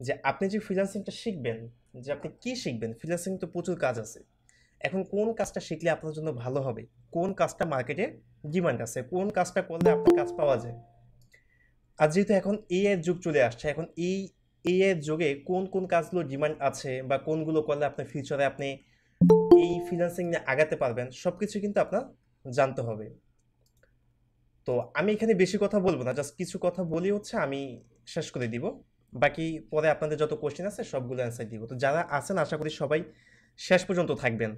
যে আপনি যে ফ্রিল্যান্সিংটা শিখবেন, যে আপনি কি শিখবেন? ফ্রিল্যান্সিং তো প্রচুর কাজ আছে। এখন কোন কাজটা শিখলে আপনার জন্য ভালো হবে? কোন কাজটা মার্কেটে ডিমান্ড আছে? কোন কাজটা করলে আপনার কাজ পাওয়া যায়? আর যেহেতু এখন এআই এর যুগ চলে আসছে, এখন এই এআই এর যুগে কোন কাজগুলো ডিমান্ড আছে বা কোনগুলো করলে আপনার ফিউচারে আপনি এই ফ্রিল্যান্সিং নিয়ে আগাতে পারবেন, সবকিছু কিন্তু আপনার জানতে হবে। তো আমি এখানে বেশি কথা বলবো না, জাস্ট কিছু কথা বলি হচ্ছে আমি শেষ করে দিব। বাকি পরে আপনাদের যত কোশ্চেন আছে সবগুলো অ্যান্সার দিব। তো যারা আছেন আশা করি সবাই শেষ পর্যন্ত থাকবেন।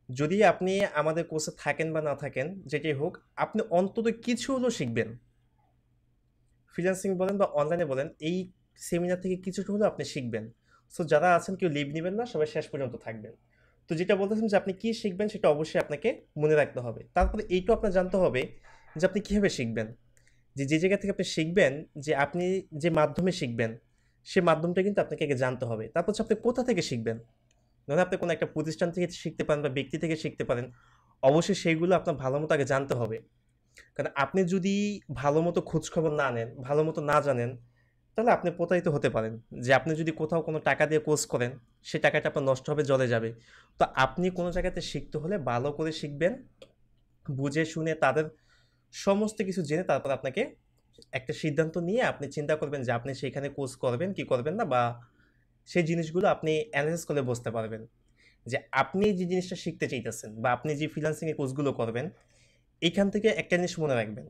যদি আপনি আমাদের কোর্সে থাকেন বা না থাকেন যেটাই হোক, আপনি অন্তত কিছু হলেও শিখবেন। ফ্রিল্যান্সিং বলেন বা অনলাইনে বলেন, এই সেমিনার থেকে কিছুটা হলেও আপনি শিখবেন। সো যারা আছেন কেউ লিভ নেবেন না, সবাই শেষ পর্যন্ত থাকবেন। তো যেটা বলতেছেন যে আপনি কি শিখবেন সেটা অবশ্যই আপনাকে মনে রাখতে হবে। তারপরে এইটাও আপনার জানতে হবে যে আপনি কীভাবে শিখবেন। যে জায়গা থেকে আপনি শিখবেন, যে আপনি যে মাধ্যমে শিখবেন, সে মাধ্যমটা কিন্তু আপনাকে আগে জানতে হবে। তারপর হচ্ছে আপনি কোথা থেকে শিখবেন। ধরুন আপনি কোনো একটা প্রতিষ্ঠান থেকে শিখতে পারেন বা ব্যক্তি থেকে শিখতে পারেন, অবশ্যই সেইগুলো আপনার ভালো মতো আগে জানতে হবে। কারণ আপনি যদি ভালো মতো খোঁজখবর না নেন, ভালো মতো না জানেন, তাহলে আপনি প্রতারিত হতে পারেন। যে আপনি যদি কোথাও কোনো টাকা দিয়ে কোর্স করেন, সে টাকাটা আপনার নষ্ট হবে, জলে যাবে। তো আপনি কোনো জায়গাতে শিখতে হলে ভালো করে শিখবেন, বুঝে শুনে তাদের সমস্ত কিছু জেনে তারপর আপনাকে একটা সিদ্ধান্ত নিয়ে আপনি চিন্তা করবেন যে আপনি সেখানে কোর্স করবেন কি করবেন না, বা সেই জিনিসগুলো আপনি অ্যানালাইসিস করে বুঝতে পারবেন যে আপনি যে জিনিসটা শিখতে চাইতেছেন বা আপনি যে ফ্রিল্যান্সিংয়ের কোর্সগুলো করবেন, এইখান থেকে একটা জিনিস মনে রাখবেন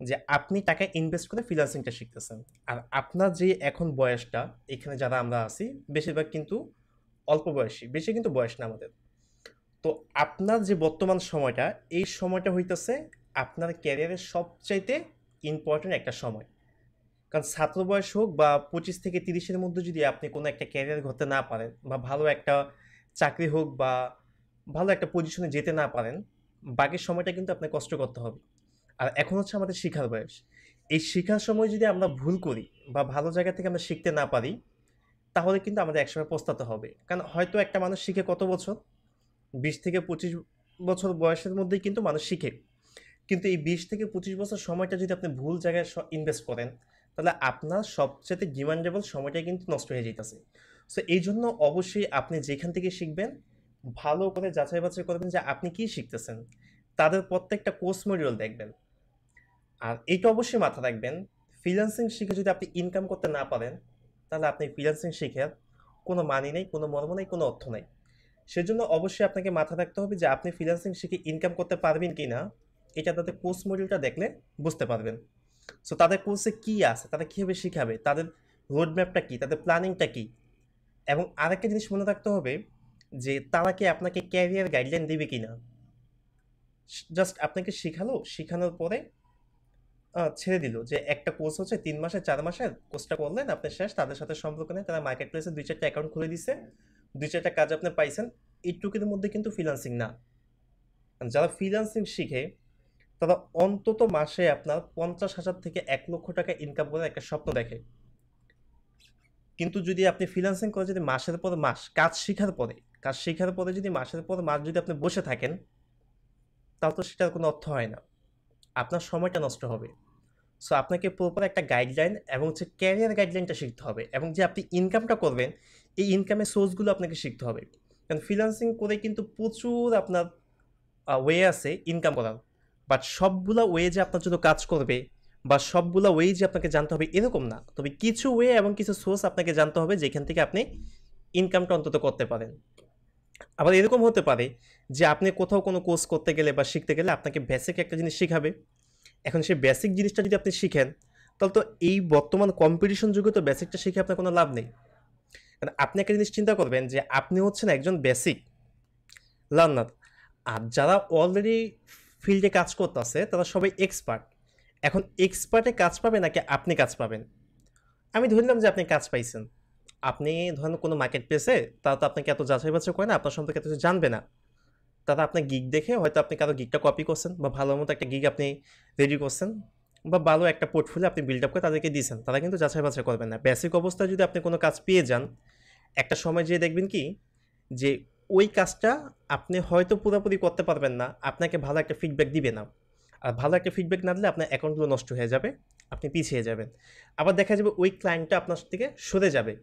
যে আপনি টাকা ইনভেস্ট করে ফ্রিল্যান্সিংটা শিখতেছেন। আর আপনার যে এখন বয়সটা, এখানে যারা আমরা আছি বেশিরভাগ কিন্তু অল্প বয়সী, বেশি কিন্তু বয়স না আমাদের। তো আপনার যে বর্তমান সময়টা, এই সময়টা হইতেছে আপনার ক্যারিয়ারের সবচাইতে ইম্পর্টেন্ট একটা সময়। কারণ ছাত্র বয়স হোক বা 25 থেকে 30-এর মধ্যে যদি আপনি কোনো একটা ক্যারিয়ার করতে না পারেন বা ভালো একটা চাকরি হোক বা ভালো একটা পজিশনে যেতে না পারেন, বাকি সময়টা কিন্তু আপনাকে কষ্ট করতে হবে। আর এখন হচ্ছে আমাদের শিখার বয়স। এই শিখার সময় যদি আমরা ভুল করি বা ভালো জায়গা থেকে আমরা শিখতে না পারি, তাহলে কিন্তু আমাদের একসময় পস্তাতে হবে। কারণ হয়তো একটা মানুষ শিখে কত বছর? 20 থেকে 25 বছর বয়সের মধ্যেই কিন্তু মানুষ শিখে। কিন্তু এই 20 থেকে 25 বছর সময়টা যদি আপনি ভুল জায়গায় ইনভেস্ট করেন, তাহলে আপনার সবচেয়ে ডিমান্ডেবল সময়টাই কিন্তু নষ্ট হয়ে যাইতেছে। সো এই জন্য অবশ্যই আপনি যেখান থেকে শিখবেন, ভালো করে যাচাই বাছাই করবেন যে আপনি কি শিখতেছেন। তাদের প্রত্যেকটা কোর্স মডিউল দেখবেন। আর এইটা অবশ্যই মাথায় রাখবেন, ফ্রিল্যান্সিং শিখে যদি আপনি ইনকাম করতে না পারেন, তাহলে আপনি ফ্রিল্যান্সিং শিখে কোনো মানে নেই, কোনো মর্ম নেই, কোনো অর্থ নেই। সেজন্য অবশ্যই আপনাকে মাথায় রাখতে হবে যে আপনি ফ্রিল্যান্সিং শিখে ইনকাম করতে পারবেন কি না, এটা তাদের কোর্স মডিউলটা দেখলে বুঝতে পারবেন। সো তাদের কোর্সে কি আছে, তারা কীভাবে শিখাবে, তাদের রোড ম্যাপটা কী, তাদের প্ল্যানিংটা কী। এবং আরেকটা জিনিস মনে রাখতে হবে যে তারা কি আপনাকে ক্যারিয়ার গাইডলাইন দেবে কি না। জাস্ট আপনাকে শিখালো, শিখানোর পরে ছেড়ে দিল যে একটা কোর্স হচ্ছে 3 মাসের 4 মাসের, কোর্সটা করলেন আপনি শেষ, তাদের সাথে সম্পর্ক নেই, তারা মার্কেট প্লেসে 2-4টা অ্যাকাউন্ট খুলে দিছে, 2-4টা কাজ আপনি পাইছেন, এইটুকুর মধ্যে কিন্তু ফ্রিল্যান্সিং না। যারা ফ্রিল্যান্সিং শিখে তারা অন্তত মাসে আপনার 50,000 থেকে 1 লক্ষ টাকা ইনকাম করার একটা স্বপ্ন দেখে। কিন্তু যদি আপনি ফ্রিল্যান্সিং করে যদি মাসের পর মাস কাজ শেখার পরে যদি মাসের পর মাস যদি আপনি বসে থাকেন, তাহলে তো সেটার কোনো অর্থ হয় না। আপনার সময়টা নষ্ট হবে। সো আপনাকে প্রপার একটা গাইডলাইন এবং হচ্ছে ক্যারিয়ার গাইডলাইনটা শিখতে হবে, এবং যে আপনি ইনকামটা করবেন, এই ইনকামের সোর্সগুলো আপনাকে শিখতে হবে। কারণ ফ্রিল্যান্সিং করে কিন্তু প্রচুর আপনার ওয়ে আছে ইনকাম করার। বাট সবগুলা ওয়ে যে আপনার জন্য কাজ করবে বা সবগুলা ওয়ে যে আপনাকে জানতে হবে এরকম না। তবে কিছু ওয়ে এবং কিছু সোর্স আপনাকে জানতে হবে যেখান থেকে আপনি ইনকামটা অন্তত করতে পারেন। আবার এরকম হতে পারে যে আপনি কোথাও কোনো কোর্স করতে গেলে বা শিখতে গেলে আপনাকে বেসিক একটা জিনিস শিখাবে। এখন সেই বেসিক জিনিসটা যদি আপনি শিখেন, তাহলে তো এই বর্তমান কম্পিটিশন যুগে তো বেসিকটা শিখে আপনার কোনো লাভ নেই। কারণ আপনি একটা জিনিস চিন্তা করবেন যে আপনি হচ্ছেন একজন বেসিক লার্নার, আর যারা অলরেডি ফিল্ডে কাজ করতেছে তারা সবাই এক্সপার্ট। এখন এক্সপার্টে কাজ পাবে নাকি আপনি কাজ পাবেন? আমি ধরলাম যে আপনি কাজ পাইছেন, আপনি ধরেন কোনো মার্কেট প্লেসে, তারা তো আপনাকে এত যাচাই বাছাই করে না, আপনার সম্পর্কে এত কিছু জানবে না। তারা আপনার গিগ দেখে হয়তো আপনি কারো গিগটা কপি করছেন বা ভালো মতো একটা গিগ আপনি রেডি করছেন বা ভালো একটা পোর্টফোলিও আপনি বিল্ড আপ করে তাদেরকে দিয়েছেন, তারা কিন্তু যাচাই বাছাই করবেন না। বেসিক অবস্থায় যদি আপনি কোনো কাজ পেয়ে যান, একটা সময় যেয়ে দেখবেন কি যে ওই কাজটা আপনি হয়তো পুরোপুরি করতে পারবেন না, আপনাকে ভালো একটা ফিডব্যাক দিবে না। আর ভালো একটা ফিডব্যাক না দিলে আপনার অ্যাকাউন্টগুলো নষ্ট হয়ে যাবে, আপনি পিছিয়ে যাবেন। আবার দেখা যাবে ওই ক্লায়েন্টটা আপনার থেকে সরে যাবে।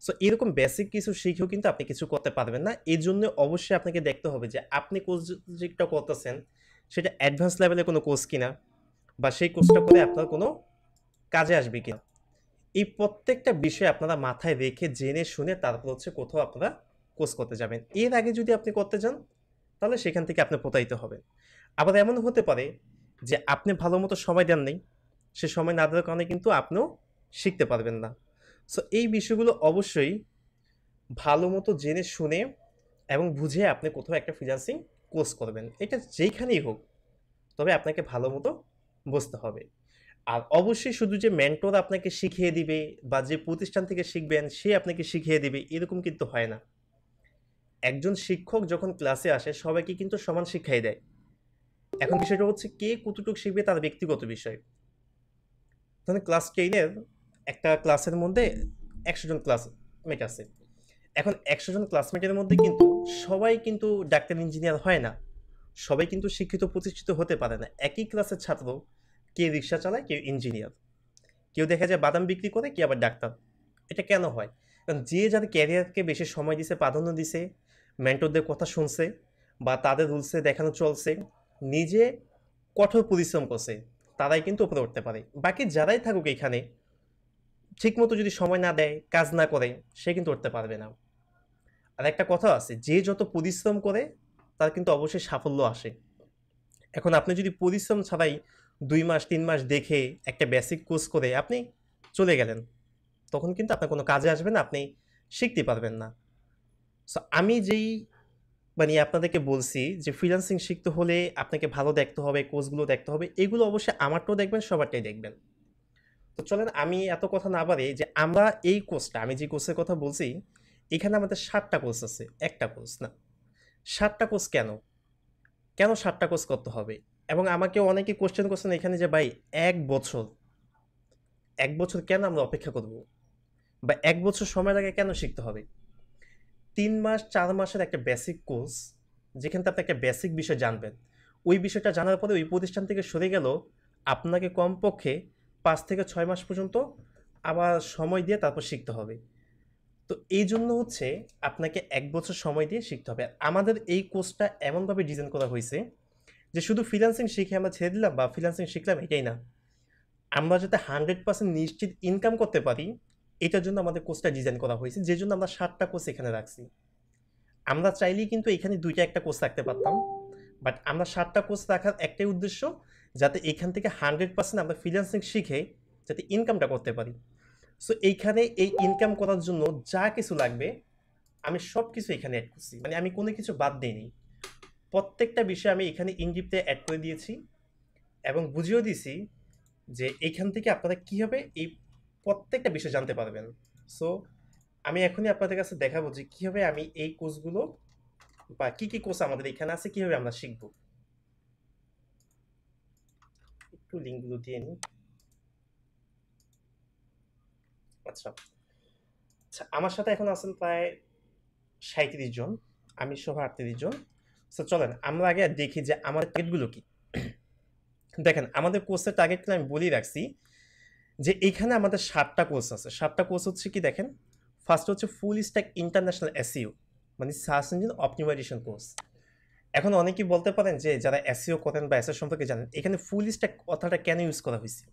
সো এরকম বেসিক কিছু শিখেও কিন্তু আপনি কিছু করতে পারবেন না। এজন্য অবশ্যই আপনাকে দেখতে হবে যে আপনি কোর্স যেটা করতেছেন সেটা অ্যাডভান্স লেভেলের কোনো কোর্স কিনা, বা সেই কোর্সটা করে আপনার কোনো কাজে আসবে কিনা। এই প্রত্যেকটা বিষয় আপনারা মাথায় রেখে জেনে শুনে তারপর হচ্ছে কোথাও আপনারা কোর্স করতে যাবেন। এর আগে যদি আপনি করতে যান তাহলে সেখান থেকে আপনি প্রতারিত হবেন। আবার এমন হতে পারে যে আপনি ভালো মতো সময় দেন নাই, সে সময় না দেওয়ার কারণে কিন্তু আপনিও শিখতে পারবেন না। সো এই বিষয়গুলো অবশ্যই ভালো মতো জেনে শুনে এবং বুঝে আপনি কোথাও একটা ফ্রিল্যান্সিং কোর্স করবেন, এটা যেইখানেই হোক, তবে আপনাকে ভালো মতো বুঝতে হবে। আর অবশ্যই শুধু যে মেন্টর আপনাকে শিখিয়ে দিবে বা যে প্রতিষ্ঠান থেকে শিখবেন সে আপনাকে শিখিয়ে দিবে এরকম কিন্তু হয় না। একজন শিক্ষক যখন ক্লাসে আসে সবাইকে কিন্তু সমান শিক্ষাই দেয়। এখন বিষয়টা হচ্ছে কে কতটুকু শিখবে তার ব্যক্তিগত বিষয়। ধরেন ক্লাস 10 এর একটা ক্লাসের মধ্যে 100 জন ক্লাসমেট আছে। এখন 100 জন ক্লাসমেটের মধ্যে কিন্তু সবাই কিন্তু ডাক্তার ইঞ্জিনিয়ার হয় না। সবাই কিন্তু শিক্ষিত প্রতিষ্ঠিত হতে পারে না। একই ক্লাসের ছাত্র, কে রিক্সা চালায়, কেউ ইঞ্জিনিয়ার, কেউ দেখা যায় বাদাম বিক্রি করে, কি আবার ডাক্তার। এটা কেন হয়? কারণ যে যার ক্যারিয়ারকে বেশি সময় দিছে, প্রাধান্য দিছে, মেন্টরদের কথা শুনছে বা তাদের রুলসে দেখানো চলছে, নিজে কঠোর পরিশ্রম করছে, তারাই কিন্তু উপরে উঠতে পারে। বাকি যারাই থাকুক এখানে, ঠিকমতো যদি সময় না দেয়, কাজ না করে, সে কিন্তু উঠতে পারবে না। আর একটা কথা আছে, যে যত পরিশ্রম করে তার কিন্তু অবশ্যই সাফল্য আসে। এখন আপনি যদি পরিশ্রম ছাড়াই 2 মাস 3 মাস দেখে একটা বেসিক কোর্স করে আপনি চলে গেলেন, তখন কিন্তু আপনার কোনো কাজে আসবে না, আপনি শিখতে পারবেন না। সো আমি যেই মানে আপনাদেরকে বলছি যে ফ্রিল্যান্সিং শিখতে হলে আপনাকে ভালো দেখতে হবে, কোর্সগুলো দেখতে হবে, এগুলো অবশ্যই আমারটাও দেখবেন, সবারটাই দেখবেন। তো চলেন আমি এত কথা না বাড়ি যে আমরা এই কোর্সটা, আমি যে কোর্সের কথা বলছি, এখানে আমাদের 7টা কোর্স আছে, একটা কোর্স না। 7টা কোর্স কেন? কেন 7টা কোর্স করতে হবে? এবং আমাকে অনেকে কোশ্চেন করছেন এখানে যে ভাই 1 বছর, 1 বছর কেন আমরা অপেক্ষা করব? বা 1 বছর সময় লাগে কেন শিখতে হবে? 3 মাস 4 মাসের একটা বেসিক কোর্স, যেখান থেকে আপনি একটা বেসিক বিষয় জানবেন। ওই বিষয়টা জানার পরে ওই প্রতিষ্ঠান থেকে সরে গেলেও আপনাকে কমপক্ষে 5 থেকে 6 মাস পর্যন্ত আবার সময় দিয়ে তারপর শিখতে হবে। তো এই জন্য হচ্ছে আপনাকে 1 বছর সময় দিয়ে শিখতে হবে। আর আমাদের এই কোর্সটা এমনভাবে ডিজাইন করা হয়েছে যে শুধু ফ্রিল্যান্সিং শিখে আমরা ছেড়ে দিলাম বা ফ্রিল্যান্সিং শিখলাম এটাই না। আমরা যাতে 100% নিশ্চিত ইনকাম করতে পারি, এটার জন্য আমাদের কোর্সটা ডিজাইন করা হয়েছে, যে জন্য আমরা 7টা কোর্স এখানে রাখছি। আমরা চাইলেই কিন্তু এখানে 2টা একটা কোর্স রাখতে পারতাম, বাট আমরা 7টা কোর্স রাখার একটাই উদ্দেশ্য, যাতে এখান থেকে 100% আমরা ফ্রিল্যান্সিং শিখে যাতে ইনকামটা করতে পারি। সো এইখানে এই ইনকাম করার জন্য যা কিছু লাগবে আমি সব কিছু এখানে অ্যাড করছি, মানে আমি কোনো কিছু বাদ দিইনি। প্রত্যেকটা বিষয় আমি এখানে ইনডিপতে অ্যাড করে দিয়েছি এবং বুঝিয়েও দিয়েছি যে এইখান থেকে আপনারা কীভাবে এই প্রত্যেকটা বিষয় জানতে পারবেন। সো আমি এখনই আপনাদের কাছে দেখাবো যে কীভাবে আমি এই কোর্সগুলো বা কী কী কোর্স আমাদের এখানে আছে কীভাবে আমরা শিখব। একটু লিঙ্কগুলো দিয়ে নিই। আচ্ছা আচ্ছা, আমার সাথে এখন আছেন প্রায় 37 জন, আমি সহ 38 জন। সো চলেন আমরা আগে দেখি যে আমাদের টার্গেটগুলো কি। দেখেন আমাদের কোর্সের টার্গেটগুলো আমি বলেই রাখছি যে এইখানে আমাদের 7টা কোর্স আছে। 7টা কোর্স হচ্ছে কি দেখেন, ফার্স্ট হচ্ছে ফুল স্ট্যাক ইন্টারন্যাশনাল এসইও, মানে সার্চ ইঞ্জিন অপটিমাইজেশন কোর্স। এখন অনেকেই বলতে পারেন যে যারা এসইও করেন বা এসইও সম্পর্কে জানেন, এখানে ফুল স্ট্যাক কথাটা কেন ইউজ করা হয়েছে?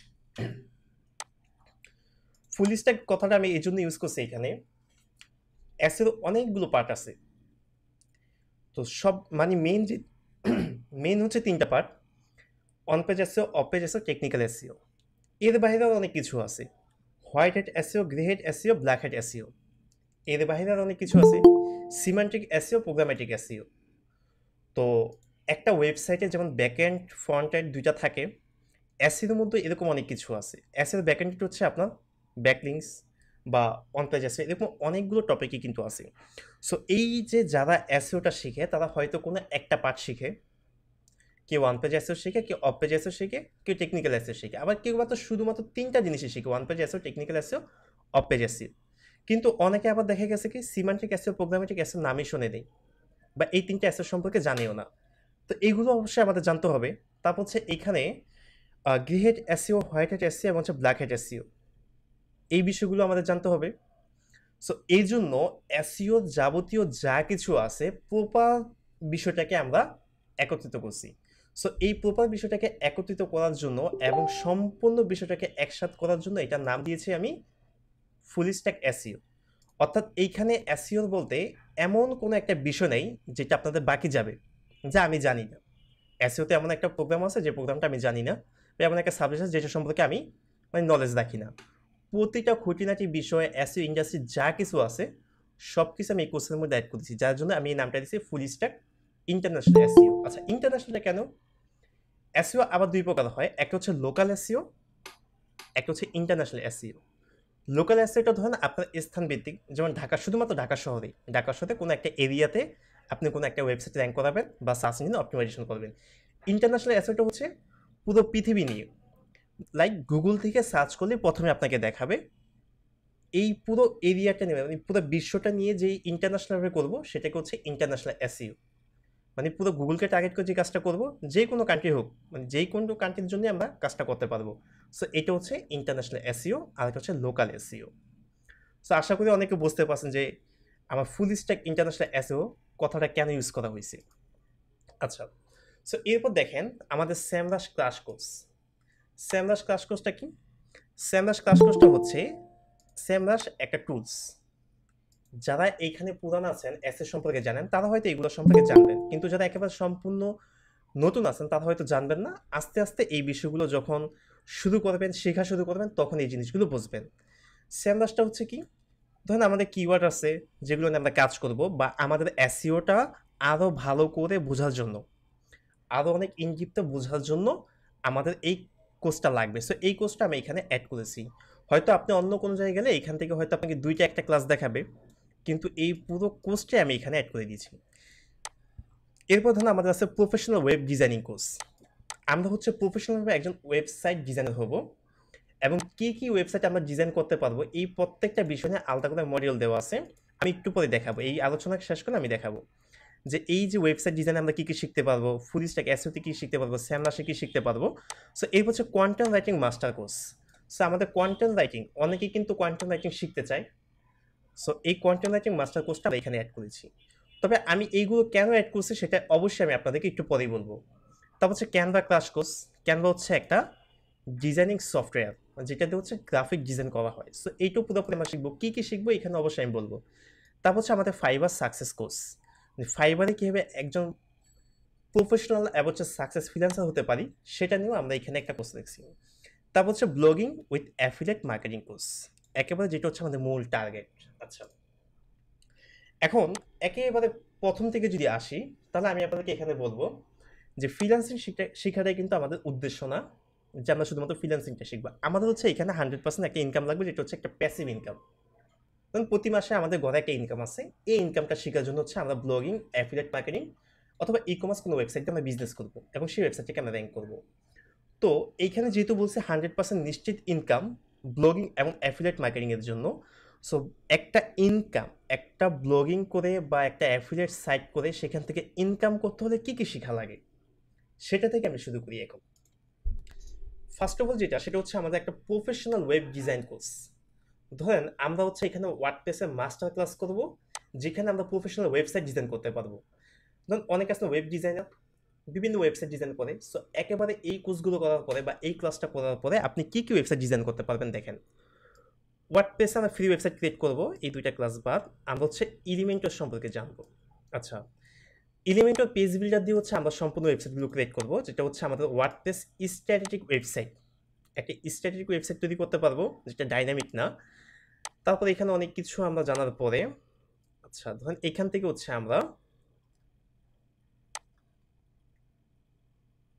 ফুল স্ট্যাক কথাটা আমি এই জন্য ইউজ করছি, এখানে এসইও অনেকগুলো পার্ট আছে। তো সব মানে মেইন হচ্ছে 3টা part: on page SEO, off page SEO, technical SEO. এর বাইরেও অনেক কিছু আছে, white hat SEO, grey hat SEO, black hat SEO. এর বাইরে আর অনেক কিছু আছে, সিমেন্টিক এসইও, প্রোগ্রামেটিক এসইও। তো একটা ওয়েবসাইটে যেমন ব্যাকএন্ড ফ্রন্ট এন্ড 2টা থাকে, এসইওর মধ্যে এরকম অনেক কিছু আছে। এসইওর ব্যাকএন্ড হচ্ছে আপনার ব্যাকলিংস বা অন পেজ এসইও, এরকম অনেকগুলো টপিকই কিন্তু আছে। সো এই যে যারা এসইওটা শিখে তারা হয়তো কোনো একটা পার্ট শিখে, কেউ ওয়ান পেজ এসইও শিখে, কেউ অফ পেজ এসইও শিখে, কেউ টেকনিক্যাল এসইও শিখে, আবার কেউ মাত্র শুধুমাত্র 3টা জিনিসই শিখে: one page SEO, technical SEO, off page SEO. কিন্তু অনেকে আবার দেখা গেছে কি সিমেন্টিক এসইও, প্রোগ্রামেটিক এসইও নামই শুনে নেই বা এই 3টা এসইও সম্পর্কে জানেও না। তো এইগুলো অবশ্যই আমাদের জানতে হবে। তারপর হচ্ছে এখানে grey hat SEO, white hat SEO এবং হচ্ছে ব্ল্যাক হ্যাট এসইও, এই বিষয়গুলো আমাদের জানতে হবে। সো এই জন্য এসইও যাবতীয় যা কিছু আছে প্রপার বিষয়টাকে আমরা একত্রিত করছি। সো এই প্রপার বিষয়টাকে একত্রিত করার জন্য এবং সম্পূর্ণ বিষয়টাকে একসাথ করার জন্য এটার নাম দিয়েছি আমি ফুল স্ট্যাক এসইও। অর্থাৎ এইখানে এসইও বলতে এমন কোনো একটা বিষয় নেই যেটা আপনাদের বাকি যাবে যা আমি জানি না। এসইওতে এমন একটা প্রোগ্রাম আছে যে প্রোগ্রামটা আমি জানি না, বা এমন একটা সাবজেক্ট আছে যেটা সম্পর্কে আমি মানে নলেজ রাখি না। প্রতিটা খুঁটিনাটি বিষয়ে এসইও ইন্ডাস্ট্রি যা কিছু আছে সব কিছু আমি এই কোর্সের মধ্যে অ্যাড করেছি, যার জন্য আমি এই নামটা দিয়েছি ফুল স্ট্যাক ইন্টারন্যাশনাল এসইও। আচ্ছা, ইন্টারন্যাশনালটা কেন? এসইও আবার দুই প্রকার হয়, একটা হচ্ছে লোকাল এসইও, একটা হচ্ছে ইন্টারন্যাশনাল এসইও। লোকাল এসইওটা ধরেন আপনার স্থান ভিত্তিক, যেমন ঢাকা, শুধুমাত্র ঢাকা শহরে, ঢাকা শহরে কোনো একটা এরিয়াতে আপনি কোনো একটা ওয়েবসাইট র্যাঙ্ক করাবেন বা সার্চ ইঞ্জিন অপটিমাইজেশন করবেন। ইন্টারন্যাশনাল এসইওটা হচ্ছে পুরো পৃথিবী নিয়ে, লাইক গুগল থেকে সার্চ করলে প্রথমে আপনাকে দেখাবে এই পুরো এরিয়াটা নিয়ে, মানে পুরো বিশ্বটা নিয়ে যে ইন্টারন্যাশনালভাবে করবো সেটাকে হচ্ছে ইন্টারন্যাশনাল এসইও। মানে পুরো গুগলকে টার্গেট করে যে কাজটা করবো, যে কোনো কান্ট্রি হোক, মানে যেই কোনো কান্ট্রির জন্য আমরা কাজটা করতে পারবো। সো এটা হচ্ছে ইন্টারন্যাশনাল এসইও, আর এটা হচ্ছে লোকাল এসইও। সো আশা করি অনেকে বুঝতে পারছেন যে আমার ফুল স্ট্যাক ইন্টারন্যাশনাল এসইও কথাটা কেন ইউজ করা হয়েছে। আচ্ছা, সো এরপর দেখেন আমাদের স্যামরাশ ক্রাশ কোর্স। স্যামরাশ ক্রাশ কোর্সটা কি? স্যামরাশ ক্রাশ কোর্সটা হচ্ছে স্যামরাশ একটা টুলস। যারা এইখানে পুরান আছেন, এসএস সম্পর্কে জানেন, তারা হয়তো এগুলো সম্পর্কে জানবেন, কিন্তু যারা একেবারে সম্পূর্ণ নতুন আছেন তারা হয়তো জানবেন না। আস্তে আস্তে এই বিষয়গুলো যখন শুরু করবেন, শেখা শুরু করবেন, তখন এই জিনিসগুলো বুঝবেন। স্যামরাশটা হচ্ছে কি? ধরেন আমাদের কিওয়ার্ড আছে যেগুলো নিয়ে আমরা কাজ করব, বা আমাদের এসইওটা আরও ভালো করে বোঝার জন্য, আরও অনেক ইনডিপটা বোঝার জন্য আমাদের এই কোর্সটা লাগবে। সো এই কোর্সটা আমি এখানে অ্যাড করেছি। হয়তো আপনি অন্য কোনো জায়গায় গেলে এখান থেকে হয়তো আপনাকে দুইটা একটা ক্লাস দেখাবে, কিন্তু এই পুরো কোর্সটাই আমি এখানে অ্যাড করে দিয়েছি। এরপর ধরুন আমাদের আছে প্রফেশনাল ওয়েব ডিজাইনিং কোর্স। আমরা হচ্ছে প্রফেশনালভাবে একজন ওয়েবসাইট ডিজাইনার হব, এবং কি কি ওয়েবসাইট আমরা ডিজাইন করতে পারবো এই প্রত্যেকটা বিষয় নিয়ে আলাদা করে মডিউল দেওয়া আছে। আমি একটু পরে দেখাবো, এই আলোচনা শেষ করে আমি দেখাবো যে এই যে ওয়েবসাইট ডিজাইনে আমরা কী কী শিখতে পারবো, ফুল স্ট্যাক এসইওতে কী শিখতে পারবো, স্যামরাশে কী শিখতে পারবো। সো এই হচ্ছে content writing master course. So আমাদের কন্টেন্ট রাইটিং, অনেকেই কিন্তু কন্টেন্ট রাইটিং শিখতে চায়। সো এই কন্টেন্ট রাইটিং মাস্টার কোর্সটা আমরা এখানে অ্যাড করেছি। তবে আমি এইগুলো কেন অ্যাড করছি সেটা অবশ্যই আমি আপনাদেরকে একটু পরেই বলবো। তারপর হচ্ছে ক্যানভা ক্রাশ কোর্স। ক্যানভা হচ্ছে একটা ডিজাইনিং সফটওয়্যার, যেটাতে হচ্ছে গ্রাফিক ডিজাইন করা হয়। সো এইটুকু পুরোপুরি আমরা শিখবো। কী কী শিখবো এখানে অবশ্যই আমি বলবো। তারপর হচ্ছে আমাদের ফাইবার সাকসেস কোর্স। ফাইবারে কীভাবে একজন প্রফেশনাল এবং হচ্ছে সাকসেস ফ্রিল্যান্সার হতে পারি সেটা নিয়েও আমরা এখানে একটা কোর্স দেখছি। তারপর হচ্ছে blogging with affiliate marketing course, একেবারে যেটা হচ্ছে আমাদের মূল টার্গেট। আচ্ছা, এখন একেবারে প্রথম থেকে যদি আসি, তাহলে আমি আপনাদেরকে এখানে বলবো যে ফ্রিল্যান্সিং শেখাটাই কিন্তু আমাদের উদ্দেশ্য না যে আমরা শুধুমাত্র ফ্রিল্যান্সিংটা শিখবো। আমাদের হচ্ছে এখানে 100% একটা ইনকাম লাগবে, যেটা হচ্ছে একটা প্যাসিভ ইনকাম। কারণ প্রতি মাসে আমাদের ঘরে একটা ইনকাম আছে, এই ইনকামটা শেখার জন্য হচ্ছে আমরা ব্লগিং, অ্যাফিলিয়েট মার্কেটিং অথবা ই কমার্স কোনো ওয়েবসাইটে আমরা বিজনেস করবো এবং সেই ওয়েবসাইটটাকে আমরা র্যাঙ্ক করবো। তো এইখানে যেহেতু বলছে 100% নিশ্চিত ইনকাম ব্লগিং এবং অ্যাফিলিয়েট মার্কেটিংয়ের জন্য, সো একটা ইনকাম, একটা ব্লগিং করে বা একটা অ্যাফিলিয়েট সাইট করে সেখান থেকে ইনকাম করতে হলে কী কী শেখা লাগে সেটা থেকে আমি শুরু করি এখন। ফার্স্ট অফ অল যেটা, সেটা হচ্ছে আমাদের একটা প্রফেশনাল ওয়েব ডিজাইন কোর্স। ধরেন আমরা হচ্ছে এখানে ওয়ার্ডপ্রেসের মাস্টার ক্লাস করব, যেখানে আমরা প্রফেশনাল ওয়েবসাইট ডিজাইন করতে পারবো। ধরুন অনেক আছে ওয়েব ডিজাইনার, বিভিন্ন ওয়েবসাইট ডিজাইন করে। সো একেবারে এই কোর্সগুলো করার পরে বা এই ক্লাসটা করার পরে আপনি কী কী ওয়েবসাইট ডিজাইন করতে পারবেন দেখেন। ওয়ার্ডপ্রেসে আমরা ফ্রি ওয়েবসাইট ক্রিয়েট করবো, এই দুইটা ক্লাস বাদ আমরা হচ্ছে এলিমেন্টর সম্পর্কে জানবো। আচ্ছা, এলিমেন্টর পেজ বিল্ডার দিয়ে হচ্ছে আমরা সম্পূর্ণ ওয়েবসাইটগুলো ক্রিয়েট করবো, যেটা হচ্ছে আমাদের ওয়ার্ডপ্রেস স্ট্র্যাটেজিক ওয়েবসাইট। একটা স্ট্র্যাটেজিক ওয়েবসাইট তৈরি করতে পারবো যেটা ডাইনামিক না। তারপরে এখানে অনেক কিছু আমরা জানার পরে, আচ্ছা ধরেন এখান থেকে হচ্ছে আমরা,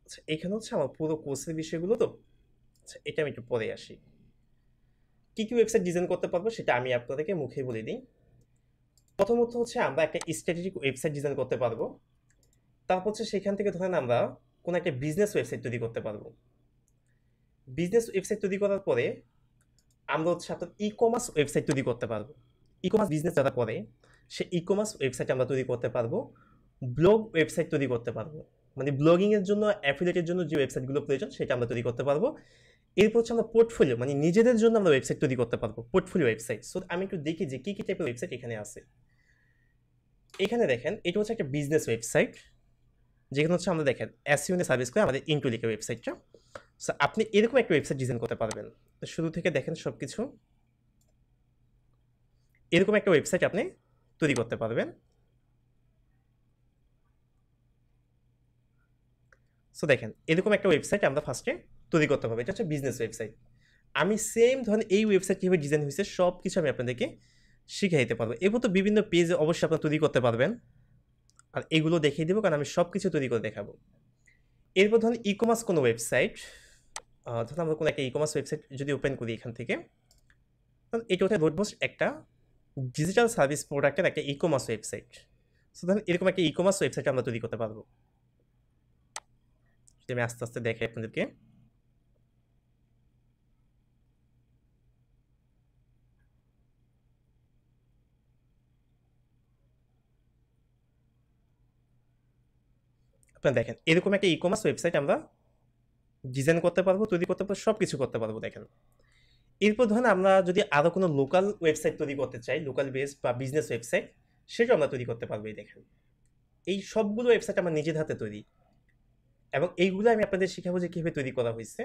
আচ্ছা এখানে হচ্ছে আমার পুরো কোর্সের বিষয়গুলো। তো আচ্ছা, এটা আমি একটু পরে আসি। কী কী ওয়েবসাইট ডিজাইন করতে পারবো সেটা আমি আপনাদেরকে মুখে বলে দিই। প্রথমত হচ্ছে আমরা একটা স্ট্র্যাটেজিক ওয়েবসাইট ডিজাইন করতে পারবো। তারপর হচ্ছে সেখান থেকে ধরেন আমরা কোনো একটা বিজনেস ওয়েবসাইট তৈরি করতে পারবো। বিজনেস ওয়েবসাইট তৈরি করার পরে আমরা হচ্ছে আপনার ই কমার্স ওয়েবসাইট তৈরি করতে পারবো। ই কমার্স বিজনেস যারা করে সে ই কমার্স ওয়েবসাইট আমরা তৈরি করতে পারবো। ব্লগ ওয়েবসাইট তৈরি করতে পারবো। মানে ব্লগিং এর জন্য, অ্যাফিলিয়েটের জন্য যে ওয়েবসাইটগুলো প্রয়োজন সেটা আমরা তৈরি করতে পারবো। এরপর হচ্ছে আমরা পোর্টফোলিও, মানে নিজেদের জন্য আমরা ওয়েবসাইট তৈরি করতে পারবো, পোর্টফোলিও ওয়েবসাইট। সো আমি একটু দেখি যে কি কি টাইপের ওয়েবসাইট এখানে আছে। এখানে দেখেন এটা হচ্ছে একটা বিজনেস ওয়েবসাইট, যেখানে হচ্ছে আমরা দেখেন এসইও নিয়ে সার্ভিস করে আমাদের ইনটু লিখে ওয়েবসাইটটা। সো আপনি এরকম একটা ওয়েবসাইট ডিজাইন করতে পারবেন। তো শুরু থেকে দেখেন সব কিছু এরকম একটা ওয়েবসাইট আপনি তৈরি করতে পারবেন। সো দেখেন এরকম একটা ওয়েবসাইট আমরা ফার্স্টে তৈরি করতে হবে, এটা হচ্ছে বিজনেস ওয়েবসাইট। আমি সেম ধরনের এই ওয়েবসাইট কীভাবে ডিজাইন হয়েছে সব কিছু আমি আপনাদেরকে শিখিয়ে দিতে পারবো। এরপর তো বিভিন্ন পেজ অবশ্যই আপনারা তৈরি করতে পারবেন, আর এগুলো দেখিয়ে দেবো, কারণ আমি সব কিছু তৈরি করে দেখাবো। এরপর ধরুন ই কমার্স কোনো ওয়েবসাইট, ধরুন আমরা কোনো একটা ই কমার্স ওয়েবসাইট যদি ওপেন করি এখান থেকে, তাহলে এটা হচ্ছে রোডবোস একটা ডিজিটাল সার্ভিস প্রোডাক্টের একটা ই কমার্স ওয়েবসাইট। সো ধরুন এরকম একটা ই কমার্স ওয়েবসাইট আমরা তৈরি করতে পারবো। যদি আমি আস্তে আস্তে দেখাই আপনাদেরকে, আপনারা দেখেন এরকম একটা ই কমার্স ওয়েবসাইট আমরা ডিজাইন করতে পারবো, তৈরি করতে পারবো, সব কিছু করতে পারবো। দেখেন এরপর ধরেন আমরা যদি আরও কোনো লোকাল ওয়েবসাইট তৈরি করতে চাই, লোকাল বেস বা বিজনেস ওয়েবসাইট, সেটাও আমরা তৈরি করতে পারবো। এই দেখেন এই সবগুলো ওয়েবসাইট আমার নিজের হাতে তৈরি, এবং এইগুলো আমি আপনাদের শেখাবো যে কীভাবে তৈরি করা হয়েছে,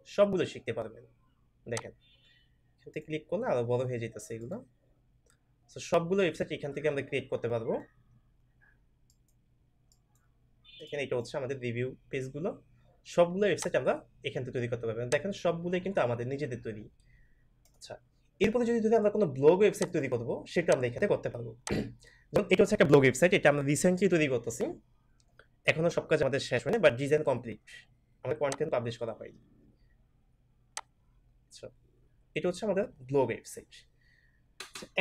সবগুলো শিখতে পারবেন। দেখেন এখান থেকে ক্লিক করলে আরও বড় হয়ে যেতেছে এগুলো। তো সবগুলো ওয়েবসাইট এখান থেকে আমরা ক্রিয়েট করতে পারবো। এখানে এটা হচ্ছে আমাদের রিভিউ পেজগুলো, সবগুলো ওয়েবসাইট আমরা এখান থেকে তৈরি করতে পারবেন। দেখেন সবগুলোই কিন্তু আমাদের নিজেদের তৈরি। আচ্ছা, এরপরে যদি আমরা কোনো ব্লগ ওয়েবসাইট তৈরি করবো, সেটা আমরা এখানে করতে পারবো। যেমন এটা হচ্ছে একটা ব্লগ ওয়েবসাইট, এটা আমরা রিসেন্টলি তৈরি করতেছি, এখনও সব কাজ আমাদের শেষ হয়নি, বাট ডিজাইন কমপ্লিট, আমাদের কন্টেন্ট পাবলিশ করা হয়নি। আচ্ছা, এটা হচ্ছে আমাদের ব্লগ ওয়েবসাইট।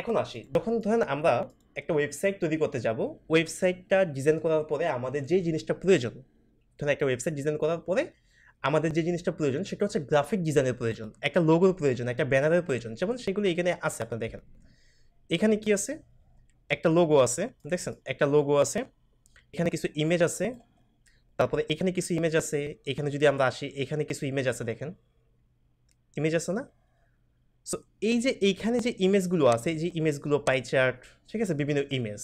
এখন আসি, যখন ধরেন আমরা একটা ওয়েবসাইট তৈরি করতে যাব, ওয়েবসাইটটা ডিজাইন করার পরে আমাদের যে জিনিসটা প্রয়োজন, ধরেন একটা ওয়েবসাইট ডিজাইন করার পরে আমাদের যে জিনিসটা প্রয়োজন সেটা হচ্ছে গ্রাফিক ডিজাইনের প্রয়োজন, একটা লোগোর প্রয়োজন, একটা ব্যানারের প্রয়োজন। যেমন সেগুলো এখানে আছে, আপনারা দেখেন এখানে কি আছে, একটা লোগো আছে, দেখছেন একটা লোগো আছে, এখানে কিছু ইমেজ আছে, তারপরে এখানে কিছু ইমেজ আছে, এখানে যদি আমরা আসি এখানে কিছু ইমেজ আছে, দেখেন ইমেজ আছে না? সো এই যে এইখানে যে ইমেজগুলো আছে, এই যে ইমেজগুলো পাই চার্ট, ঠিক আছে, বিভিন্ন ইমেজ,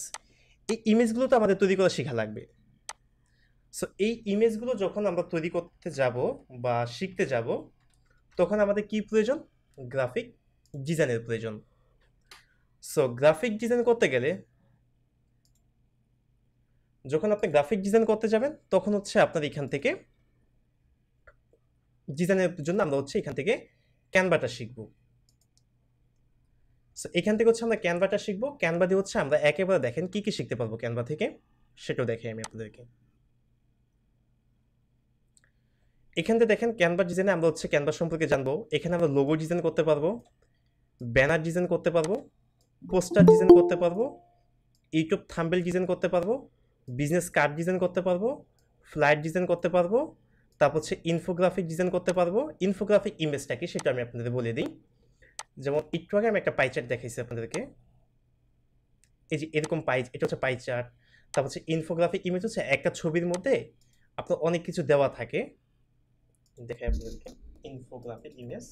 এই ইমেজগুলো তো আমাদের তৈরি করা শেখা লাগবে। সো এই ইমেজগুলো যখন আমরা তৈরি করতে যাব বা শিখতে যাব, তখন আমাদের কি প্রয়োজন? গ্রাফিক ডিজাইনের প্রয়োজন। সো গ্রাফিক ডিজাইন করতে গেলে, যখন আপনি গ্রাফিক ডিজাইন করতে যাবেন, তখন হচ্ছে আপনার এখান থেকে ডিজাইনের জন্য আমরা হচ্ছে এখান থেকে ক্যানভাটা শিখব। সো এখান থেকে হচ্ছে আমরা ক্যানভাটা শিখব। ক্যানভা দিয়ে হচ্ছে আমরা একেবারে দেখেন কি কি শিখতে পারবো ক্যানভা থেকে, সেটাও দেখাই আমি আপনাদেরকে। এখান থেকে দেখেন ক্যানভা ডিজাইনে আমরা হচ্ছে ক্যানভা সম্পর্কে জানবো। এখানে আমরা লোগো ডিজাইন করতে পারবো, ব্যানার ডিজাইন করতে পারবো, পোস্টার ডিজাইন করতে পারবো, ইউটিউব থাম্বনেল ডিজাইন করতে পারবো, বিজনেস কার্ড ডিজাইন করতে পারবো, ফ্লায়ার ডিজাইন করতে পারবো, তারপর হচ্ছে ইনফোগ্রাফিক ডিজাইন করতে পারবো। ইনফোগ্রাফিক ইমেজটা কি সেটা আমি আপনাদের বলে দিই। যেমন একটু আগে আমি একটা পাই চার্ট দেখাইছি আপনাদেরকে, এই যে এরকম পাই, এটা হচ্ছে পাই চার্ট। তারপর হচ্ছে ইনফোগ্রাফিক ইমেজ হচ্ছে একটা ছবির মধ্যে আপনার অনেক কিছু দেওয়া থাকে, দেখাই আপনাদেরকে ইনফোগ্রাফিক ইমেজ।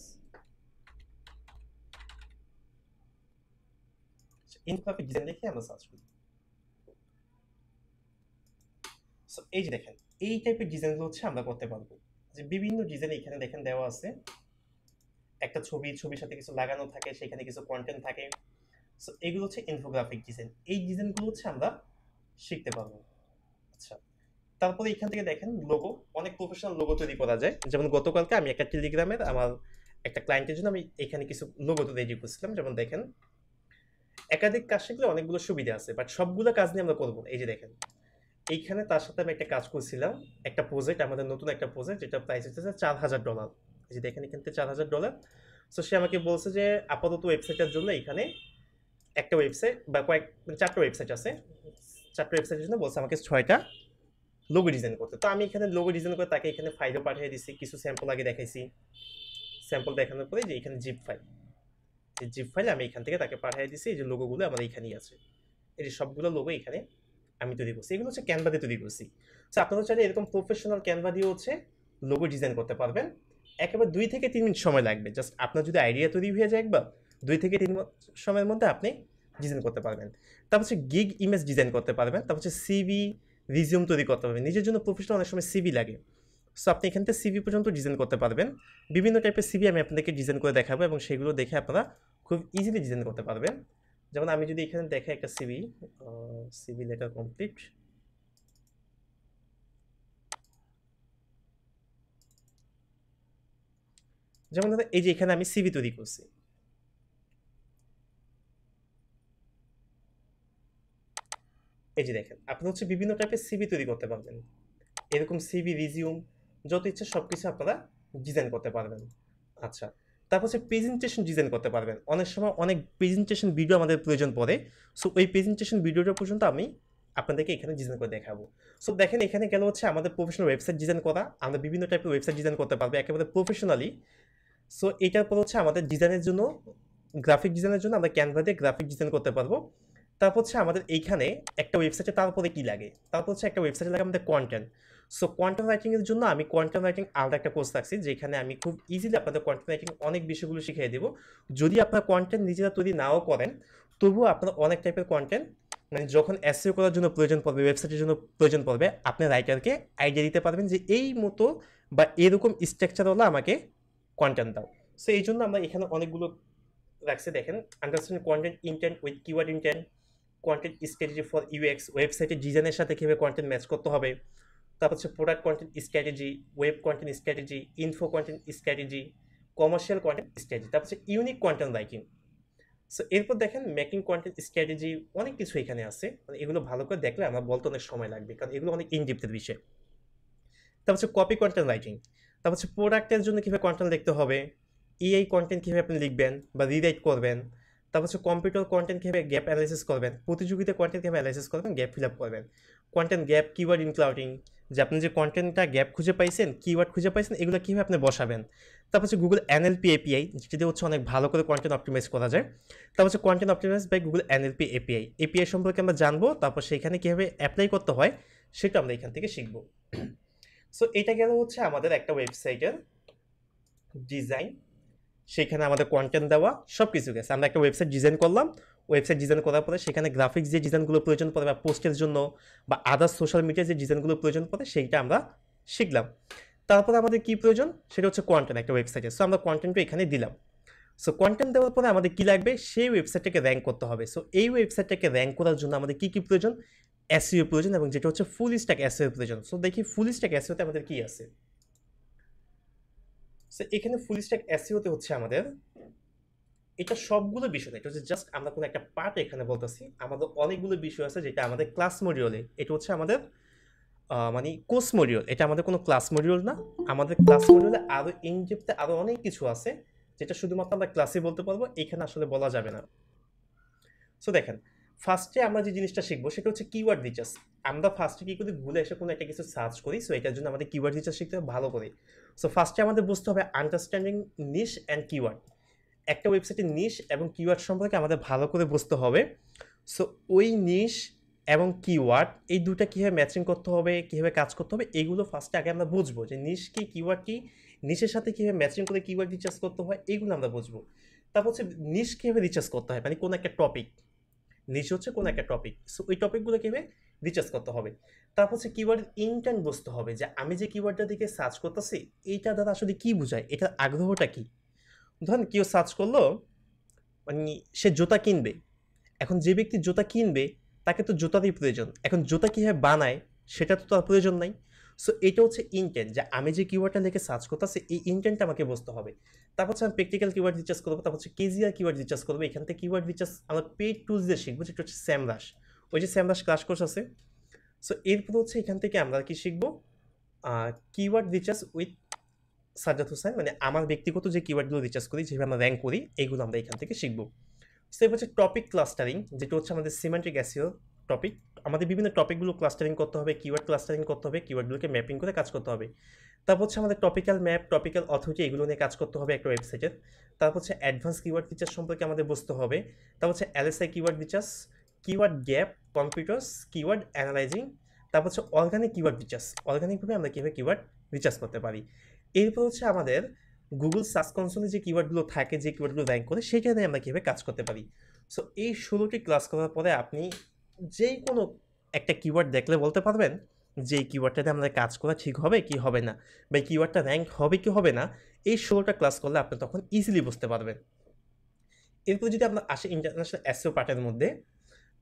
ইনফোগ্রাফিক ডিজাইন দেখে আমরা সার্চ করি। সো এই যে দেখেন এই টাইপের ডিজাইনগুলো হচ্ছে আমরা করতে পারবো, যে বিভিন্ন ডিজাইন এখানে দেখেন দেওয়া আছে, একটা ছবির সাথে কিছু লাগানো থাকে, সেখানে কিছু কন্টেন্ট থাকে। সো এগুলো হচ্ছে ইনফোগ্রাফিক ডিজাইন, এই ডিজাইনগুলো হচ্ছে আমরা শিখতে পারবো। আচ্ছা, তারপরে এখান থেকে দেখেন লোগো, অনেক প্রফেশনাল লোগো তৈরি করা যায়। যেমন গতকালকে আমি একটা টেলিগ্রামের আমার একটা ক্লায়েন্টের জন্য আমি এখানে কিছু লোগো রেডি করছিলাম। যেমন দেখেন একাধিক কাজ শিখলে অনেকগুলো সুবিধা আছে, বাট সবগুলো কাজ নিয়ে আমরা করবো। এই যে দেখেন এইখানে তার সাথে আমি একটা কাজ করছিলাম, একটা প্রজেক্ট, আমাদের নতুন একটা প্রজেক্ট, যেটা প্রাইস হচ্ছে $4000। এই যে দেখেন এখান থেকে $4000। সো সে আমাকে বলছে যে আপাতত ওয়েবসাইটের জন্য এখানে একটা ওয়েবসাইট বা চারটা ওয়েবসাইট আছে, চারটা ওয়েবসাইটের জন্য বলছে আমাকে 6টা লোগো ডিজাইন করতে। তো আমি এখানে লোগো ডিজাইন করে তাকে এখানে ফাইলও পাঠিয়ে দিছি, কিছু স্যাম্পল আগে দেখাইছি। স্যাম্পল দেখানোর পরে যে এখানে জিপ ফাইল, এই জিপ ফাইল আমি এখান থেকে তাকে পাঠিয়ে দিছি। এই যে লোগোগুলো আমার এইখানেই আছে, এই যে সবগুলো লোগো এখানে আমি তৈরি করছি, এগুলো হচ্ছে ক্যানভা দিয়ে তৈরি করছি। সো আপনারা চাইলে এরকম প্রফেশনাল ক্যানভা দিয়ে হচ্ছে লোগো ডিজাইন করতে পারবেন। একেবারে 2 থেকে 3 মিনিট সময় লাগবে। জাস্ট আপনার যদি আইডিয়া তৈরি হয়ে যায় একবার, 2 থেকে 3 সময়ের মধ্যে আপনি ডিজাইন করতে পারবেন। তারপর হচ্ছে গিগ ইমেজ ডিজাইন করতে পারবেন। তারপর হচ্ছে সিভি, রিজিউম তৈরি করতে পারবেন। নিজের জন্য প্রফেশনাল অনেক সময় সিভি লাগে। সো আপনি এখান থেকে সিভি পর্যন্ত ডিজাইন করতে পারবেন। বিভিন্ন টাইপের সিভি আমি আপনাদেরকে ডিজাইন করে দেখাবো এবং সেগুলো দেখে আপনারা খুব ইজিলি ডিজাইন করতে পারবেন। যেমন আমি যদি এখানে দেখে একটা সিভি, সিভি লেটার কমপ্লিট, যেমন ধরো এই যে এখানে আমি সিভি তৈরি করছি। এই যে দেখেন, আপনি হচ্ছে বিভিন্ন টাইপের সিভি তৈরি করতে পারবেন। এরকম সিভি, রিজিউম, যত ইচ্ছা সব কিছু আপনারা ডিজাইন করতে পারবেন। আচ্ছা, তারপর হচ্ছে প্রেজেন্টেশন ডিজাইন করতে পারবেন। অনেক সময় অনেক প্রেজেন্টেশন ভিডিও আমাদের প্রয়োজন পড়ে। সো ওই প্রেজেন্টেশন ভিডিওটা পর্যন্ত আমি আপনাদেরকে এখানে ডিজাইন করে দেখাবো। সো দেখেন এখানে গেল হচ্ছে আমাদের প্রফেশনাল ওয়েবসাইট ডিজাইন করা। আমরা বিভিন্ন টাইপের ওয়েবসাইট ডিজাইন করতে পারবো একেবারে প্রফেশনালি। সো এটার পর হচ্ছে আমাদের ডিজাইনের জন্য, গ্রাফিক ডিজাইনের জন্য আমরা ক্যানভা দিয়ে গ্রাফিক ডিজাইন করতে পারবো। তারপর হচ্ছে আমাদের এইখানে একটা ওয়েবসাইটে তারপরে কি লাগে, তারপর হচ্ছে একটা ওয়েবসাইটে লাগে আমাদের কন্টেন্ট। সো কন্টেন্ট রাইটিংয়ের জন্য আমি কন্টেন্ট রাইটিং আলাদা একটা কোর্স রাখছি, যেখানে আমি খুব ইজিলি আপনাদের কন্টেন্ট রাইটিং অনেক বিষয়গুলো শিখিয়ে দেবো। যদি আপনার কন্টেন্ট নিজেরা তৈরি নাও করেন, তবুও আপনারা অনেক টাইপের কন্টেন্ট, মানে যখন এসইও করার জন্য প্রয়োজন পড়বে, ওয়েবসাইটের জন্য প্রয়োজন পড়বে, আপনি রাইটারকে আইডিয়া দিতে পারবেন যে এই মতো বা এরকম স্ট্রাকচারওয়ালা আমাকে কন্টেন্ট দাও। সো এই জন্য আমরা এখানে অনেকগুলো রাখছে। দেখেন, understand content intent with keyword intent, content strategy for UX, ওয়েবসাইটের ডিজাইনের সাথে কীভাবে কন্টেন্ট ম্যাচ করতে হবে। তারপর হচ্ছে product content strategy, web content strategy, info content strategy, commercial content strategy, তারপর হচ্ছে ইউনিক কন্টেন্ট রাইটিং। সো এরপর দেখেন মেকিং কন্টেন্ট স্ট্র্যাটেজি, অনেক কিছু এখানে আছে। মানে এগুলো ভালো করে দেখলে আমার বলতে অনেক সময় লাগবে, কারণ এগুলো অনেক ইনডিপথের বিষয়। তারপর হচ্ছে কপি কন্টেন্ট রাইটিং, তারপর হচ্ছে প্রোডাক্টের জন্য কীভাবে কন্টেন্ট লিখতে হবে, এআই কন্টেন্ট কীভাবে আপনি লিখবেন বা রিরাইট করবেন। তারপর হচ্ছে কম্পিউটার কন্টেন্ট কীভাবে গ্যাপ অ্যানালাইসিস করবেন, প্রতিযোগিতা কন্টেন্ট কীভাবে অ্যানালাইসিস করবেন, গ্যাপ ফিল আপ করবেন। কন্টেন্ট গ্যাপ, কিওয়ার্ড ইনক্লাউডিং, যে আপনি যে কন্টেন্টটা গ্যাপ খুঁজে পাইছেন, কিওয়ার্ড খুঁজে পাইছেন, এগুলো কীভাবে আপনি বসাবেন। তারপর হচ্ছে গুগল এনএলপি এপিআই, যেটা হচ্ছে অনেক ভালো করে কন্টেন্ট অপটিমাইজ করা যায়। তারপর হচ্ছে content optimise by Google NLP API, API সম্পর্কে আমরা জানবো। তারপর সেখানে কীভাবে অ্যাপ্লাই করতে হয় সেটা আমরা এখান থেকে শিখবো। সো এটা গেল হচ্ছে আমাদের একটা ওয়েবসাইটের ডিজাইন, সেখানে আমাদের কন্টেন্ট দেওয়া সব কিছু গেছে। আমরা একটা ওয়েবসাইট ডিজাইন করলাম, ওয়েবসাইট ডিজাইন করার পরে সেখানে গ্রাফিক্স যে ডিজাইনগুলো প্রয়োজন পড়ে বা পোস্টের জন্য বা আদার্স সোশ্যাল মিডিয়ার যে ডিজাইনগুলো প্রয়োজন পড়ে সেইটা আমরা শিখলাম। তারপরে আমাদের কি প্রয়োজন, সেটা হচ্ছে কন্টেন্ট একটা ওয়েবসাইটে। সো আমরা কন্টেন্টটা এখানে দিলাম। সো কন্টেন্ট দেওয়ার পরে আমাদের কি লাগবে, সেই ওয়েবসাইটটাকে র্যাঙ্ক করতে হবে। সো এই ওয়েবসাইটটাকে র্যাঙ্ক করার জন্য আমাদের কি কি প্রয়োজন, এসইও প্রয়োজন, এবং যেটা হচ্ছে ফুল স্ট্যাক এসইও প্রয়োজন। সো দেখি ফুল স্ট্যাক এসইওতে আমাদের কি আছে। সো এখানে ফুল স্ট্যাক এসইওতে হচ্ছে আমাদের এটা সবগুলো বিষয় না, এটা হচ্ছে জাস্ট আমরা কোনো একটা পার্ট এখানে বলতেছি। আমাদের অনেকগুলো বিষয় আছে যেটা আমাদের ক্লাস মডিউলে, এটা হচ্ছে আমাদের মানে কোর্স মডিউল, এটা আমাদের কোনো ক্লাস মডিউল না। আমাদের ক্লাস মডিউলে আরও ইনডেপথে আরও অনেক কিছু আছে যেটা শুধুমাত্র আমরা ক্লাসে বলতে পারবো, এখানে আসলে বলা যাবে না। সো দেখেন, ফার্স্টে আমরা যে জিনিসটা শিখবো সেটা হচ্ছে কিওয়ার্ড রিসার্চ। আমরা ফার্স্টে কি করি, গুগলে এসে কোনো একটা কিছু সার্চ করি। সো এটার জন্য আমাদের কিওয়ার্ড রিসার্চ শিখতে হবে ভালো করে। সো ফার্স্টে আমাদের বুঝতে হবে আন্ডারস্ট্যান্ডিং নিশ অ্যান্ড কিওয়ার্ড। একটা ওয়েবসাইটের নিশ এবং কিওয়ার্ড সম্পর্কে আমাদের ভালো করে বুঝতে হবে। সো ওই নিশ এবং কিওয়ার্ড এই দুটা কীভাবে ম্যাচিং করতে হবে, কীভাবে কাজ করতে হবে, এইগুলো ফার্স্টে আগে আমরা বুঝবো যে নিশ কি, কিওয়ার্ড কি, নিশের সাথে কীভাবে ম্যাচিং করে কিওয়ার্ড রিসার্চ করতে হয়, এইগুলো আমরা বুঝবো। তারপর হচ্ছে নিশ কীভাবে রিসার্চ করতে হয়, মানে কোনো একটা টপিক, নিশ হচ্ছে কোনো একটা টপিক। সো ওই টপিকগুলো কীভাবে রিসার্চ করতে হবে। তারপর হচ্ছে কিওয়ার্ডের ইন্টেন্ট বুঝতে হবে, যে আমি যে কিওয়ার্ডটা দিকে সার্চ করতেছি এইটা দ্বারা আসলে কী বোঝায়, এটার আগ্রহটা কী। ধরেন কেউ সার্চ করলো মানে সে জুতা কিনবে, এখন যে ব্যক্তি জুতা কিনবে তাকে তো জুতারই প্রয়োজন, এখন জুতা কীভাবে বানায় সেটা তো তার প্রয়োজন নাই। সো এটা হচ্ছে ইন্টেন্ট, যে আমি যে কিওয়ার্ডটা লিখে সার্চ করতেছি এই ইন্টেন্টটা আমাকে বুঝতে হবে। তারপর হচ্ছে আমি প্র্যাকটিক্যাল কিওয়ার্ড রিসার্চ করবো, তারপর হচ্ছে কেজিআর কিওয়ার্ড রিসার্চ করবো। এখান থেকে কিওয়ার্ড রিসার্চ আমরা পেইড টুলস দিয়ে শিখবো, যেটা হচ্ছে স্যামরাশ, ওই যে স্যামরাশ ক্লাস কোর্স আছে। সো এরপর হচ্ছে এখান থেকে আমরা কি শিখবো, keyword research with Sajjad Hossain, মানে আমার ব্যক্তিগত যে কিওয়ার্ডগুলো রিসার্চ করি, যেভাবে আমরা র্যাঙ্ক করি, এইগুলো আমরা এখান থেকে শিখবো। সো এবার হচ্ছে টপিক ক্লাস্টারিং, যেটা হচ্ছে আমাদের সিমেন্টিক এসইও টপিক। আমাদের বিভিন্ন টপিকগুলো ক্লাস্টারিং করতে হবে, কিওয়ার্ড ক্লাস্টারিং করতে হবে, কিওয়ার্ডগুলোকে ম্যাপিং করে কাজ করতে হবে। তারপর হচ্ছে আমাদের টপিক্যাল ম্যাপ, টপিক্যাল অথরিটি, এগুলো নিয়ে কাজ করতে হবে একটা ওয়েবসাইটের। তারপর হচ্ছে অ্যাডভান্স কিওয়ার্ড ফিচার সম্পর্কে আমাদের বুঝতে হবে। তারপর হচ্ছে LSI keyword features, keyword gap, computers, keyword analysing, তারপর হচ্ছে অর্গানিক কিওয়ার্ড রিচার্জ। অর্গানিকভাবে আমরা কীভাবে কিওয়ার্ড রিচার্জ করতে পারি। এরপর হচ্ছে আমাদের গুগল সার্চ কনসোলে যে কিওয়ার্ডগুলো থাকে, যে কিওয়ার্ডগুলো র্যাঙ্ক করে, সেটা নিয়ে আমরা কীভাবে কাজ করতে পারি। সো এই 16টি ক্লাস করার পরে আপনি যে কোনো একটা কিওয়ার্ড দেখলে বলতে পারবেন যে এই কিওয়ার্ডটাতে আমাদের কাজ করা ঠিক হবে কি হবে না, বা এই কিওয়ার্ডটা র্যাঙ্ক হবে কি হবে না। এই 16টা ক্লাস করলে আপনি তখন ইজিলি বুঝতে পারবেন। এরপর যদি আমরা আসি ইন্টারন্যাশনাল এসইও পার্টের মধ্যে,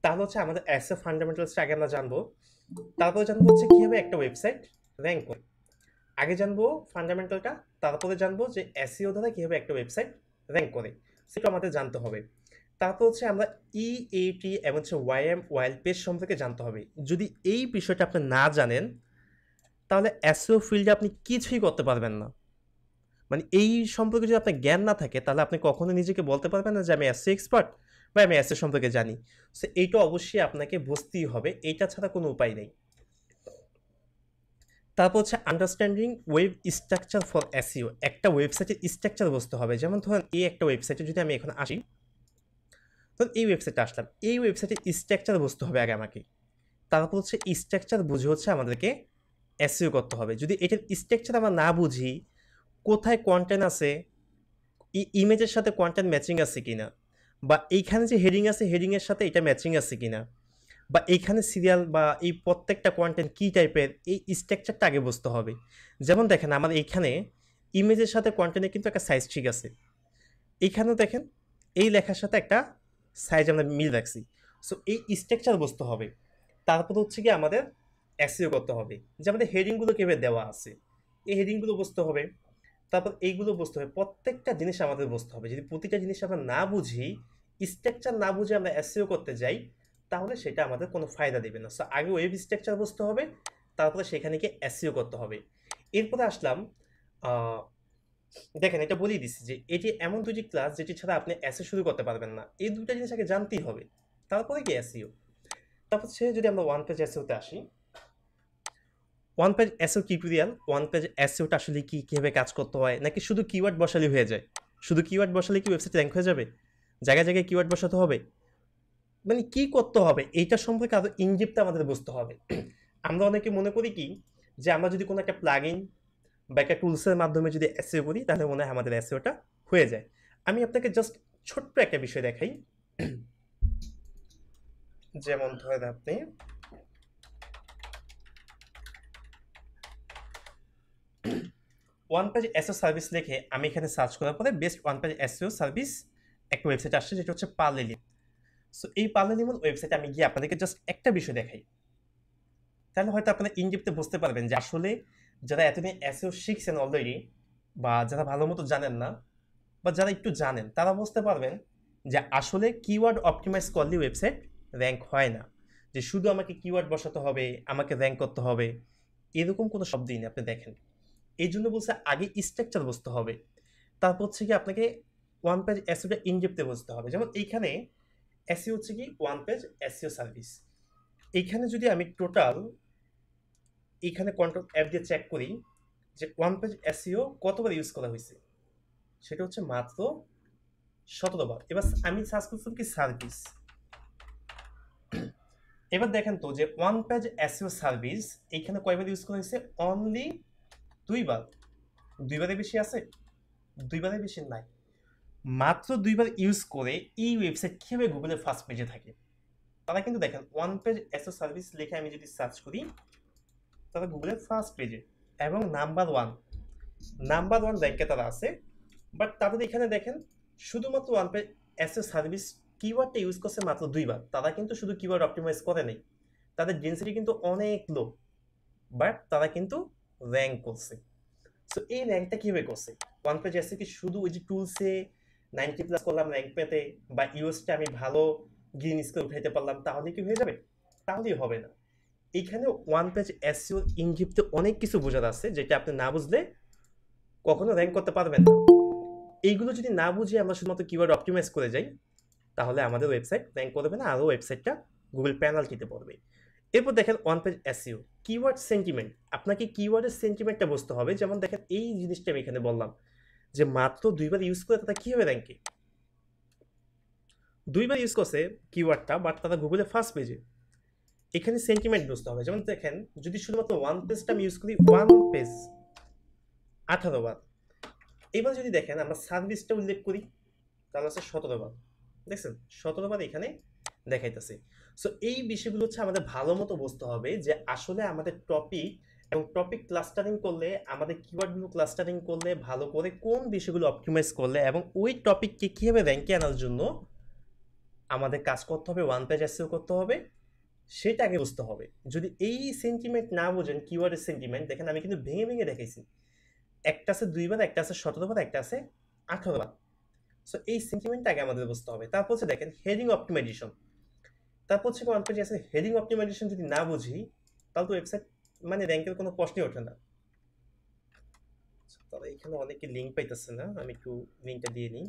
তাহলে হচ্ছে আমাদের এসইও ফান্ডামেন্টালসটা আগে আমরা জানবো। তারপর জানবো হচ্ছে কীভাবে একটা ওয়েবসাইট র্যাঙ্ক করে। আগে জানবো ফান্ডামেন্টালটা, তারপরে জানবো যে এসইও দ্বারা কীভাবে একটা ওয়েবসাইট র্যাঙ্ক করে, সেটা আমাদের জানতে হবে। তারপর হচ্ছে আমরা ইএটি এবং হচ্ছে ওয়াইএম ওয়াইল্ড পেজ সম্পর্কে জানতে হবে। যদি এই বিষয়টা আপনি না জানেন, তাহলে এসইও ফিল্ডে আপনি কিছুই করতে পারবেন না। মানে এই সম্পর্কে যদি আপনার জ্ঞান না থাকে, তাহলে আপনি কখনো নিজেকে বলতে পারবেন না যে আমি এসইও এক্সপার্ট বা আমি এসইও সম্পর্কে জানি। সো এইটা অবশ্যই আপনাকে বুঝতেই হবে, এইটা ছাড়া কোনো উপায় নেই। তারপর হচ্ছে understanding web structure for SEO. একটা ওয়েবসাইটের স্ট্রাকচার বুঝতে হবে। যেমন ধরেন এই একটা ওয়েবসাইটে যদি আমি এখন আসি, ধরুন এই ওয়েবসাইটে আসলাম, এই ওয়েবসাইটের স্ট্রাকচার বুঝতে হবে আগে আমাকে। তারপর হচ্ছে স্ট্রাকচার বুঝে হচ্ছে আমাদেরকে এসইও করতে হবে। যদি এটার স্ট্রাকচার আমরা না বুঝি, কোথায় কন্টেন্ট আছে, ইমেজের সাথে কন্টেন্ট ম্যাচিং আছে কিনা, বা এইখানে যে হেডিং আছে হেডিংয়ের সাথে এটা ম্যাচিং আছে কিনা, বা এইখানে সিরিয়াল বা এই প্রত্যেকটা কন্টেন্ট কী টাইপের, এই স্ট্রাকচারটা আগে বুঝতে হবে। যেমন দেখেন আমার এইখানে ইমেজের সাথে কন্টেন্টে কিন্তু একটা সাইজ ঠিক আছে, এইখানেও দেখেন এই লেখার সাথে একটা সাইজ আমরা মিল রাখছি। সো এই স্ট্রাকচার বুঝতে হবে। তারপর হচ্ছে কি আমাদের এসইও করতে হবে, যে আমাদের হেডিংগুলো কীভাবে দেওয়া আছে, এই হেডিংগুলো বুঝতে হবে। তারপর এইগুলো বুঝতে হবে, প্রত্যেকটা জিনিস আমাদের বুঝতে হবে। যদি প্রতিটা জিনিস আমরা না বুঝি, স্ট্রাকচার না বুঝে আমরা এসইও করতে যাই, তাহলে সেটা আমাদের কোনো ফায়দা দেবে না। সো আগে ওয়েব স্ট্রাকচার বুঝতে হবে, তারপরে সেখানে গিয়ে এসইও করতে হবে। এরপরে আসলাম, দেখেন এটা বলেই দিচ্ছি যে এটি এমন দুটি ক্লাস যেটি ছাড়া আপনি এসইও শুরু করতে পারবেন না। এই দুটো জিনিস আগে জানতেই হবে, তারপরে কি এসইও। তারপর সে যদি আমরা ওয়ান পেজ এসইওতে আসি, one page SEO tutorial. One page এসইওটা আসলে কি, কীভাবে কাজ করতে হয়, নাকি শুধু কিওয়ার্ড বসালেই হয়ে যায়? শুধু কিওয়ার্ড বসালে কি ওয়েবসাইট র্যাঙ্ক হয়ে যাবে? জায়গায় জায়গায় কিওয়ার্ড বসাতে হবে, মানে কি করতে হবে এইটা সম্পর্কে আরো ইনডিপথে আমাদের বুঝতে হবে। আমরা অনেকে মনে করি কি, যে আমরা যদি কোনো একটা প্লাগইন বা একটা টুলসের মাধ্যমে যদি এসইও করি, তাহলে মনে হয় আমাদের এসইওটা হয়ে যায়। আমি আপনাকে জাস্ট ছোট্ট একটা বিষয় দেখাই। যেমন ধরেন আপনি ওয়ান পেজ এসইও সার্ভিস লিখে আমি এখানে সার্চ করার পরে best one page SEO service একটা ওয়েবসাইট আসছে, যেটা হচ্ছে পার্লেলি। সো এই পার্লেলিমন ওয়েবসাইটে আমি গিয়ে আপনাদেরকে জাস্ট একটা বিষয় দেখাই, তাহলে হয়তো আপনারা ইনডিপথে বুঝতে পারবেন যে আসলে যারা এতদিন এসইও শিখছেন অলরেডি, বা যারা ভালো মতো জানেন না, বা যারা একটু জানেন, তারা বুঝতে পারবেন যে আসলে কিওয়ার্ড অপটিমাইজ করলে ওয়েবসাইট র্যাঙ্ক হয় না। যে শুধু আমাকে কিওয়ার্ড বসাতে হবে, আমাকে র্যাঙ্ক করতে হবে, এরকম কোনো শব্দই নেই। আপনি দেখেন, এই জন্য বলছে আগে স্ট্রাকচার বুঝতে হবে, তারপর হচ্ছে কি আপনাকে ওয়ান পেজ এসইওটা ইনডেপথে বুঝতে হবে। যেমন এইখানে এসইও হচ্ছে কি ওয়ান পেজ এসইও সার্ভিস। এইখানে যদি আমি টোটাল এইখানে কন্ট্রোল অ্যাপ দিয়ে চেক করি যে ওয়ান পেজ এসইও কতবার ইউজ করা হয়েছে, সেটা হচ্ছে মাত্র 17 বার। এবার আমি সার্চ করছিলাম কি সার্ভিস। এবার দেখেন তো যে ওয়ান পেজ এসইও সার্ভিস এইখানে কয়বার ইউজ করা হয়েছে, অনলি 2বার। 2বারের বেশি আছে? 2বারের বেশি নাই, মাত্র 2বার ইউজ করে এই ওয়েবসাইট কিভাবে গুগলের ফার্স্ট পেজে থাকে। তারা কিন্তু দেখেন ওয়ান পেজ এসইও সার্ভিস লিখে আমি যদি সার্চ করি, তারা গুগলের ফার্স্ট পেজে এবং নাম্বার ওয়ান র্যাঙ্কে তারা আছে। বাট তাদের এখানে দেখেন শুধুমাত্র ওয়ান পেজ এসইও সার্ভিস কিওয়ার্ডটা ইউজ করছে মাত্র 2বার। তারা কিন্তু শুধু কিওয়ার্ড অপটিমাইজ করে নেই, তাদের ডেন্সিটি কিন্তু অনেক লো, বাট তারা কিন্তু র্যাঙ্ক করছে। সো এই র্যাঙ্কটা কীভাবে করছে? ওয়ান পেজ এসে কি শুধু ওই যে টুলসে 90+ করলাম র্যাঙ্ক পেতে, বা ইউএসটা আমি ভালো গ্রিন স্কোর উঠাইতে পারলাম, তাহলে কি হয়ে যাবে? তাহলেই হবে না। এইখানে ওয়ান পেজ এসইও ইনডিপথে অনেক কিছু বোঝার আছে, যেটা আপনি না বুঝলে কখনো র্যাঙ্ক করতে পারবেন না। এইগুলো যদি না বুঝে আমরা শুধুমাত্র কিওয়ার্ড অপটিমাইজ করে যাই, তাহলে আমাদের ওয়েবসাইট র্যাঙ্ক করবে না, আরও ওয়েবসাইটটা গুগল পেনাল্টিতে পড়বে। এরপর দেখেন one page SEO keyword sentiment. আপনাকে কিওয়ার্ডের সেন্টিমেন্টটা বুঝতে হবে। যেমন দেখেন এই জিনিসটা আমি এখানে বললাম যে মাত্র 2বার ইউজ করে তারা কীভাবে র্যাঙ্কে। দুইবার ইউজ করছে কিওয়ার্ডটা, বাট তারা গুগলে ফার্স্ট পেজে। এখানে সেন্টিমেন্ট বুঝতে হবে। যেমন দেখেন, যদি শুধুমাত্র ওয়ান পেজটা আমি ইউজ করি, ওয়ান পেজ 18 বার। এবার যদি দেখেন আমরা সার্ভিসটা উল্লেখ করি, তাহলে আছে 17 বার। দেখছেন 17 বার এখানে দেখাইতেছে। সো এই বিষয়গুলো হচ্ছে আমাদের ভালো মতো বুঝতে হবে যে আসলে আমাদের টপিক এবং টপিক ক্লাস্টারিং করলে, আমাদের কিওয়ার্ডগুলো ক্লাস্টারিং করলে ভালো করে কোন বিষয়গুলো অপটিমাইজ করলে এবং ওই টপিককে কীভাবে র্যাঙ্কে আনার জন্য আমাদের কাজ করতে হবে, ওয়ান পেজ এসইও করতে হবে, সেটা আগে বুঝতে হবে। যদি এই সেন্টিমেন্ট না বোঝেন, কিওয়ার্ডের সেন্টিমেন্ট দেখেন আমি কিন্তু ভেঙে ভেঙে দেখাইছি। একটা আছে 2 বার, একটা আছে 17 বার, একটা আছে 18 বার। সো এই সেন্টিমেন্টটা আগে আমাদের বুঝতে হবে। তারপর হচ্ছে দেখেন হেডিং অপটিমাইজেশন। তারপর হচ্ছে ওয়ান পেজে আছে হেডিং অপটিমাইজেশন। যদি না বুঝি তাহলে তো ওয়েবসাইট মানে র্যাঙ্কের কোনো প্রশ্নই ওঠে না। তবে এখানে অনেকে লিঙ্ক পাইতেছে না, আমি একটু লিঙ্কটা দিয়ে নিই।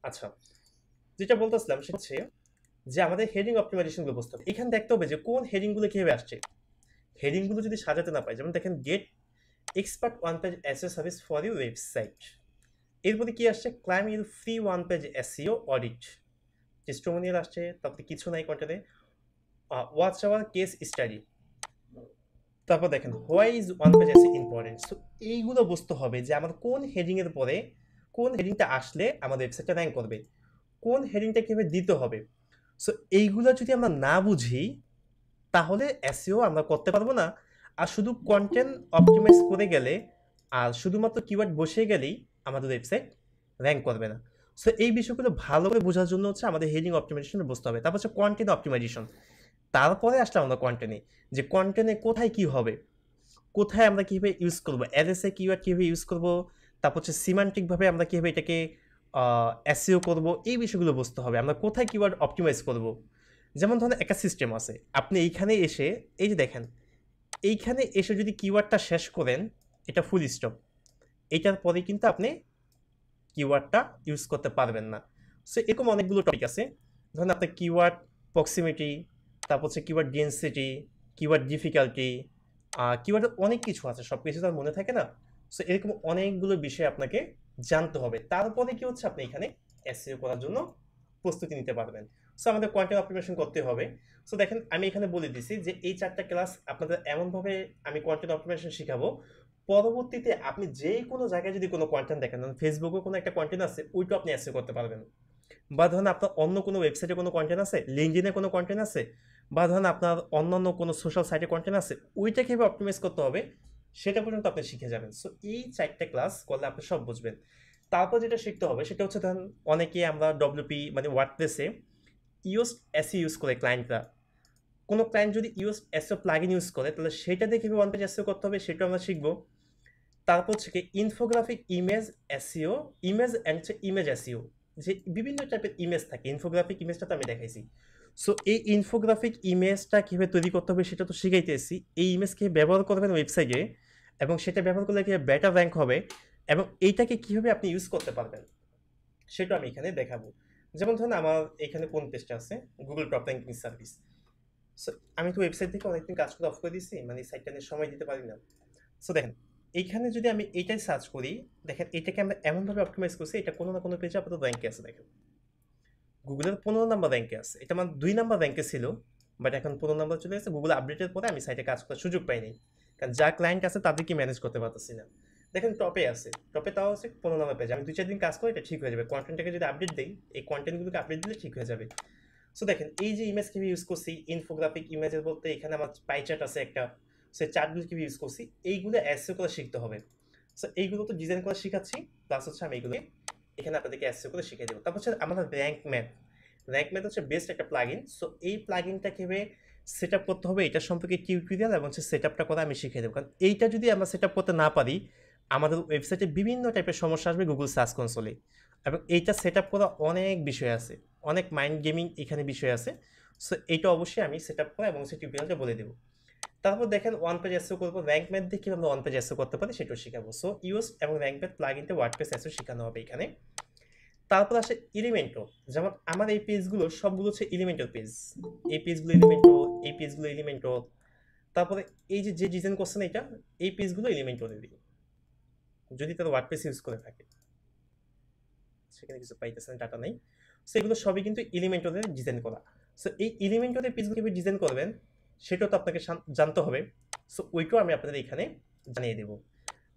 আচ্ছা, যেটা বলতেছিলাম সেটা হচ্ছে যে আমাদের হেডিং অপটিমাইজেশনগুলো বুঝতে হবে। এখানে দেখতে হবে যে কোন হেডিংগুলো কিভাবে আসছে। হেডিংগুলো যদি সাজাতে না পাই, যেমন দেখেন get expert one page SEO service for your website, এরপরে কি আসছে, claim your free one page SEO audit, testimonial আসছে, তারপরে কিছু নাই কন্টেন্টে, ওয়াচ আওয়ার কেস স্টাডি। তারপর দেখেন why is one page SEO important. So এইগুলো বুঝতে হবে যে আমার কোন হেডিংয়ের পরে কোন হেডিংটা আসলে আমাদের ওয়েবসাইটটা র্যাঙ্ক করবে, কোন হেডিংটা কীভাবে দিতে হবে। সো এইগুলো যদি আমরা না বুঝি তাহলে এসইও আমরা করতে পারবো না। আর শুধু কন্টেন্ট অপটিমাইজ করে গেলে আর শুধুমাত্র কিওয়ার্ড বসে গেলেই আমাদের ওয়েবসাইট র্যাঙ্ক করবে না। সো এই বিষয়গুলো ভালো করে বোঝার জন্য হচ্ছে আমাদের হেডিং অপটিমাইজেশন বুঝতে হবে। তারপর হচ্ছে কন্টেন্ট অপটিমাইজেশন। তারপরে আসলে আমরা কন্টেন্টে, যে কন্টেন্টে কোথায় কি হবে, কোথায় আমরা কীভাবে ইউজ করবো, অ্যাড্রেসে কিওয়ার্ড কীভাবে ইউজ করবো, তারপর হচ্ছে সিমান্টিকভাবে আমরা কীভাবে এটাকে এসইও করবো, এই বিষয়গুলো বুঝতে হবে। আমরা কোথায় কিওয়ার্ড অপটিমাইজ করবো। যেমন ধরেন একটা সিস্টেম আছে, আপনি এইখানে এসে, এই যে দেখেন এইখানে এসে যদি কিওয়ার্ডটা শেষ করেন, এটা ফুল স্টপ, এইটার পরে কিন্তু আপনি কিওয়ার্ডটা ইউজ করতে পারবেন না। সো এরকম অনেকগুলো টপিক আছে। ধরেন আপনার কিওয়ার্ড প্রক্সিমিটি, তারপর হচ্ছে কিওয়ার্ড ডেন্সিটি, কিওয়ার্ড ডিফিকাল্টি, কিওয়ার্ডের অনেক কিছু আছে, সব কিছু তো আর মনে থাকে না। সো এরকম অনেকগুলো বিষয় আপনাকে জানতে হবে, তারপরে কি হচ্ছে আপনি এখানে এসইও করার জন্য প্রস্তুতি নিতে পারবেন। সো আমাদের কন্টেন্ট অপটিমাইজেশন করতে হবে। সো দেখেন আমি এখানে বলে দিছি যে এই 4টা ক্লাস আপনাদের এমনভাবে আমি কন্টেন্ট অপটিমাইজেশন শেখাবো, পরবর্তীতে আপনি যে কোনো জায়গায় যদি কোনো কন্টেন্ট দেখেন, ফেসবুকে কোনো একটা কন্টেন্ট আছে, ওইটা আপনি এসইও করতে পারবেন। বা ধরেন আপনার অন্য কোনো ওয়েবসাইটে কোনো কন্টেন্ট আছে, লিঙ্কডইনে কোনো কন্টেন্ট আছে, বা ধরেন আপনার অন্যান্য কোনো সোশ্যাল সাইটে কন্টেন্ট আছে, ওইটা কীভাবে অপটিমাইজ করতে হবে সেটা পর্যন্ত আপনি শিখে যাবেন। সো এই 4টা ক্লাস করলে আপনি সব বুঝবেন। তারপর যেটা শিখতে হবে সেটা হচ্ছে, ধরেন অনেকে আমরা ডব্লিউপি মানে ওয়ার্ডপ্রেসে ইউএস এসইও ইউজ করে ক্লায়েন্টরা, কোনো ক্লায়েন্ট যদি ইউএস এসইও প্লাগইন ইউজ করে তাহলে সেটা দিয়ে কীভাবে ওয়ান পেজ এসইও করতে হবে সেটা আমরা শিখবো। তারপর হচ্ছে কি infographic image SEO, image and image SEO, যে বিভিন্ন টাইপের ইমেজ থাকে, ইনফোগ্রাফিক ইমেজটা তো আমি দেখাইছি। সো এই ইনফোগ্রাফিক ইমেজটা কীভাবে তৈরি করতে হবে সেটা তো শিখাইতেছি। এই ইমেজ কীভাবে ব্যবহার করবেন ওয়েবসাইটে এবং সেটা ব্যবহার করলে কীভাবে বেটার র্যাঙ্ক হবে এবং এইটাকে কীভাবে আপনি ইউজ করতে পারবেন সেটা আমি এখানে দেখাবো। যেমন ধরুন আমার এখানে কোন পেজটা আছে, Google top ranking service. So আমি তো ওয়েবসাইট থেকে অনেকদিন কাজ করে অফ করে দিচ্ছি, মানে সাইটটা নিয়ে সময় দিতে পারি না। সো দেখেন এইখানে যদি আমি এইটাই সার্চ করি, দেখেন এটাকে আমরা এমনভাবে অপটিমাইজ করছি, এটা কোনো না কোনো পেজে আপাতত র্যাঙ্কে আছে। দেখেন গুগলের 15 নম্বর র্যাঙ্কে আছে, এটা আমার 2 নম্বর র্যাঙ্কে ছিল, বাট এখন 15 নম্বর চলে গেছে। গুগল আপডেটের পরে আমি সাইটে কাজ করার সুযোগ পাইনি, কারণ যা ক্লায়েন্ট আছে তাদেরকে ম্যানেজ করতে পারতেছি না। দেখেন টপে আছে, টপে তাও আছে 15 নম্বর পেজ। আমি 2-4 দিন কাজ করি, এটা ঠিক হয়ে যাবে। কন্টেন্টটাকে যদি আপডেট দিই, এই কন্টেন্টগুলোকে আপডেট দিলে ঠিক হয়ে যাবে। সো দেখেন এই যে ইমেজ কিভাবে ইউজ করছি, ইনফোগ্রাফিক ইমেজের বলতে এখানে আমার পাই চার্ট আছে একটা, সে চার্টগুলো কিভাবে ইউজ করছি, এইগুলো এসইও করে শিখতে হবে। সো এইগুলো তো ডিজাইন করে শিখাচ্ছি, প্লাস হচ্ছে আমি এইগুলো এখানে আপনাদেরকে এসইও করে শিখিয়ে দেবো। তারপর হচ্ছে আমাদের র্যাঙ্ক ম্যাথ। র্যাঙ্ক ম্যাথ হচ্ছে বেস্ট একটা প্লাগইন। সো এই প্লাগইনটা কিভাবে সেট আপ করতে হবে এটার সম্পর্কে টিউটোরিয়াল এবং হচ্ছে সেট আপটা করা আমি শিখিয়ে দেবো। কারণ এইটা যদি আমরা সেট আপ করতে না পারি, আমাদের ওয়েবসাইটে বিভিন্ন টাইপের সমস্যা আসবে গুগল সার্চ কনসোলে, এবং এইটা সেট আপ করা অনেক বিষয় আছে, অনেক মাইন্ড গেমিং এখানে বিষয় আছে। সো এইটা অবশ্যই আমি সেট আপ করা এবং সেই টিউটোরিয়ালটা বলে দেবো। তারপর দেখেন ওয়ান পেজ এসইও করবো, র্যাঙ্ক ম্যাথ দিয়ে কীভাবে আমরা ওয়ান পেজ এসইও করতে পারি সেটাও শেখাবো। সো ইউএস এবং র্যাঙ্ক ম্যাথ প্লাগইনতে ওয়ার্ডপ্রেস এসইও শেখানো হবে এখানে। তারপর আসে এলিমেন্টো। যেমন আমার এই পেজগুলো সবগুলো হচ্ছে এলিমেন্টোর পেজ, এই পেজগুলো এলিমেন্টো, এই পেজগুলো এলিমেন্টো, তারপরে এই যে যে ডিজাইন করছেন এটা, এই পেজগুলো এলিমেন্টোরেরই। যদি তারা ওয়ার্ডপ্রেস ইউজ করে থাকে, সেখানে কিছু পাইতেছেন, ডাটা নেই। সো এগুলো সবই কিন্তু এলিমেন্টরে ডিজাইন করা। সো এই এলিমেন্টরে পেজগুলো কিভাবে ডিজাইন করবেন সেটাও তো আপনাকে জানতে হবে। সো ওইটাও আমি আপনাদের এখানে জানিয়ে দেবো।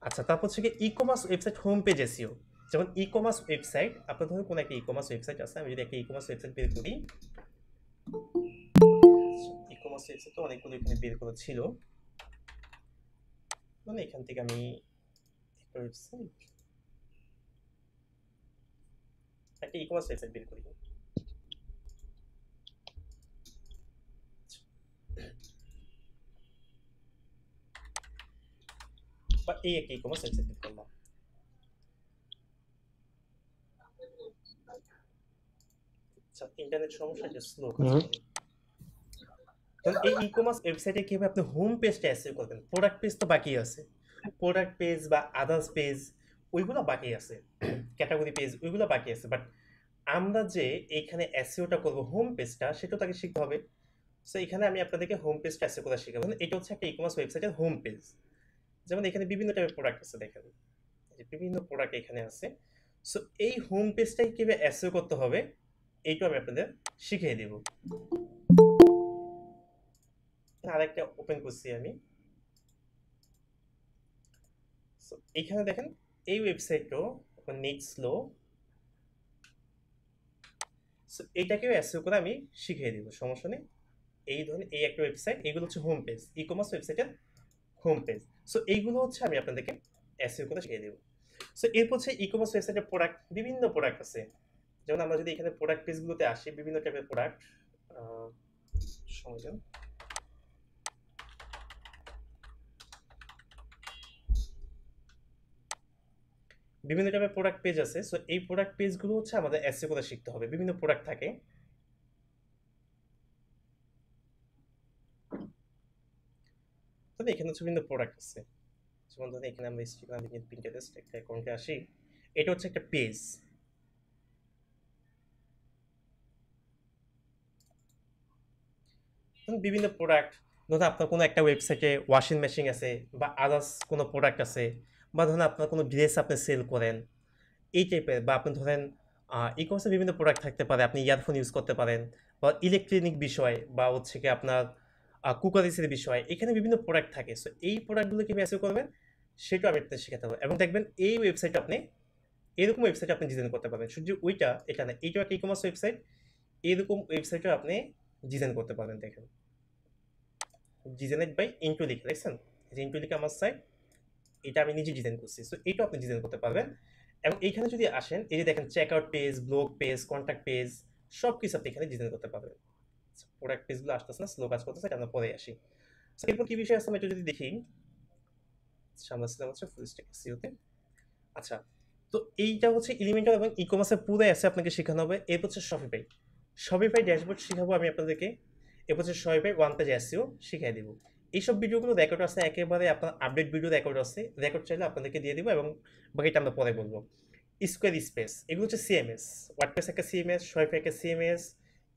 আচ্ছা, তারপর হচ্ছে কি e commerce website home page SEO. যেমন ই কমার্স ওয়েবসাইট, আপনার ধরুন কোনো একটা ই কমার্স ওয়েবসাইট আছে, আমি যদি একটা ই কমার্স ওয়েবসাইট বের করি, ই কমার্স ওয়েবসাইট তো অনেকগুলো এখানে বের করা ছিল, মানে এখান থেকে আমি একটা ওয়েবসাইট, একটা ই কমার্স ওয়েবসাইট বের করি। বা এই একটা ই কমার্স ওয়েবসাইট বের করলাম। আচ্ছা, ইন্টারনেট সমস্যা, যে স্লো কাজ করে। কারণ এই ই কমার্স ওয়েবসাইটে কিভাবে আপনি হোম পেজটা অ্যাসিও করবেন, প্রোডাক্ট পেজ তো বাকি আছে, প্রোডাক্ট পেজ বা আদার্স পেজ ওইগুলো বাকি আছে, ক্যাটাগরি পেজ ওইগুলো বাকি আছে, বাট আমরা যে এইখানে অ্যাসিওটা করবো হোম পেজটা, সেটাও তাকে শিখতে হবে। সো এখানে আমি আপনাদেরকে হোম পেজটা অ্যাসিও করা শেখাবো। এটা হচ্ছে একটা ই কমার্স ওয়েবসাইটের হোম পেজ। যেমন এখানে বিভিন্ন টাইপের প্রোডাক্ট আছে, দেখেন বিভিন্ন প্রোডাক্ট এখানে আছে। সো এই হোম পেজটাই কিভাবে অ্যাসিও করতে হবে এইটাও আমি আপনাদের শিখিয়ে দেবো। আরেকটা ওপেন করছি আমি। সো এইখানে দেখেন এই ওয়েবসাইটটাও নেট স্লো। সো এইটাকেও অ্যাসিও করে আমি শিখিয়ে দিব, সমস্যা নেই। এই ধরনের এই একটা ওয়েবসাইট, এগুলো হচ্ছে হোম পেজ, ই কমার্স ওয়েবসাইটের হোম পেজ। সো এইগুলো হচ্ছে আমি আপনাদেরকে অ্যাসিও করে শিখিয়ে দেবো। সো এরপর হচ্ছে ই কমার্স ওয়েবসাইটের প্রোডাক্ট, বিভিন্ন প্রোডাক্ট আছে। যেমন আমরা যদি এখানে প্রোডাক্ট পেজগুলোতে আসি, বিভিন্ন টাইপের প্রোডাক্ট, সময় দেন। বিভিন্ন টাইপের প্রোডাক্ট পেজ আছে। সো এই প্রোডাক্ট পেজগুলো হচ্ছে আমাদের অ্যাসিও করে শিখতে হবে। বিভিন্ন প্রোডাক্ট থাকে, তবে এখানে হচ্ছে বিভিন্ন প্রোডাক্ট আছে। যেমন ধরুন এখানে আমরা ইনস্টাগ্রাম, পিন্টারেস্ট একটা অ্যাকাউন্টে আসি, এটা হচ্ছে একটা পেজ। বিভিন্ন প্রোডাক্ট, ধরুন আপনার কোনো একটা ওয়েবসাইটে ওয়াশিং মেশিন আছে বা আদার্স কোনো প্রোডাক্ট আছে, বা ধরুন আপনার কোনো ড্রেস আপনি সেল করেন এই টাইপের, বা আপনি ধরেন ই কমার্সে বিভিন্ন প্রোডাক্ট থাকতে পারে, আপনি ইয়ারফোন ইউজ করতে পারেন, বা ইলেকট্রনিক বিষয়, বা হচ্ছে কি আপনার কুকারিসের বিষয়, এখানে বিভিন্ন প্রোডাক্ট থাকে। সো এই প্রোডাক্টগুলো কীভাবে অ্যাসিও করবেন সেটাও আমি আপনাদের শেখাতে হবে। এবং দেখবেন এই ওয়েবসাইট আপনি এরকম ওয়েবসাইট আপনি ডিজাইন করতে পারবেন, শুধু ওইটা এটা না, এইটাও একটা ই কমার্স ওয়েবসাইট, এরকম ওয়েবসাইটও আপনি ডিজাইন করতে পারবেন। দেখেন ডিজাইনেড বাই ইন্টুলিক, দেখছেন যে ইন্টুলিক আমার সাইট, এটা আমি নিজে ডিজাইন করছি। সো এইটাও আপনি ডিজাইন করতে পারবেন। এবং এইখানে যদি আসেন, এই যে দেখেন check out page, blog page, contact page, সব কিছু আপনি এখানে ডিজাইন করতে পারবেন। প্রোডাক্ট পেজগুলো আসতেছে না, স্লো কাজ করতেছে, এটা আমরা পরে আসি। এরপর কি বিষয় আছে আমরা একটু যদি দেখি, আমরা ছিলাম হচ্ছে ফুল স্ট্যাক এসইওতে। আচ্ছা, তো এইটা হচ্ছে এলিমেন্টাল এবং ই কমার্সের পুরো অ্যাসে আপনাকে শেখানো হবে। এরপর হচ্ছে শপিফাই, শপিফাই ড্যাশবোর্ড শেখাবো আমি আপনাদেরকে। এরপর হচ্ছে শপিফাই ওয়ান পেজ এসইও শিখিয়ে দেবো। এইসব ভিডিওগুলো রেকর্ড আছে, একেবারে আপনার আপডেট ভিডিও রেকর্ড আছে, রেকর্ড চাইলে আপনাদেরকে দিয়ে দিব, এবং বাকিটা আমরা পরে বলবো। স্কোয়ার স্পেস, এগুলো হচ্ছে সিএমএস, ওয়ার্ডপ্রেস একটা সিএমএস, শপিফাই একটা সিএমএস,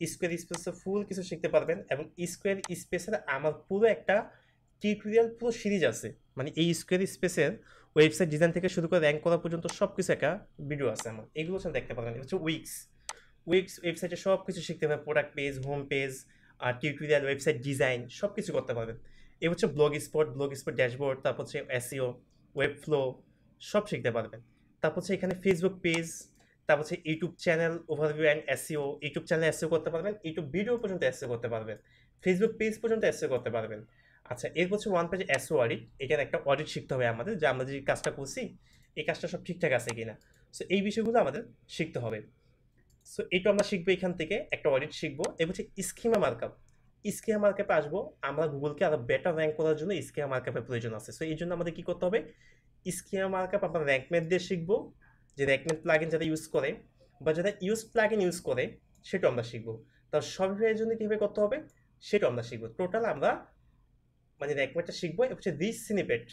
স্কোয়ার স্পেসের ফুল কিছু শিখতে পারবেন। এবং স্কোয়ার স্পেসের আমার পুরো একটা টিউটোরিয়াল, পুরো সিরিজ আছে, মানে এই স্কোয়ার স্পেসের ওয়েবসাইট ডিজাইন থেকে শুরু করে র্যাঙ্ক করা পর্যন্ত সব কিছু একটা ভিডিও আছে আমার, এগুলো হচ্ছে দেখতে পারবেন। হচ্ছে উইক্স, উইক্স ওয়েবসাইটে সব কিছু শিখতে পারবেন, প্রোডাক্ট পেজ, হোম পেজ, আর টিউটোরিয়াল, ওয়েবসাইট ডিজাইন সব কিছু করতে পারবেন। এই হচ্ছে ব্লগ স্পট ড্যাশবোর্ড, তারপর হচ্ছে এসইও, ওয়েব ফ্লো, সব শিখতে পারবেন। তারপর হচ্ছে এখানে ফেসবুক পেজ, তারপর হচ্ছে YouTube channel overview and SEO, YouTube channel SEO করতে পারবেন, ইউটিউব ভিডিও পর্যন্ত এসইও করতে পারবেন, ফেসবুক পেজ পর্যন্ত এসইও করতে পারবেন। আচ্ছা, এরপর হচ্ছে ওয়ান পেজ এসইও অডিট, এটার একটা অডিট শিখতে হবে আমাদের, যে আমরা যে কাজটা করছি এই কাজটা সব ঠিকঠাক আছে কিনা। সো এই বিষয়গুলো আমাদের শিখতে হবে। সো এটা আমরা শিখবো, এখান থেকে একটা অডিট শিখবো। এবার হচ্ছে স্কিমা মার্কআপ, স্কিমা মার্কআপে আসবো। আমরা গুগলকে আরো বেটার র্যাঙ্ক করার জন্য স্কিমা মার্কআপের প্রয়োজন আছে। সো এই জন্য আমাদের কি করতে হবে, স্কিমা মার্কআপ আমরা র্যাঙ্কমেট দিয়ে শিখবো, যে র্যাঙ্কমেট প্লাগইন যারা ইউজ করে বা যারা প্লাগইন ইউজ করে সেটাও আমরা শিখবো। তার সফটওয়্যারের জন্য কীভাবে করতে হবে সেটাও আমরা শিখবো। টোটাল আমরা মানে র্যাঙ্কমেটটা শিখবো। এটা হচ্ছে রিচ স্নিপেট,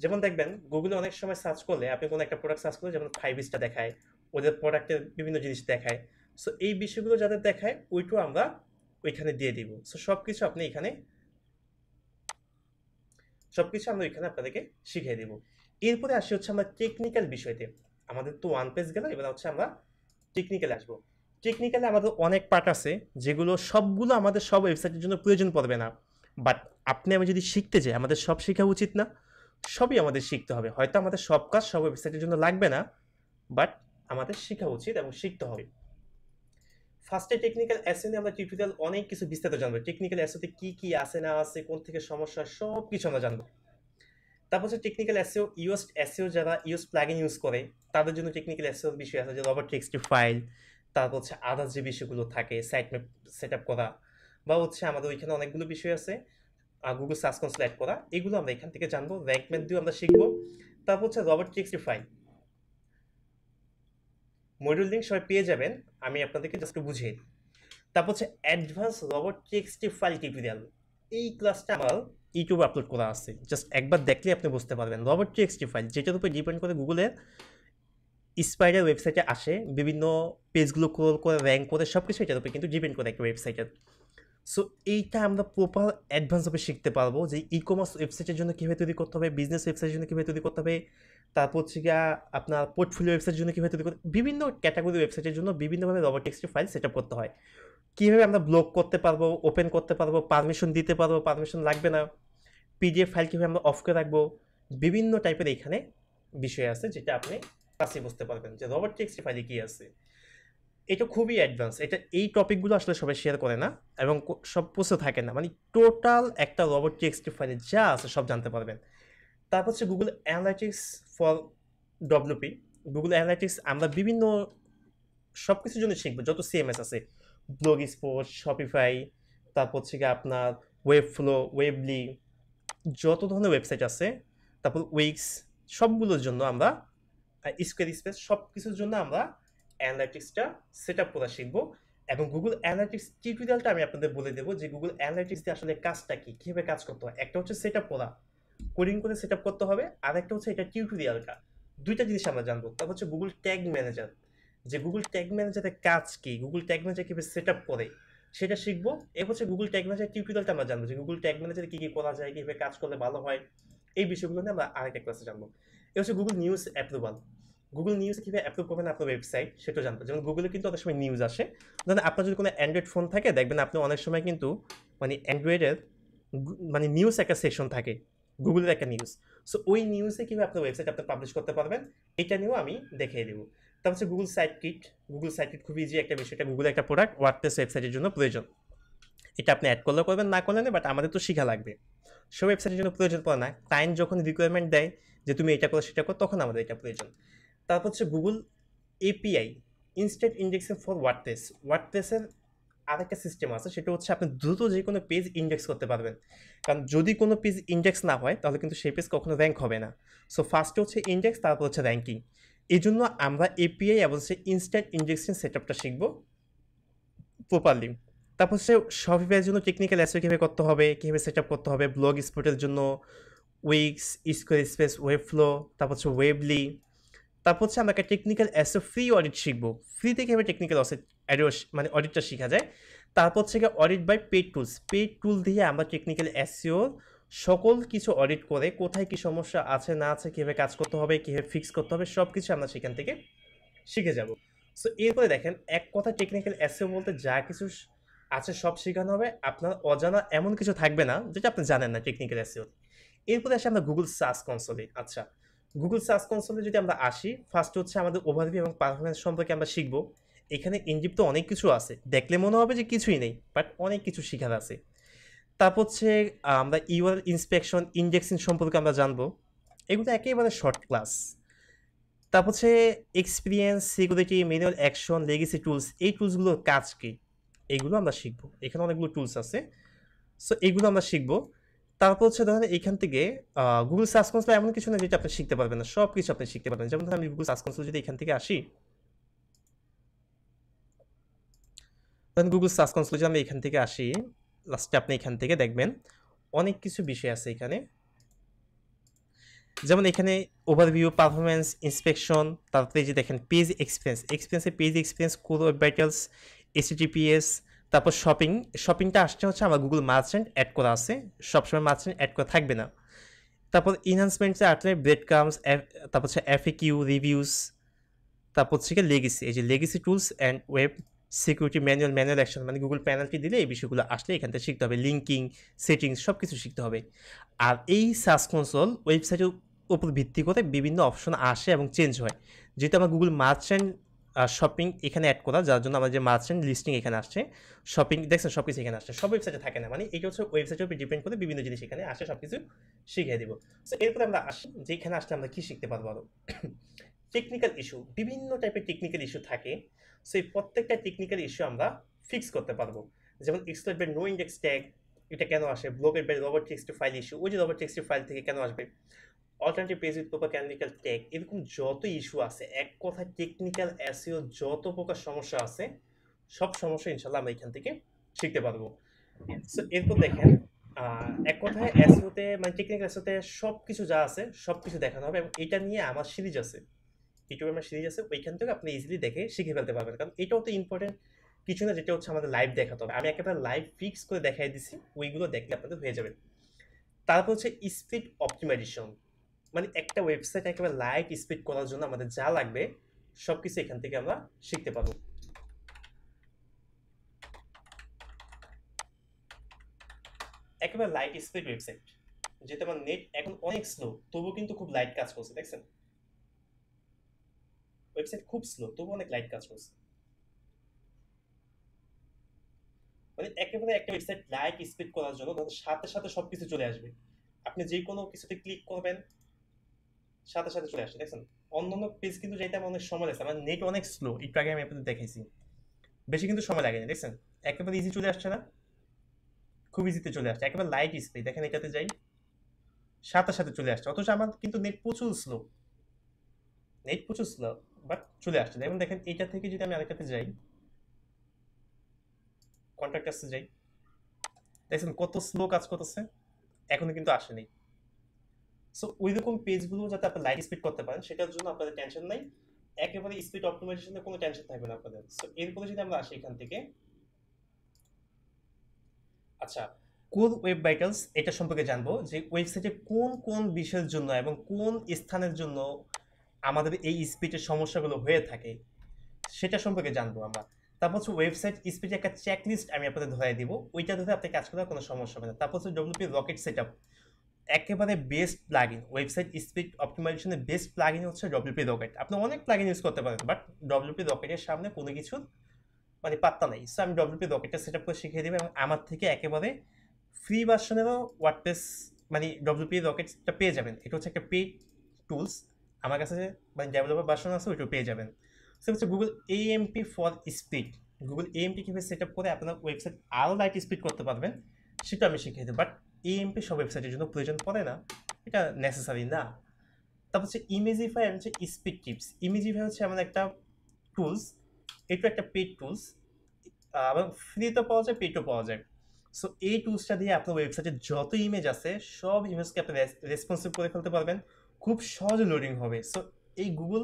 যেমন দেখবেন গুগলে অনেক সময় সার্চ করলে, আপনি কোনো একটা প্রোডাক্ট সার্চ করলে যেমন 5 স্টার দেখায়, ওদের প্রোডাক্টের বিভিন্ন জিনিস দেখায়। সো এই বিষয়গুলো যাদের দেখায় ওইটাও আমরা ওইখানে দিয়ে দিব। সো সব কিছু আমরা ওইখানে আপনাদেরকে শিখিয়ে দেবো। এরপরে আসি হচ্ছে আমরা টেকনিক্যাল বিষয়তে। আমাদের তো ওয়ান পেজ গেল, এবার হচ্ছে আমরা টেকনিক্যালে আসবো। টেকনিক্যালে আমাদের অনেক পার্ট আছে যেগুলো সবগুলো আমাদের সব ওয়েবসাইটের জন্য প্রয়োজন পড়বে না, বাট আপনি আমি যদি শিখতে যাই আমাদের সব শেখা উচিত না? সবই আমাদের শিখতে হবে। হয়তো আমাদের সব কাজ সব ওয়েবসাইটের জন্য লাগবে না, বাট আমাদের শেখা উচিত এবং শিখতে হবে। ফার্স্টে টেকনিক্যাল এসইও নিয়ে আমরা টিউটোরিয়াল অনেক কিছু বিস্তারিত জানবো। টেকনিক্যাল এসইওতে কি কি আছে না আছে, কোন থেকে সমস্যা, সব কিছু আমরা জানবো। তারপর হচ্ছে টেকনিক্যাল এসইও, ইউএস এসইও যারা ইউএস প্লাগইন ইউজ করে তাদের জন্য টেকনিক্যাল এসইও বিষয় আছে, যে রবার্ট টেক্সটি ফাইল, তারপর হচ্ছে আদার্স যে বিষয়গুলো থাকে সাইট ম্যাপ সেট আপ করা, বা হচ্ছে আমাদের ওইখানে অনেকগুলো বিষয় আছে গুগল সার্চ কনসোল অ্যাড করা, এগুলো আমরা এখান থেকে জানবো। র্যাঙ্ক ম্যাপ দিয়েও আমরা শিখবো। তারপর হচ্ছে রবার্ট টেক্সটি ফাইল মডিউল লিঙ্ক সবাই পেয়ে যাবেন, আমি আপনাদেরকে জাস্ট বুঝিয়ে দিই। তারপর হচ্ছে অ্যাডভান্স রবার্ট টেক্সটি ফাইল টিউটোরিয়াল, এই ক্লাসটা আমার ইউটিউবে আপলোড করা আছে, জাস্ট একবার দেখলে আপনি বুঝতে পারবেন। রবার্ট টেক্সটি ফাইল যেটার উপর ডিপেন্ড করে গুগলের স্পাইডার ওয়েবসাইটে আসে, বিভিন্ন পেজগুলো ক্রল করে র্যাঙ্ক করে সব কিছু এটার উপরে কিন্তু ডিপেন্ড করে একটা ওয়েবসাইটের। সো এইটা আমরা প্রপার অ্যাডভান্সভাবে শিখতে পারবো যে ই কমার্স ওয়েবসাইটের জন্য কীভাবে তৈরি করতে হবে, বিজনেস ওয়েবসাইটের জন্য কীভাবে তৈরি করতে হবে, তারপর হচ্ছে গিয়ে আপনার পোর্টফোলিও ওয়েবসাইটের জন্য কীভাবে তৈরি করতে, বিভিন্ন ক্যাটাগরি ওয়েবসাইটের জন্য বিভিন্নভাবে রোবোটিক্সটি ফাইল সেট আপ করতে হয়। কীভাবে আমরা ব্লক করতে পারবো, ওপেন করতে পারবো, পারমিশন দিতে পারবো, পারমিশন লাগবে না, পিডিএফ ফাইল কীভাবে আমরা অফ করে রাখবো, বিভিন্ন টাইপের এখানে বিষয় আছে যেটা আপনি কাছে বুঝতে পারবেন যে রোবোটিক্সটি ফাইলে কী আছে। এটা খুবই অ্যাডভান্স, এটা এই টপিকগুলো আসলে সবাই শেয়ার করে না এবং সব পোস্টে থাকে না, মানে টোটাল একটা রোবট টেক্সট ফাইলে যা আছে সব জানতে পারবেন। তারপর হচ্ছে Google analytics for WP. Google analytics আমরা বিভিন্ন সব কিছুর জন্য শিখবো, যত সিএমএস আছে, ব্লগ স্পোর্ট, শপিফাই, তারপর হচ্ছে গিয়ে আপনার ওয়েব ফ্লো, ওয়েবলি, যত ধরনের ওয়েবসাইট আছে, তারপর উইক্স, সবগুলোর জন্য আমরা স্কোয়ার স্পেস, সব কিছুর জন্য আমরা অ্যানালাইটিক্সটা সেট আপ করা শিখবো। এবং গুগল অ্যানালাইটিক্স টিউটোরিয়ালটা আমি আপনাদের বলে দেবো যে গুগল অ্যানালাইটিক্স দিয়ে আসলে কাজটা কি, কীভাবে কাজ করতে হয়। একটা হচ্ছে সেট আপ করা, কোডিং করে সেট আপ করতে হবে, আর একটা হচ্ছে এটা টিউটোরিয়ালটা, দুইটা জিনিস আমরা জানবো। তারপর হচ্ছে গুগল ট্যাগ ম্যানেজার, যে গুগল ট্যাগ ম্যানেজারের কাজ কি, গুগল ট্যাগ ম্যানেজার কীভাবে সেট আপ করে সেটা শিখবো। এরপর হচ্ছে গুগল ট্যাগ ম্যানেজার টিউটোরিয়ালটা আমরা জানবো, যে গুগল ট্যাগ ম্যানেজারে কী কী করা যায়, কীভাবে কাজ করলে ভালো হয়, এই বিষয়গুলো নিয়ে আমরা আরেকটা ক্লাসে জানবো। এ হচ্ছে Google news approval, Google news কীভাবে অ্যাপ্রুভ করবেন আপনার ওয়েবসাইট সেটাও জানবো। যেমন গুগলে কিন্তু অনেক সময় নিউজ আসে, ধরেন আপনার যদি কোনো অ্যান্ড্রয়েড ফোন থাকে দেখবেন আপনি অনেক সময় কিন্তু মানে অ্যান্ড্রয়েডের মানে নিউজ একটা সেকশন থাকে, গুগলের একটা নিউজ। সো ওই নিউজে কীভাবে আপনার ওয়েবসাইট আপনি পাবলিশ করতে পারবেন এটা নিয়েও আমি দেখিয়ে দেবো। তারপর হচ্ছে Google site kit, Google site kit খুবই ইজি একটা বিষয়, এটা গুগলের একটা প্রোডাক্ট, ওয়ার্ডপ্রেস ওয়েবসাইটের জন্য প্রয়োজন। এটা আপনি অ্যাড করলেও করবেন, না করলে নেই, বাট আমাদের তো শেখা লাগবে। সব ওয়েবসাইটের জন্য প্রয়োজন পড়ে না, ক্লায়েন্ট যখন রিকোয়ারমেন্ট দেয় যে তুমি এটা করো সেটা করো, তখন আমাদের এটা প্রয়োজন। তারপর হচ্ছে Google API, instant indexing for WordPress. ওয়ার্ডপ্রেসের আরেকটা সিস্টেম আছে, সেটা হচ্ছে আপনি দ্রুত যে কোনো পেজ ইন্ডেক্স করতে পারবেন, কারণ যদি কোনো পেজ ইন্ডেক্স না হয় তাহলে কিন্তু সেই পেজ কখনো র্যাঙ্ক হবে না। সো ফার্স্টে হচ্ছে ইন্ডেক্স, তারপর হচ্ছে র্যাঙ্কিং। এই জন্য আমরা এপিআই এবং হচ্ছে ইনস্ট্যান্ট ইন্ডেক্সিং সেট আপটা শিখবো প্রপারলি। তারপর হচ্ছে শপিফাইয়ের জন্য টেকনিক্যাল এসইও কীভাবে করতে হবে, কীভাবে সেট আপ করতে হবে, ব্লগ স্পটের জন্য weeks, square space, web flow, তারপর হচ্ছে ওয়েবলি। তারপর হচ্ছে আমরা একটা টেকনিক্যাল এসইও ফ্রি অডিট শিখবো, ফ্রিতে কীভাবে টেকনিক্যাল মানে অডিটটা শেখা যায়। তারপর হচ্ছে audit by paid tools, paid tool দিয়ে আমরা টেকনিক্যাল এসইও সকল কিছু অডিট করে কোথায় কী সমস্যা আছে না আছে, কীভাবে কাজ করতে হবে, কীভাবে ফিক্স করতে হবে, সব কিছু আমরা সেখান থেকে শিখে যাব। সো এরপরে দেখেন, এক কথা টেকনিক্যাল এসইও বলতে যা কিছু আছে সব শেখানো হবে, আপনার অজানা এমন কিছু থাকবে না যেটা আপনি জানেন না টেকনিক্যাল এসইও। এরপরে আসে আমরা গুগল সার্চ কনসোলে। আচ্ছা, গুগল সার্চ কনসোলে যদি আমরা আসি, ফার্স্ট হচ্ছে আমাদের ওভারভিউ এবং পারফরমেন্স সম্পর্কে আমরা শিখব। এখানে ইনডিপথ অনেক কিছু আছে, দেখলে মনে হবে যে কিছুই নেই, বাট অনেক কিছু শেখার আছে। তারপর হচ্ছে আমরা ইউআরএল ইন্সপেকশন, ইন্ডেক্সিং সম্পর্কে আমরা জানবো, এগুলো একেবারে শর্ট ক্লাস। তারপর হচ্ছে experience, security, manual action, legacy tools, এই টুলসগুলোর কাজ কী এইগুলো আমরা শিখবো। এখানে অনেকগুলো টুলস আছে, সো এইগুলো আমরা শিখবো। তারপর হচ্ছে ধরেন এইখান থেকে গুগল সার্চ কনসোল এমন কিছু না যেটা আপনি শিখতে পারবেন না, সব কিছু আপনি শিখতে পারবেন। যেমন ধরেন আমি গুগল সার্চ কনসোল যদি এখান থেকে আসি, ধরেন গুগল সার্চ কনসোল যদি আমি এখান থেকে আসি, লাস্টে আপনি এখান থেকে দেখবেন অনেক কিছু বিষয় আছে এখানে। যেমন এখানে ওভারভিউ, পারফরমেন্স, ইন্সপেকশন, তারপরে যে দেখেন page experience, page experience, core web vitals, HTTPS, তারপর শপিংটা আসছে হচ্ছে আমার গুগল মার্চেন্ট অ্যাড করা আছে, সবসময় মার্চেন্ট অ্যাড করা থাকবে না। তারপর ইনহ্যান্সমেন্টসে আসলে ব্রেড ক্রামস, তারপর হচ্ছে এফএকিউ রিভিউস, তারপর হচ্ছে লেগেসি, এই যে legacy tools and web security manual action, মানে গুগল পেনাল্টি দিলে এই বিষয়গুলো আসলে এখান থেকে শিখতে হবে, লিঙ্কিং সেটিংস সব কিছু শিখতে হবে। আর এই সার্চ কনসোল ওয়েবসাইটের উপর ভিত্তি করে বিভিন্ন অপশন আসে এবং চেঞ্জ হয়। যেহেতু আমার গুগল মার্চেন্ট শপিং এখানে অ্যাড করা, যার জন্য আমার যে মার্চেন্ট লিস্টিং এখানে আসছে, শপিং দেখছেন সব কিছু এখানে আসছে, সব ওয়েবসাইটে থাকে না, মানে এটা হচ্ছে ওয়েবসাইটের উপর ডিপেন্ড করে বিভিন্ন জিনিস এখানে আসে, সব কিছু শিখিয়ে দিব। সো এরপরে আমরা আসি যে এখানে আসলে আমরা কী শিখতে পারবো আরও। টেকনিক্যাল ইস্যু, বিভিন্ন টাইপের টেকনিক্যাল ইস্যু থাকে। সো এই প্রত্যেকটা টেকনিক্যাল ইস্যু আমরা ফিক্স করতে পারবো। যেমন excluded by no index tag, এটা কেন আসে, blocked by robots text file issue, ওই যে রবার্ট টেক্সট ফাইল থেকে কেন আসবে, alternative page with proper canonical tag, এরকম যত ইস্যু আছে, এক কথায় টেকনিক্যাল এসইও যত প্রকার সমস্যা আছে, সব সমস্যা ইনশাল্লাহ আমরা এখান থেকে শিখতে পারবো। সো এরপর দেখেন, এক কথায় এসইওতে মানে টেকনিক্যাল এসইওতে সব কিছু যা আছে সব কিছু দেখানো হবে, এবং এটা নিয়ে আমার সিরিজ আছে, ইউটিউবে আমার সিরিজ আছে, ওইখান থেকে আপনি ইজিলি দেখে শিখে ফেলতে পারবেন। কারণ এটাও তো ইম্পর্টেন্ট কিছু না, যেটা হচ্ছে আমাদের লাইভ দেখাতে হবে। আমি একেবারে লাইভ ফিক্স করে দেখাই দিছি, ওইগুলো দেখলে আপনাদের হয়ে যাবে। তারপর হচ্ছে স্পিড অপটিমাইজেশন, মানে একটা ওয়েবসাইট একেবারে লাইট স্পিড করার জন্য আমাদের যা লাগবে সব কিছু এখান থেকে আমরা শিখতে পারবো। একেবারে লাইট স্পিড ওয়েবসাইট, যেহেতু আমার নেট এখন অনেক স্লো, তবুও কিন্তু খুব লাইট কাজ করছে, দেখছেন ওয়েবসাইট খুব স্লো তবুও অনেক লাইট কাজ করছে। মানে একেবারে একটা ওয়েবসাইট লাইট স্পিড করার জন্য সাথে সাথে সবকিছু চলে আসবে, আপনি যে কোনো কিছুতে ক্লিক করবেন সাথে সাথে চলে আসছে, দেখছেন। অন্যান্য পেজ কিন্তু যাইতে আমার অনেক সময় লাগছে, আমার নেট অনেক স্লো, একটু আগে আমি আপনাদের দেখাইছি, বেশি কিন্তু সময় লাগেনি, দেখছেন একেবারে ইজি চলে আসছে না, খুব ইজিতে চলে আসছে, একেবারে লাইট স্পিড। দেখেন এটাতে যাই সাথে সাথে চলে আসছে, অথচ আমার কিন্তু নেট প্রচুর স্লো, বাট চলে আসছে। যেমন দেখেন এটা থেকে যদি আমি আরেকটাতে যাই, কন্ট্যাক্ট আসতে যাই, দেখছেন কত স্লো কাজ করতেছে, এখনো কিন্তু আসেনি। সো ওইরকম পেজগুলো যাতে আপনি লাইট স্পিড করতে পারেন, সেটার জন্য আপনাদের টেনশন নাই, একেবারে স্পিড অপটিমাইজেশনে কোনো টেনশন থাকবে না আপনাদের। সো এরপরে যদি আমরা আসি এখান থেকে, আচ্ছা কোর ওয়েব ভাইটালস এটা সম্পর্কে জানবো, যে ওয়েবসাইটে কোন কোন বিষয়ের জন্য এবং কোন স্থানের জন্য আমাদের এই স্পিডের সমস্যাগুলো হয়ে থাকে সেটা সম্পর্কে জানবো আমরা। তারপর হচ্ছে ওয়েবসাইট স্পিডে একটা চেকলিস্ট আমি আপনাদের ধরাই দিব, ওইটা ধরে আপনি কাজ করার কোনো সমস্যা হবে না। তারপর হচ্ছে ডব্লিউপি রকেট সেটআপ, একেবারে বেস্ট প্লাগইন, ওয়েবসাইট স্পিড অপটিমাইজেশনের বেস্ট প্লাগইন হচ্ছে ডব্লিউপি রকেট। আপনি অনেক প্লাগইন ইউজ করতে পারেন, বাট ডব্লিউপি রকেটের সামনে কোনো কিছু মানে পাত্তা নাই। সো আমি ডব্লিউপি রকেটটা সেট আপ করে শিখিয়ে দেবো, এবং আমার থেকে একেবারে ফ্রি ভার্সনেরও ওয়ার্ডপ্রেস মানে ডব্লিউপি রকেটটা পেয়ে যাবেন। এটা হচ্ছে একটা পেইড টুলস, আমার কাছে মানে ডেভেলপার ভার্সন আছে, ওইটাও পেয়ে যাবেন। সে হচ্ছে Google AMP for speed, Google AMP কীভাবে সেট আপ করে আপনার ওয়েবসাইট আরও লাইট স্পিড করতে পারবেন সেটা আমি শিখিয়ে দেবো। বাট এএমপি সব ওয়েবসাইটের জন্য প্রয়োজন পড়ে না, এটা নেসেসারি না। তারপর হচ্ছে ইমেজিফাই আর হচ্ছে স্পিড টিপস। ইমেজিফাই হচ্ছে এমন একটা টুলস, এটা একটা পেইড টুলস, এবং ফ্রিতেও পাওয়া যায়, পেইডও পাওয়া যায়। সো এই টুলসটা দিয়ে আপনার ওয়েবসাইটে যত ইমেজ আছে সব ইমেজকে আপনি রেসপন্সিভ করে ফেলতে পারবেন, খুব সহজে লোডিং হবে। সো এই গুগল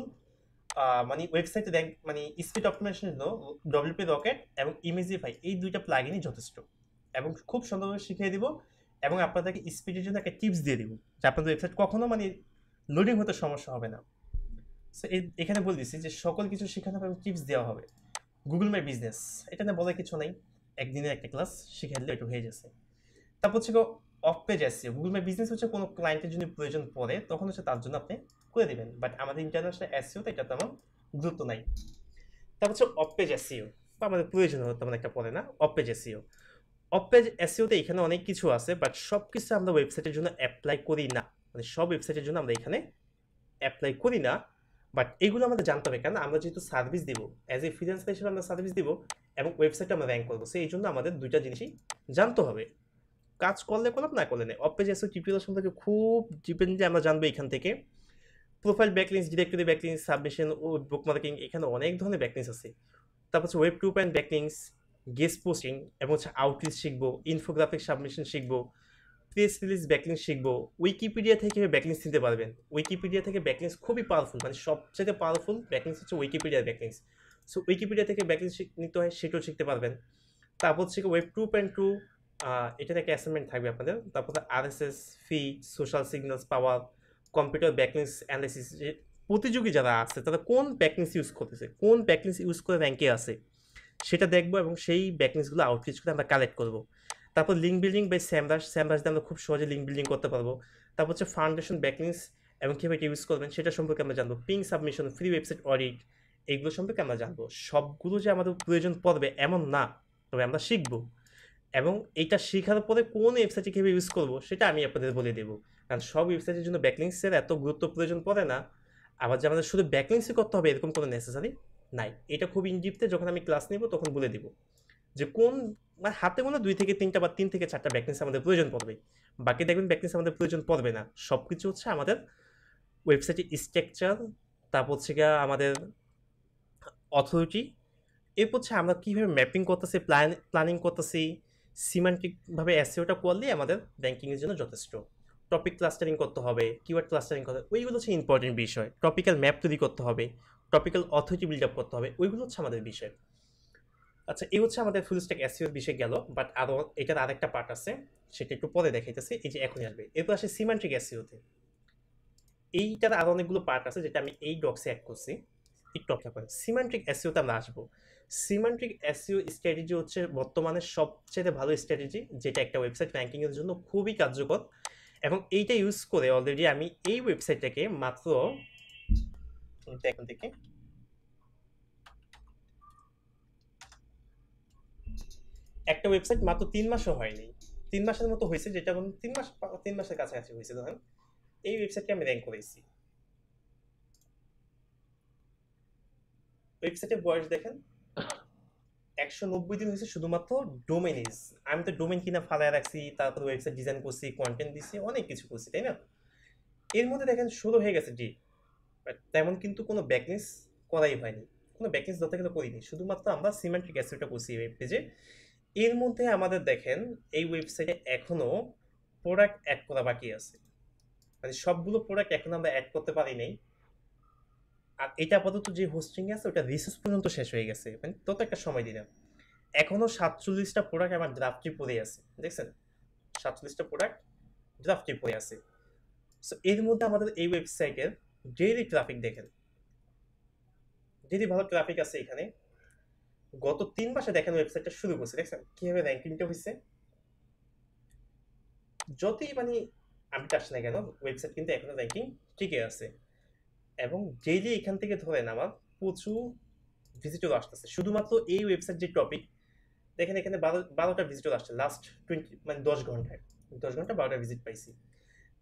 মানে ওয়েবসাইটে মানে স্পিড অপটিমাইজেশনের জন্য ডব্লিউপি রকেট এবং ইমেজিফাই এই দুইটা প্লাগইনই যথেষ্ট, এবং খুব সুন্দরভাবে শিখিয়ে দিব, এবং আপনাদেরকে স্পিডের জন্য একটা টিপস দিয়ে দিব যে আপনাদের ওয়েবসাইট কখনো মানে লোডিং হতে সমস্যা হবে না। সো এখানে বলে দিচ্ছি যে সকল কিছু শেখানো হবে এবং টিপস দেওয়া হবে। গুগল মাই বিজনেস, এটা নিয়ে বলার কিছু নাই, একদিনের একটা ক্লাস শিখে দিলে একটু হয়ে যাচ্ছে। তারপর হচ্ছে of page SEO, Google my business হচ্ছে কোনো ক্লায়েন্টের যদি প্রয়োজন পড়ে তখন হচ্ছে তার জন্য আপনি করে দেবেন, বাট আমাদের ইন্টারন্যাশনাল এসইও তো এটা তেমন গুরুত্ব নাই। তারপর হচ্ছে অফ পেজ এসইও, বা আমাদের প্রয়োজন তেমন একটা পড়ে না। Off page SEO, off page এসইওতে এখানে অনেক কিছু আছে, বাট সব কিছু আমরা ওয়েবসাইটের জন্য অ্যাপ্লাই করি না, মানে সব ওয়েবসাইটের জন্য আমরা এখানে অ্যাপ্লাই করি না। বাট এগুলো আমাদের জানতে হবে, কারণ আমরা যেহেতু সার্ভিস দিব, অ্যাজ এ ফ্রিল্যান্সার হিসেবে আমরা সার্ভিস দিব এবং ওয়েবসাইটে আমরা র্যাঙ্ক করবো, সেই জন্য আমাদের দুইটা জিনিসই জানতে হবে। কাজ করলে করলাম, না করলে নেই। অফ পেজ এসইও টিউটোরিয়াল সম্পর্কে খুব ডিপেন্ডলি আমরা জানবো এখান থেকে। Profile backlinks, directory backlinks, submission ও বুক মার্কিং, এখানে অনেক ধরনের ব্যাকলিংস আছে। তারপর হচ্ছে ওয়েব 2 ব্যাকলিংস, গেস্ট পোস্টিং, এবং হচ্ছে আউটরিচ শিখবো, ইনফোগ্রাফিক সাবমিশন শিখবো, প্রেস রিলিজ ব্যাকলিংস শিখবো। উইকিপিডিয়া থেকে ব্যাকলিংস নিতে পারবেন, উইকিপিডিয়া থেকে ব্যাকলিংস খুবই পাওয়ারফুল, মানে সবচেয়ে পাওয়ারফুল ব্যাকলিংস হচ্ছে উইকিপিডিয়ার ব্যাকলিংস। সো উইকিপিডিয়া থেকে ব্যাকলিংস নিতে হয়, সেটাও শিখতে পারবেন। তারপর হচ্ছে ওয়েব 2.2 এটার একটা অ্যাসাইনমেন্ট থাকবে আপনাদের। তারপরে আরএসএস ফিড, সোশ্যাল সিগন্যালস পাওয়ার, কম্পিউটার ব্যাকলিংস অ্যানালাইসিস, যে প্রতিযোগী যারা আছে তারা কোন ব্যাকলিংস ইউজ করতেছে, কোন ব্যাকলিংস ইউজ করে র্যাঙ্কে আছে সেটা দেখবো, এবং সেই ব্যাকলিংসগুলো আউটরিচ করে আমরা কালেক্ট করবো। তারপর লিঙ্ক বিল্ডিং বাই স্যামরাশ দিয়ে আমরা খুব সহজে লিঙ্ক বিল্ডিং করতে পারবো। তারপর হচ্ছে ফাউন্ডেশন ব্যাকলিংস এবং কীভাবে এটা ইউজ করবেন সেটা সম্পর্কে আমরা জানবো। Ping submission, free website audit, এইগুলো সম্পর্কে আমরা জানবো। সবগুলো যে আমাদের প্রয়োজন পড়বে এমন না, তবে আমরা শিখবো, এবং এইটা শেখার পরে কোন ওয়েবসাইটে কীভাবে ইউজ করবো সেটা আমি আপনাদের বলে দেবো। কারণ সব ওয়েবসাইটের জন্য ব্যাকলিংসের এত গুরুত্ব প্রয়োজন পড়ে না, আবার যে আমাদের শুধু ব্যাকলিংসই করতে হবে এরকম কোনো নেসেসারি নাই। এটা খুব ইনডিপতে যখন আমি ক্লাস নিব তখন বলে দিব যে কোন, মানে হাতে কোনো 2 থেকে 3টা বা 3 থেকে 4টা ব্যাকলিংস আমাদের প্রয়োজন পড়বে, বাকি দেখবেন ব্যাকলিংস আমাদের প্রয়োজন পড়বে না। সব কিছু হচ্ছে আমাদের ওয়েবসাইটের স্ট্রাকচার, তারপর হচ্ছে গিয়ে আমাদের অথরিটি, এরপর হচ্ছে আমরা কীভাবে ম্যাপিং করতেছি, প্ল্যানিং করতেছি, সিমান্টিকভাবে এসইওটা করলেই আমাদের ব্যাংকিংয়ের জন্য যথেষ্ট। টপিক ক্লাস্টারিং করতে হবে, কিওয়ার্ড ক্লাস্টারিং করতে হবে, ওইগুলো হচ্ছে ইম্পর্টেন্ট বিষয়। টপিক্যাল ম্যাপ তৈরি করতে হবে, টপিক্যাল অথরিটি বিল্ড আপ করতে হবে, ওইগুলো হচ্ছে আমাদের বিষয়। আচ্ছা, এই হচ্ছে আমাদের ফুল স্ট্যাক এসইওর বিষয় গেল, বাট আরও এটার আরেকটা পার্ট আছে, সেটা একটু পরে দেখাইতেছি, এই যে এখনই আসবে। এরপর আসে সিমান্ট্রিক এসইওতে। এইটার আরও অনেকগুলো পার্ট আছে যেটা আমি এই ডক্সে অ্যাড করছি, একটু অপেক্ষা করেন। সিমান্ট্রিক এসইওতে আমরা আসবো। সিমান্ট্রিক এসইও স্ট্র্যাটেজি হচ্ছে বর্তমানে সবচেয়ে ভালো স্ট্র্যাটেজি, যেটা একটা ওয়েবসাইট র্যাঙ্কিংয়ের জন্য খুবই কার্যকর, এবং এইটা ইউজ করে অলরেডি আমি এই ওয়েবসাইটটাকে মাত্র এখন থেকে একটা ওয়েবসাইট মাত্র 3 মাসও হয়নি, 3 মাসের মতো হয়েছে, যেটা 3 মাসের কাছাকাছি হয়েছে। ধরেন এই ওয়েবসাইটকে আমি র্যাঙ্ক করেছি। ওয়েবসাইটের বয়স দেখেন 190 দিন হয়েছে শুধুমাত্র ডোমেনিজ। আমি তো ডোমেন কিনা ফালায় রাখছি, তারপর ওয়েবসাইট ডিজাইন করছি, কন্টেন্ট দিছি, অনেক কিছু করছি, তাই না? এর মধ্যে দেখেন শুরু হয়ে গেছে ডি, তেমন কিন্তু কোনো ব্যাকলিংস করাই হয়নি, কোনো ব্যাকলিংস ধরতে গেলে করিনি, শুধুমাত্র আমরা সিমেন্টিক অ্যাসিডটা করছি এই ওয়েব পেজে। এর মধ্যে আমাদের দেখেন এই ওয়েবসাইটে এখনো প্রোডাক্ট অ্যাড করা বাকি আছে, মানে সবগুলো প্রোডাক্ট এখন আমরা অ্যাড করতে পারি নাই। আর এটা আপাতত যে হোস্টিং আছে ওটা রিসোর্স পর্যন্ত শেষ হয়ে গেছে, মানে তত একটা সময় দিলাম। এখনো 47টা প্রোডাক্ট আমার ড্রাফটে পড়ে আছে, দেখছেন 47টা প্রোডাক্ট ড্রাফটে পড়ে আছে। সো এর মধ্যে আমাদের এই ওয়েবসাইটের ডেইলি ট্রাফিক দেখেন, ডেইলি ভালো ট্রাফিক আছে এখানে। গত 3 মাসে দেখেন ওয়েবসাইটটা শুরু করছে, দেখছেন কিভাবে র্যাঙ্কিংটা হয়েছে। যতই মানে আপডেট আসে না কেন ওয়েবসাইট কিন্তু এখনো র্যাঙ্কিং ঠিকই আছে, এবং ডেইলি এখান থেকে ধরেন আমার প্রচুর ভিজিটর আসতেছে শুধুমাত্র এই ওয়েবসাইট যে টপিক। দেখেন এখানে 12টা ভিজিটর আসছে লাস্ট 20, মানে 10 ঘন্টায়, 10 ঘন্টা 12টা ভিজিট পাইছি।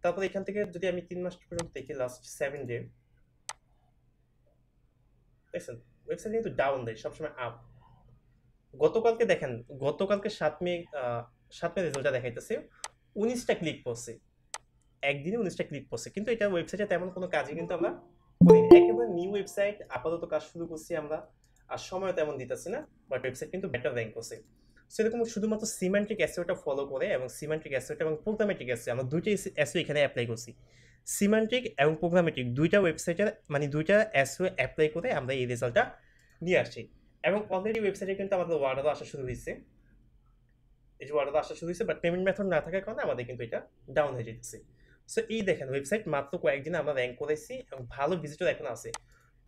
তারপর এখান থেকে যদি আমি 3 মাস পর্যন্ত দেখি, লাস্ট 7 ডে দেখছেন ওয়েবসাইট কিন্তু ডাউন দেয়, সবসময় আপ। গতকালকে দেখেন, গতকালকে 7 মে রেজাল্টটা দেখাইতেছে 19টা ক্লিক পড়ছে, একদিনে 19টা ক্লিক পড়ছে, কিন্তু এটা ওয়েবসাইটে তেমন কোনো কাজই কিন্তু আমরা করিনি, একেবারে নিউ ওয়েবসাইট, আপাতত কাজ শুরু করছি আমরা, আর সময় তেমন দিতেছি না, বাট ওয়েবসাইট কিন্তু বেটার র্যাঙ্ক করছে। সেরকম শুধুমাত্র সিমেন্ট্রিক এসইওটা ফলো করে, এবং সিমেন্ট্রিক এসইওটা এবং প্রোগ্রামেটিক এসইও, আমরা দুইটাই এসইও এখানে অ্যাপ্লাই করছি। সিমেন্ট্রিক এবং প্রোগ্রামেটিক দুইটা ওয়েবসাইটের, মানে দুইটা এসইও অ্যাপ্লাই করে আমরা এই রেজাল্টটা নিয়ে আসছি। এবং অলরেডি ওয়েবসাইটে কিন্তু আমাদের ওয়ার্ডারও আসা শুরু হয়েছে, এই যে ওয়ার্ডারও আসা শুরু হয়েছে, বাট পেমেন্ট মেথড না থাকার কারণে আমাদের কিন্তু এটা ডাউন হয়ে যেতেছে। সো এই দেখেন ওয়েবসাইট মাত্র কয়েকদিনে আমরা র্যাঙ্ক করেছি, এবং ভালো ভিজিটর এখন আছে।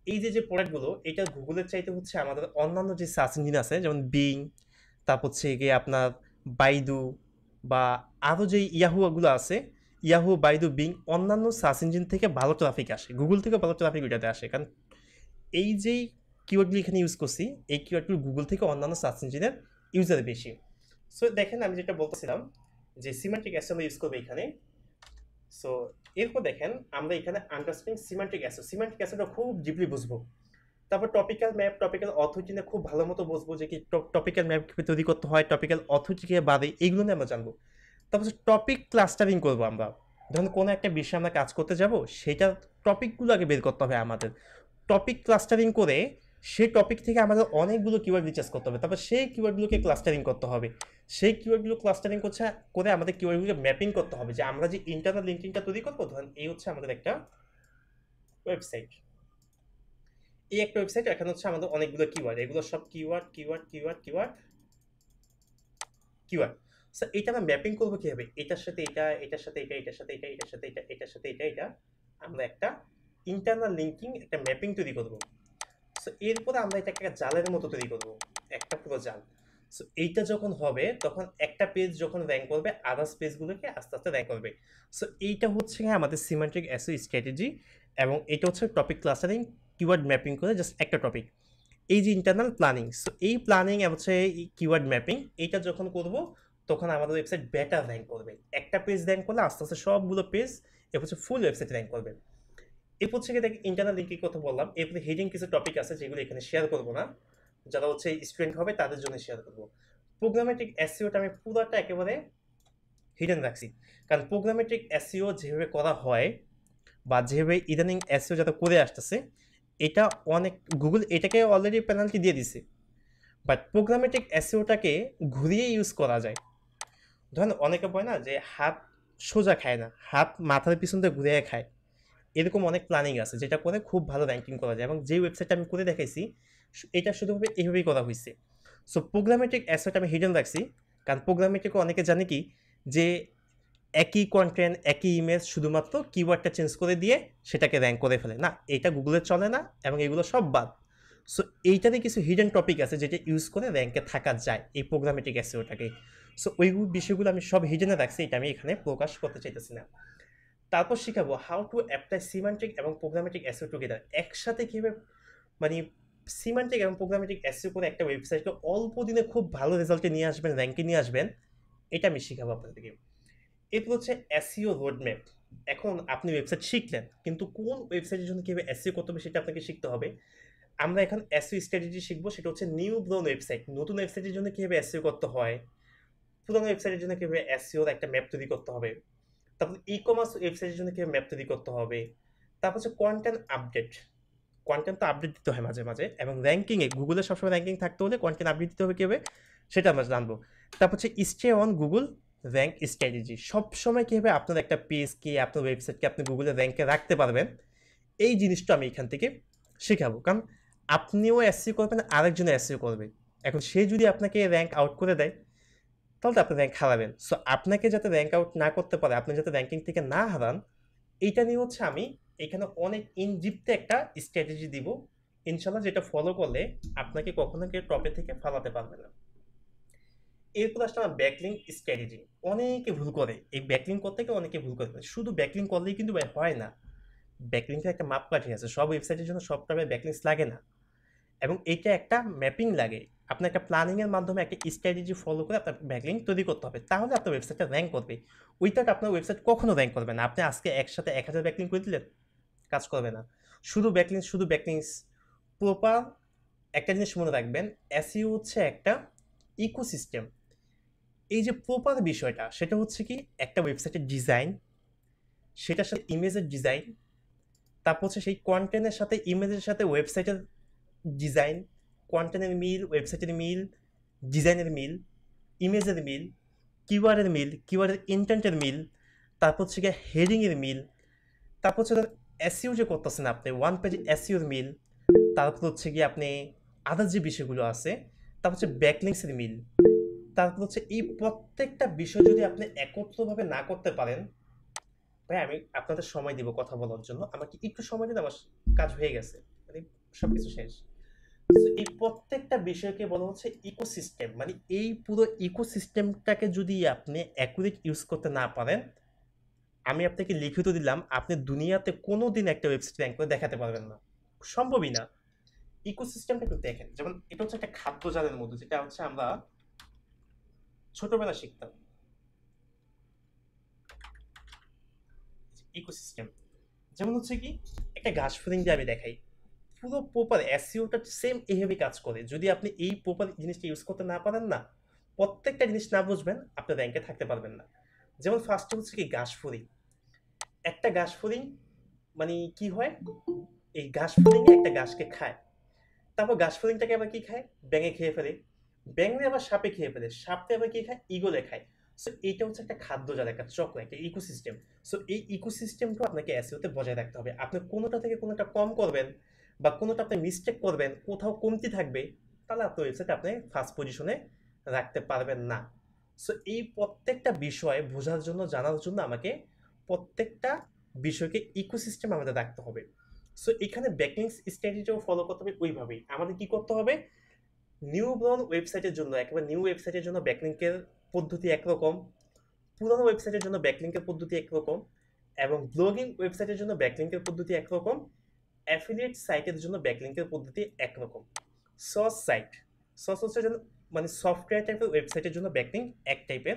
এই যে প্রোডাক্টগুলো, এটা গুগলের চাইতে হচ্ছে আমাদের অন্যান্য যে সার্চ ইঞ্জিন আছে, যেমন বিং, তারপর হচ্ছে গিয়ে আপনার বাইদু, বা আরও যে ইয়াহুগুলো আছে, ইয়াহু, বাইদু, বিং, অন্যান্য সার্চ ইঞ্জিন থেকে ভালো ট্রাফিক আসে, গুগল থেকে ভালো ট্রাফিক ওইটাতে আসে, কারণ এই যেই কিওয়ার্ডগুলো এখানে ইউজ করছি, এই কিওয়ার্ডগুলো গুগল থেকে অন্যান্য সার্চ ইঞ্জিনের ইউজার বেশি। সো দেখেন আমি যেটা বলতেছিলাম যে সিমেন্টিক অ্যাসিড আমরা ইউজ করবো এখানে। সো এরপর দেখেন আমরা এখানে আন্ডারস্ট্যান্ডিং সিমেন্টিক অ্যাসিডটা খুব ডিপলি বুঝবো। তারপর টপিক্যাল ম্যাপ, টপিক্যাল অথরিটি নিয়ে খুব ভালো মতো বুঝবো, যে কি টপিক্যাল ম্যাপ কীভাবে তৈরি করতে হয়, টপিক্যাল অথরিটি কীভাবে বাড়ে, এইগুলো নিয়ে আমরা জানবো। তারপর টপিক ক্লাস্টারিং করবো আমরা, ধরুন কোনো একটা বিষয়ে আমরা কাজ করতে যাব, সেটার টপিকগুলো আগে বের করতে হবে আমাদের। টপিক ক্লাস্টারিং করে সেই টপিক থেকে আমাদের অনেকগুলো কিওয়ার্ড রিসার্চ করতে হবে, তারপর সেই কিওয়ার্ডগুলোকে ক্লাস্টারিং করতে হবে, সেই কিওয়ার্ডগুলো ক্লাস্টারিং করে আমাদের কিওয়ার্ডগুলোকে ম্যাপিং করতে হবে, যে আমরা যে ইন্টারনাল লিঙ্কিংটা তৈরি করবো। ধরুন এই হচ্ছে আমাদের একটা ওয়েবসাইট, এই একটা ওয়েবসাইট, এখানে হচ্ছে আমাদের অনেকগুলো কিওয়ার্ড, এগুলো সব keyword keyword keyword keyword keyword. So এটা আমরা ম্যাপিং করবো কিভাবে, এটার সাথে এটা, এটার সাথে এটা, এটার সাথে এটা, এটার সাথে এটা, এটার সাথে এটা, এটা আমরা একটা ইন্টারনাল লিঙ্কিং একটা ম্যাপিং তৈরি করবো। সো এরপরে আমরা এটাকে একটা জালের মতো তৈরি করবো, একটা পুরো জাল। সো এইটা যখন হবে তখন একটা পেজ যখন র্যাঙ্ক করবে আদার্স পেজগুলোকে আস্তে আস্তে র্যাঙ্ক করবে। সো এইটা হচ্ছে আমাদের সিমেন্টিক এসইও স্ট্র্যাটেজি, এবং এটা হচ্ছে টপিক ক্লাস্টারিং কিওয়ার্ড ম্যাপিং করে জাস্ট একটা টপিক। এই যে ইন্টারনাল প্ল্যানিং, সো এই প্ল্যানিং হচ্ছে কিওয়ার্ড ম্যাপিং, এইটা যখন করব তখন আমাদের ওয়েবসাইট বেটার র্যাঙ্ক করবে। একটা পেজ র্যাঙ্ক করলে আস্তে আস্তে সবগুলো পেজ এ হচ্ছে ফুল ওয়েবসাইট র্যাঙ্ক করবে। এরপর থেকে দেখি ইন্টারনাল লিঙ্কের কথা বললাম, এরপরে হিডিং কিছু টপিক আছে যেগুলো এখানে শেয়ার করবো না, যারা হচ্ছে স্টুডেন্ট হবে তাদের জন্য শেয়ার করবো। প্রোগ্রামেটিক এসইওটা আমি পুরোটা একেবারে হিডেন রাখছি, কারণ প্রোগ্রামেটিক এসইও যেভাবে করা হয় বা যেভাবে ইদানিং এসইও যাতে করে আসতেছে, এটা অনেক গুগল এটাকে অলরেডি পেনাল্টি দিয়ে দিছে, বাট প্রোগ্রামেটিক এসইওটাকে ঘুরিয়ে ইউজ করা যায়। ধরেন অনেকে বলে না যে হাত সোজা খায় না, হাত মাথার পিছন দিয়ে ঘুরিয়ে খায়, এরকম অনেক প্ল্যানিং আছে যেটা করে খুব ভালো র্যাঙ্কিং করা যায়, এবং যে ওয়েবসাইটটা আমি করে দেখাইছি এটা শুধুভাবে এইভাবেই করা হয়েছে। সো প্রোগ্রামেটিক অ্যাসেট আমি হিডেন রাখছি, কারণ প্রোগ্রামেটিকও অনেকে জানে কি যে একই কন্টেন্ট একই ইমেজ শুধুমাত্র কিওয়ার্ডটা চেঞ্জ করে দিয়ে সেটাকে র্যাঙ্ক করে ফেলে না, এটা গুগলে চলে না, এবং এগুলো সব বাদ। সো এইটাতে কিছু হিডেন টপিক আছে যেটা ইউজ করে র্যাঙ্কে থাকা যায় এই প্রোগ্রামেটিক অ্যাসেওটাকে। সো ওই বিষয়গুলো আমি সব হিডেনে রাখছি, এটা আমি এখানে প্রকাশ করতে চাইতেছি না। তারপর শিখাবো হাউ টু অ্যাপ্লাই সিমান্টিক এবং প্রোগ্রামেটিক এসইও টুগেদার, একসাথে কীভাবে মানে সিমান্টিক এবং প্রোগ্রামেটিক এসইও করে একটা ওয়েবসাইটকে অল্প দিনে খুব ভালো রেজাল্টে নিয়ে আসবেন, র্যাঙ্কে নিয়ে আসবেন, এটা আমি শিখাবো আপনাদেরকে। এরপর হচ্ছে এসইও রোডম্যাপ। এখন আপনি ওয়েবসাইট শিখলেন, কিন্তু কোন ওয়েবসাইটের জন্য কীভাবে এসইও করতে হবে সেটা আপনাকে শিখতে হবে। আমরা এখন এসইও স্ট্র্যাটেজি শিখবো, সেটা হচ্ছে নিউ ব্রাউন ওয়েবসাইট, নতুন ওয়েবসাইটের জন্য কীভাবে এসইও করতে হয়, পুরোনো ওয়েবসাইটের জন্য কীভাবে এসইওর একটা ম্যাপ তৈরি করতে হবে, তারপর ই কমার্স ওয়েবসাইটের জন্য কীভাবে ম্যাপ তৈরি করতে হবে, তারপর হচ্ছে কন্টেন্ট আপডেট, কন্টেন্ট তো আপডেট দিতে হয় মাঝে মাঝে, এবং র্যাঙ্কিংয়ে গুগলে সবসময় র্যাঙ্কিং থাকতে হলে কন্টেন্ট আপডেট দিতে হবে কীভাবে সেটা আমরা জানবো। তারপর হচ্ছে stay on Google rank strategy, সবসময় কীভাবে আপনার একটা পেজকে আপনার ওয়েবসাইটকে আপনি গুগলে র্যাঙ্কে রাখতে পারবেন, এই জিনিসটা আমি এখান থেকে শেখাবো। কারণ আপনিও এসইও করবেন, আরেকজনে এসইও করবে, এখন সে যদি আপনাকে র্যাঙ্ক আউট করে দেয় তাহলে তো আপনি র্যাঙ্ক হারাবেন। সো আপনাকে যাতে র্যাঙ্ক আউট না করতে পারে, আপনি যাতে র্যাঙ্কিং থেকে না হারান, এইটা নিয়ে হচ্ছে আমি এখানে অনেক ইনজিপ্তে একটা স্ট্র্যাটেজি দিব ইনশাল্লাহ, যেটা ফলো করলে আপনাকে কখনো কেউ টপে থেকে ফালাতে পারবে না। এরপর আসলে আমার ব্যাকলিং স্ট্র্যাটেজি, অনেকে ভুল করে এই ব্যাকলিং করতে গিয়ে, অনেকে ভুল করে শুধু ব্যাকলিং করলেই কিন্তু হয় না, ব্যাকলিংটা একটা মাপকাঠি আছে, সব ওয়েবসাইটের জন্য সব টাইমে ব্যাকলিংস লাগে না, এবং এইটা একটা ম্যাপিং লাগে। আপনার একটা প্ল্যানিংয়ের মাধ্যমে একটা স্ট্র্যাটেজি ফলো করে আপনার ব্যাকলিং তৈরি করতে হবে, তাহলে আপনার ওয়েবসাইটটা র্যাঙ্ক করবে। উইথাউট আপনার ওয়েবসাইট কখনো র্যাঙ্ক করবে না। আপনি আজকে একসাথে 1000 ব্যাকলিং করে দিলেন, কাজ করবে না। শুধু ব্যাকলিংস প্রপার। একটা জিনিস মনে রাখবেন, এসইও হচ্ছে একটা ইকোসিস্টেম। এই যে প্রপার বিষয়টা, সেটা হচ্ছে কি একটা ওয়েবসাইটের ডিজাইন, সেটার সাথে ইমেজের ডিজাইন, তারপর হচ্ছে সেই কন্টেন্টের সাথে ইমেজের সাথে ওয়েবসাইটের ডিজাইন, কন্টেন্টের মিল, ওয়েবসাইটের মিল, ডিজাইনের মিল, ইমেজের মিল, কিওয়ার্ডের মিল, কিওয়ার্ডের ইন্টেন্টের মিল, তারপর হচ্ছে গিয়ে হেডিংয়ের মিল, তারপর হচ্ছে এসইও যে করতেছেন আপনি ওয়ান পেজে এসইওর মিল, তারপর হচ্ছে গিয়ে আপনি আদার যে বিষয়গুলো আছে, তারপর হচ্ছে ব্যাকলিংসের মিল, তারপর হচ্ছে এই প্রত্যেকটা বিষয় যদি আপনি একত্রভাবে না করতে পারেন, ভাই আমি আপনাদের সময় দিব কথা বলার জন্য, আমাকে একটু সময় দিন, আমার কাজ হয়ে গেছে, মানে সবকিছু শেষ। এই প্রত্যেকটা বিষয়কে বলা হচ্ছে ইকোসিস্টেম, মানে এই পুরো ইকোসিস্টেমটাকে যদি আপনি অ্যাকুরেট ইউজ করতে না পারেন, আমি আপনাকে লিখিত দিলাম, আপনি দুনিয়াতে কোনো দিন একটা ওয়েবসাইট র্যাঙ্ক করে দেখাতে পারবেন না, সম্ভবই না। ইকোসিস্টেমটা একটু দেখেন, যেমন এটা হচ্ছে একটা খাদ্য জালের মধ্যে, যেটা হচ্ছে আমরা ছোটবেলা শিখতাম ইকোসিস্টেম। যেমন হচ্ছে কি একটা ঘাস ফিডিং দিয়ে আমি দেখাই, পুরো প্রপার এসইওটা সেম এইভাবে কাজ করে। যদি আপনি এই প্রপার জিনিসটা ইউজ করতে না পারেন না, প্রত্যেকটা জিনিস না বুঝবেন, আপনার র্যাঙ্কে থাকতে পারবেন না। যেমন ফার্স্টে হচ্ছে কি ঘাস ফড়িং, একটা ঘাস ফড়িং মানে কি হয়, এই ঘাস ফড়িংয়ে একটা ঘাসকে খায়, তারপর ঘাস ফড়িংটাকে আবার কি খায়, ব্যাঙে খেয়ে ফেলে, ব্যাঙে আবার সাপে খেয়ে ফেলে, সাপে আবার কি খায়, ইগলে খায়। সো এইটা হচ্ছে একটা খাদ্য জাল, একটা চক্র, একটা ইকোসিস্টেম। সো এই ইকোসিস্টেমটা আপনাকে এসইওতে বজায় রাখতে হবে। আপনি কোনোটা থেকে কোনোটা কম করবেন বা কোনোটা আপনি মিস্টেক করবেন, কোথাও কমতি থাকবে, তাহলে আপনার ওয়েবসাইট আপনি ফার্স্ট পজিশনে রাখতে পারবেন না। সো এই প্রত্যেকটা বিষয় বোঝার জন্য, জানার জন্য আমাকে প্রত্যেকটা বিষয়কে ইকোসিস্টেম আমাদের রাখতে হবে। সো এখানে ব্যাকলিংক স্ট্র্যাটেজিও ফলো করতে হবে ওইভাবেই। আমাদের কি করতে হবে, নিউ ব্রাউন ওয়েবসাইটের জন্য, একেবারে নিউ ওয়েবসাইটের জন্য ব্যাকলিংকের পদ্ধতি একরকম, পুরোনো ওয়েবসাইটের জন্য ব্যাকলিংকের পদ্ধতি একরকম, এবং ব্লগিং ওয়েবসাইটের জন্য ব্যাকলিংকের পদ্ধতি একরকম, অ্যাফিলিয়েট সাইটের জন্য ব্যাকলিংকের পদ্ধতি একরকম। সস সাইট, সস হচ্ছে মানে সফটওয়্যার টাইপের ওয়েবসাইটের জন্য ব্যাকলিংক এক টাইপের,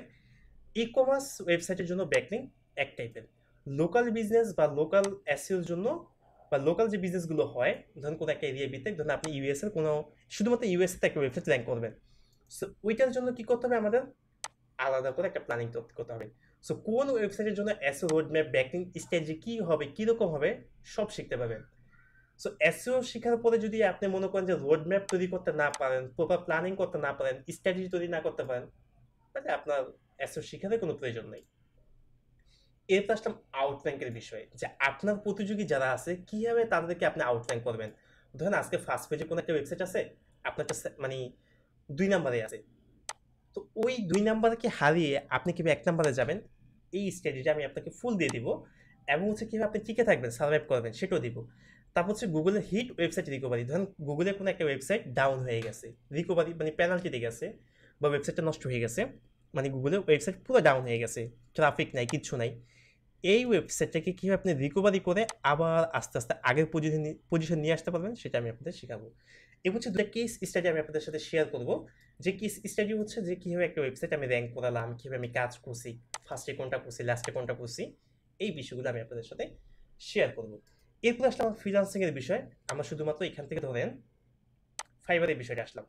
ই কমার্স ওয়েবসাইটের জন্য ব্যাকলিংক এক টাইপের, লোকাল বিজনেস বা লোকাল এসইওর জন্য বা লোকাল যে বিজনেসগুলো হয়, ধরুন কোনো একটা এরিয়া ভিত্তিক, ধরুন আপনি ইউএস এর কোনো, শুধুমাত্র ইউএস তে একটা ওয়েবসাইট র্যাঙ্ক করবেন, সো ওইটার জন্য কি করতে হবে, আমাদের আলাদা করে একটা প্ল্যানিং করতে হবে। সো কোন ওয়েবসাইটের জন্য SEO road map, backlink strategy কি হবে, কিরকম হবে, সব শিখতে পারবেন। সো এসইও শেখার পরে যদি আপনি মনে করেন যে রোড ম্যাপ তৈরি করতে না পারেন, প্রপার প্ল্যানিং করতে না পারেন, স্ট্র্যাটেজি তৈরি না করতে পারেন, তাহলে আপনার এসইও শেখার কোনো প্রয়োজন নেই। এরপর আসলাম আউটর্যাঙ্কের বিষয়ে, যে আপনার প্রতিযোগী যারা আছে কিভাবে তাদেরকে আপনি আউটর্যাঙ্ক করবেন। ধরেন আজকে ফার্স্ট পেজে কোনো একটা ওয়েবসাইট আছে, আপনার মানে 2 নম্বরে আছে, তো ওই 2 নম্বরকে হারিয়ে আপনি কিভাবে 1 নম্বরে যাবেন, এই স্ট্র্যাটেজি আমি আপনাকে ফুল দিয়ে দিব। এবং হচ্ছে কিভাবে আপনি টিকে থাকবেন, সার্ভাইভ করবেন, সেটাও দিব। তারপর হচ্ছে গুগলের হিট ওয়েবসাইট রিকভারি, ধরেন গুগলের কোনো একটা ওয়েবসাইট ডাউন হয়ে গেছে, রিকভারি মানে পেনাল্টি দিয়ে গেছে, বা ওয়েবসাইটটা নষ্ট হয়ে গেছে, মানে গুগলের ওয়েবসাইট পুরো ডাউন হয়ে গেছে, ট্রাফিক নাই, কিচ্ছু নাই, এই ওয়েবসাইটটাকে কীভাবে আপনি রিকভারি করে আবার আস্তে আস্তে আগের পজিশন নিয়ে আসতে পারবেন, সেটা আমি আপনাদের শেখাবো। এবং হচ্ছে দুটো কেস স্টাডি আমি আপনাদের সাথে শেয়ার করবো। যে কেস স্টাডি হচ্ছে যে কীভাবে একটা ওয়েবসাইট আমি র্যাঙ্ক করালাম, কীভাবে আমি কাজ করছি, ফার্স্টে কোনটা করছি, লাস্টে কোনটা করছি, এই বিষয়গুলো আমি আপনাদের সাথে শেয়ার করবো। এরপর আসলে আমার ফ্রিল্যান্সিংয়ের বিষয়, আমরা শুধুমাত্র এখান থেকে ধরেন ফাইবারের বিষয়টা আসলাম।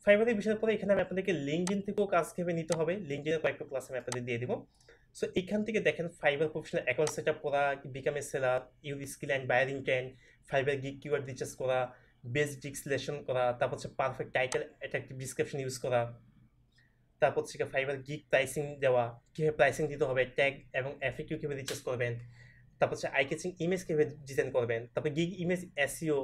ফাইবারের বিষয়ের পরে এখানে আমি আপনাদেরকে লিঙ্কডিন থেকেও কাজ কীভাবে নিতে হবে, লিঙ্কডিনের কয়েকটা ক্লাস আমি আপনাদের দিয়ে দিব। সো এখান থেকে দেখেন Fiverr professional account set up করা, become a seller, use skill and buyer intent, Fiverr gig keyword research করা, বেস্ট ডিসক্রিপশন করা, তারপর হচ্ছে perfect title attractive description use করা, তারপর হচ্ছে ফাইবার গিগ প্রাইসিং দেওয়া, কীভাবে প্রাইসিং দিতে হবে, ট্যাগ এবং এফএকিউ কীভাবে রিচার্জ করবেন, তারপর হচ্ছে আই ক্যাচিং ইমেজ কীভাবে ডিজাইন করবেন, তারপর gig image SEO,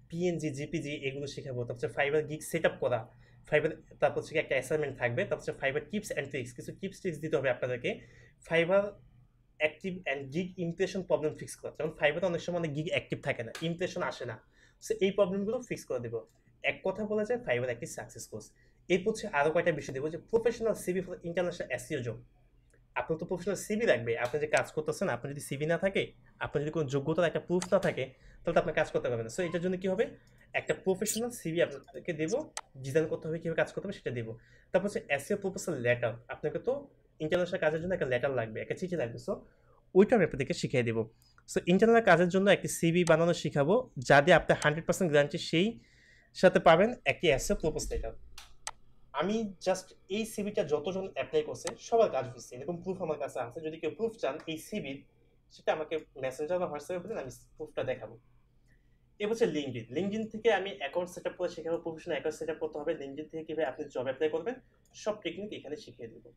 PNG, GPG, এগুলো শেখাবো। তারপর হচ্ছে ফাইবার গিগ সেট আপ করা, ফাইবার, তারপর হচ্ছে একটা অ্যাসাইনমেন্ট থাকবে, তারপর হচ্ছে ফাইবার টিপস অ্যান্ড ট্রিক্স, কিছু টিপস ট্রিক্স দিতে হবে আপনাদেরকে, fibre active and gig impression problem fix করা, যেমন ফাইবারে অনেক সময় গিগ অ্যাক্টিভ থাকে না, ইমপ্রেশন আসে না, সো এই প্রবলেমগুলো ফিক্স করে দেবো। এক কথা বলা যায় ফাইবার একটি সাকসেস কোর্স। এরপর হচ্ছে আরও কয়েকটা বিষয় দেবো, যে professional CV for international SEO job. আপনার তো প্রফেশনাল সিভি লাগবে, আপনি যে কাজ করতেছেন, আপনার যদি সিভি না থাকে, আপনার যদি কোনো যোগ্যতার একটা প্রুফ না থাকে, তাহলে তো আপনার কাজ করতে পারবেন না। সো এটার জন্য কি হবে, একটা প্রফেশনাল সিভি আপনাকে দেবো, ডিজাইন করতে হবে, কীভাবে কাজ করতে হবে সেটা দেবো। তারপর হচ্ছে এসইও প্রপোজাল লেটার, আপনাকে তো ইন্টারন্যাশনাল কাজের জন্য একটা লেটার লাগবে, একটা চিঠি লাগবে, সো ওইটা আমি আপনাদেরকে শিখিয়ে দেবো। সো ইন্টারনাল কাজের জন্য একটি সিভি বানানো শিখাবো, যা দিয়ে আপনি 100% গ্যারান্টি সেই সাথে পাবেন একটি এসইও প্রপোজ লেটার। আমি জাস্ট এই সিভিটা যতজন অ্যাপ্লাই করছে সবার কাজ হচ্ছে, এরকম প্রুফ আমার কাছে আছে। যদি কেউ প্রুফ চান এই সিভির, সেটা আমাকে মেসেঞ্জার বা হোয়াটসঅ্যাপে বলেন, আমি প্রুফটা দেখাবো। এবার হচ্ছে লিঙ্কডিন, লিঙ্কডিন থেকে আমি অ্যাকাউন্ট সেট আপ করে শেখাবো, প্রফেশনাল অ্যাকাউন্ট সেট আপ করতে হবে, লিঙ্কডিন থেকে কীভাবে আপনি জব অ্যাপ্লাই করবেন, সব টেকনিক এখানে শিখিয়ে দেবো।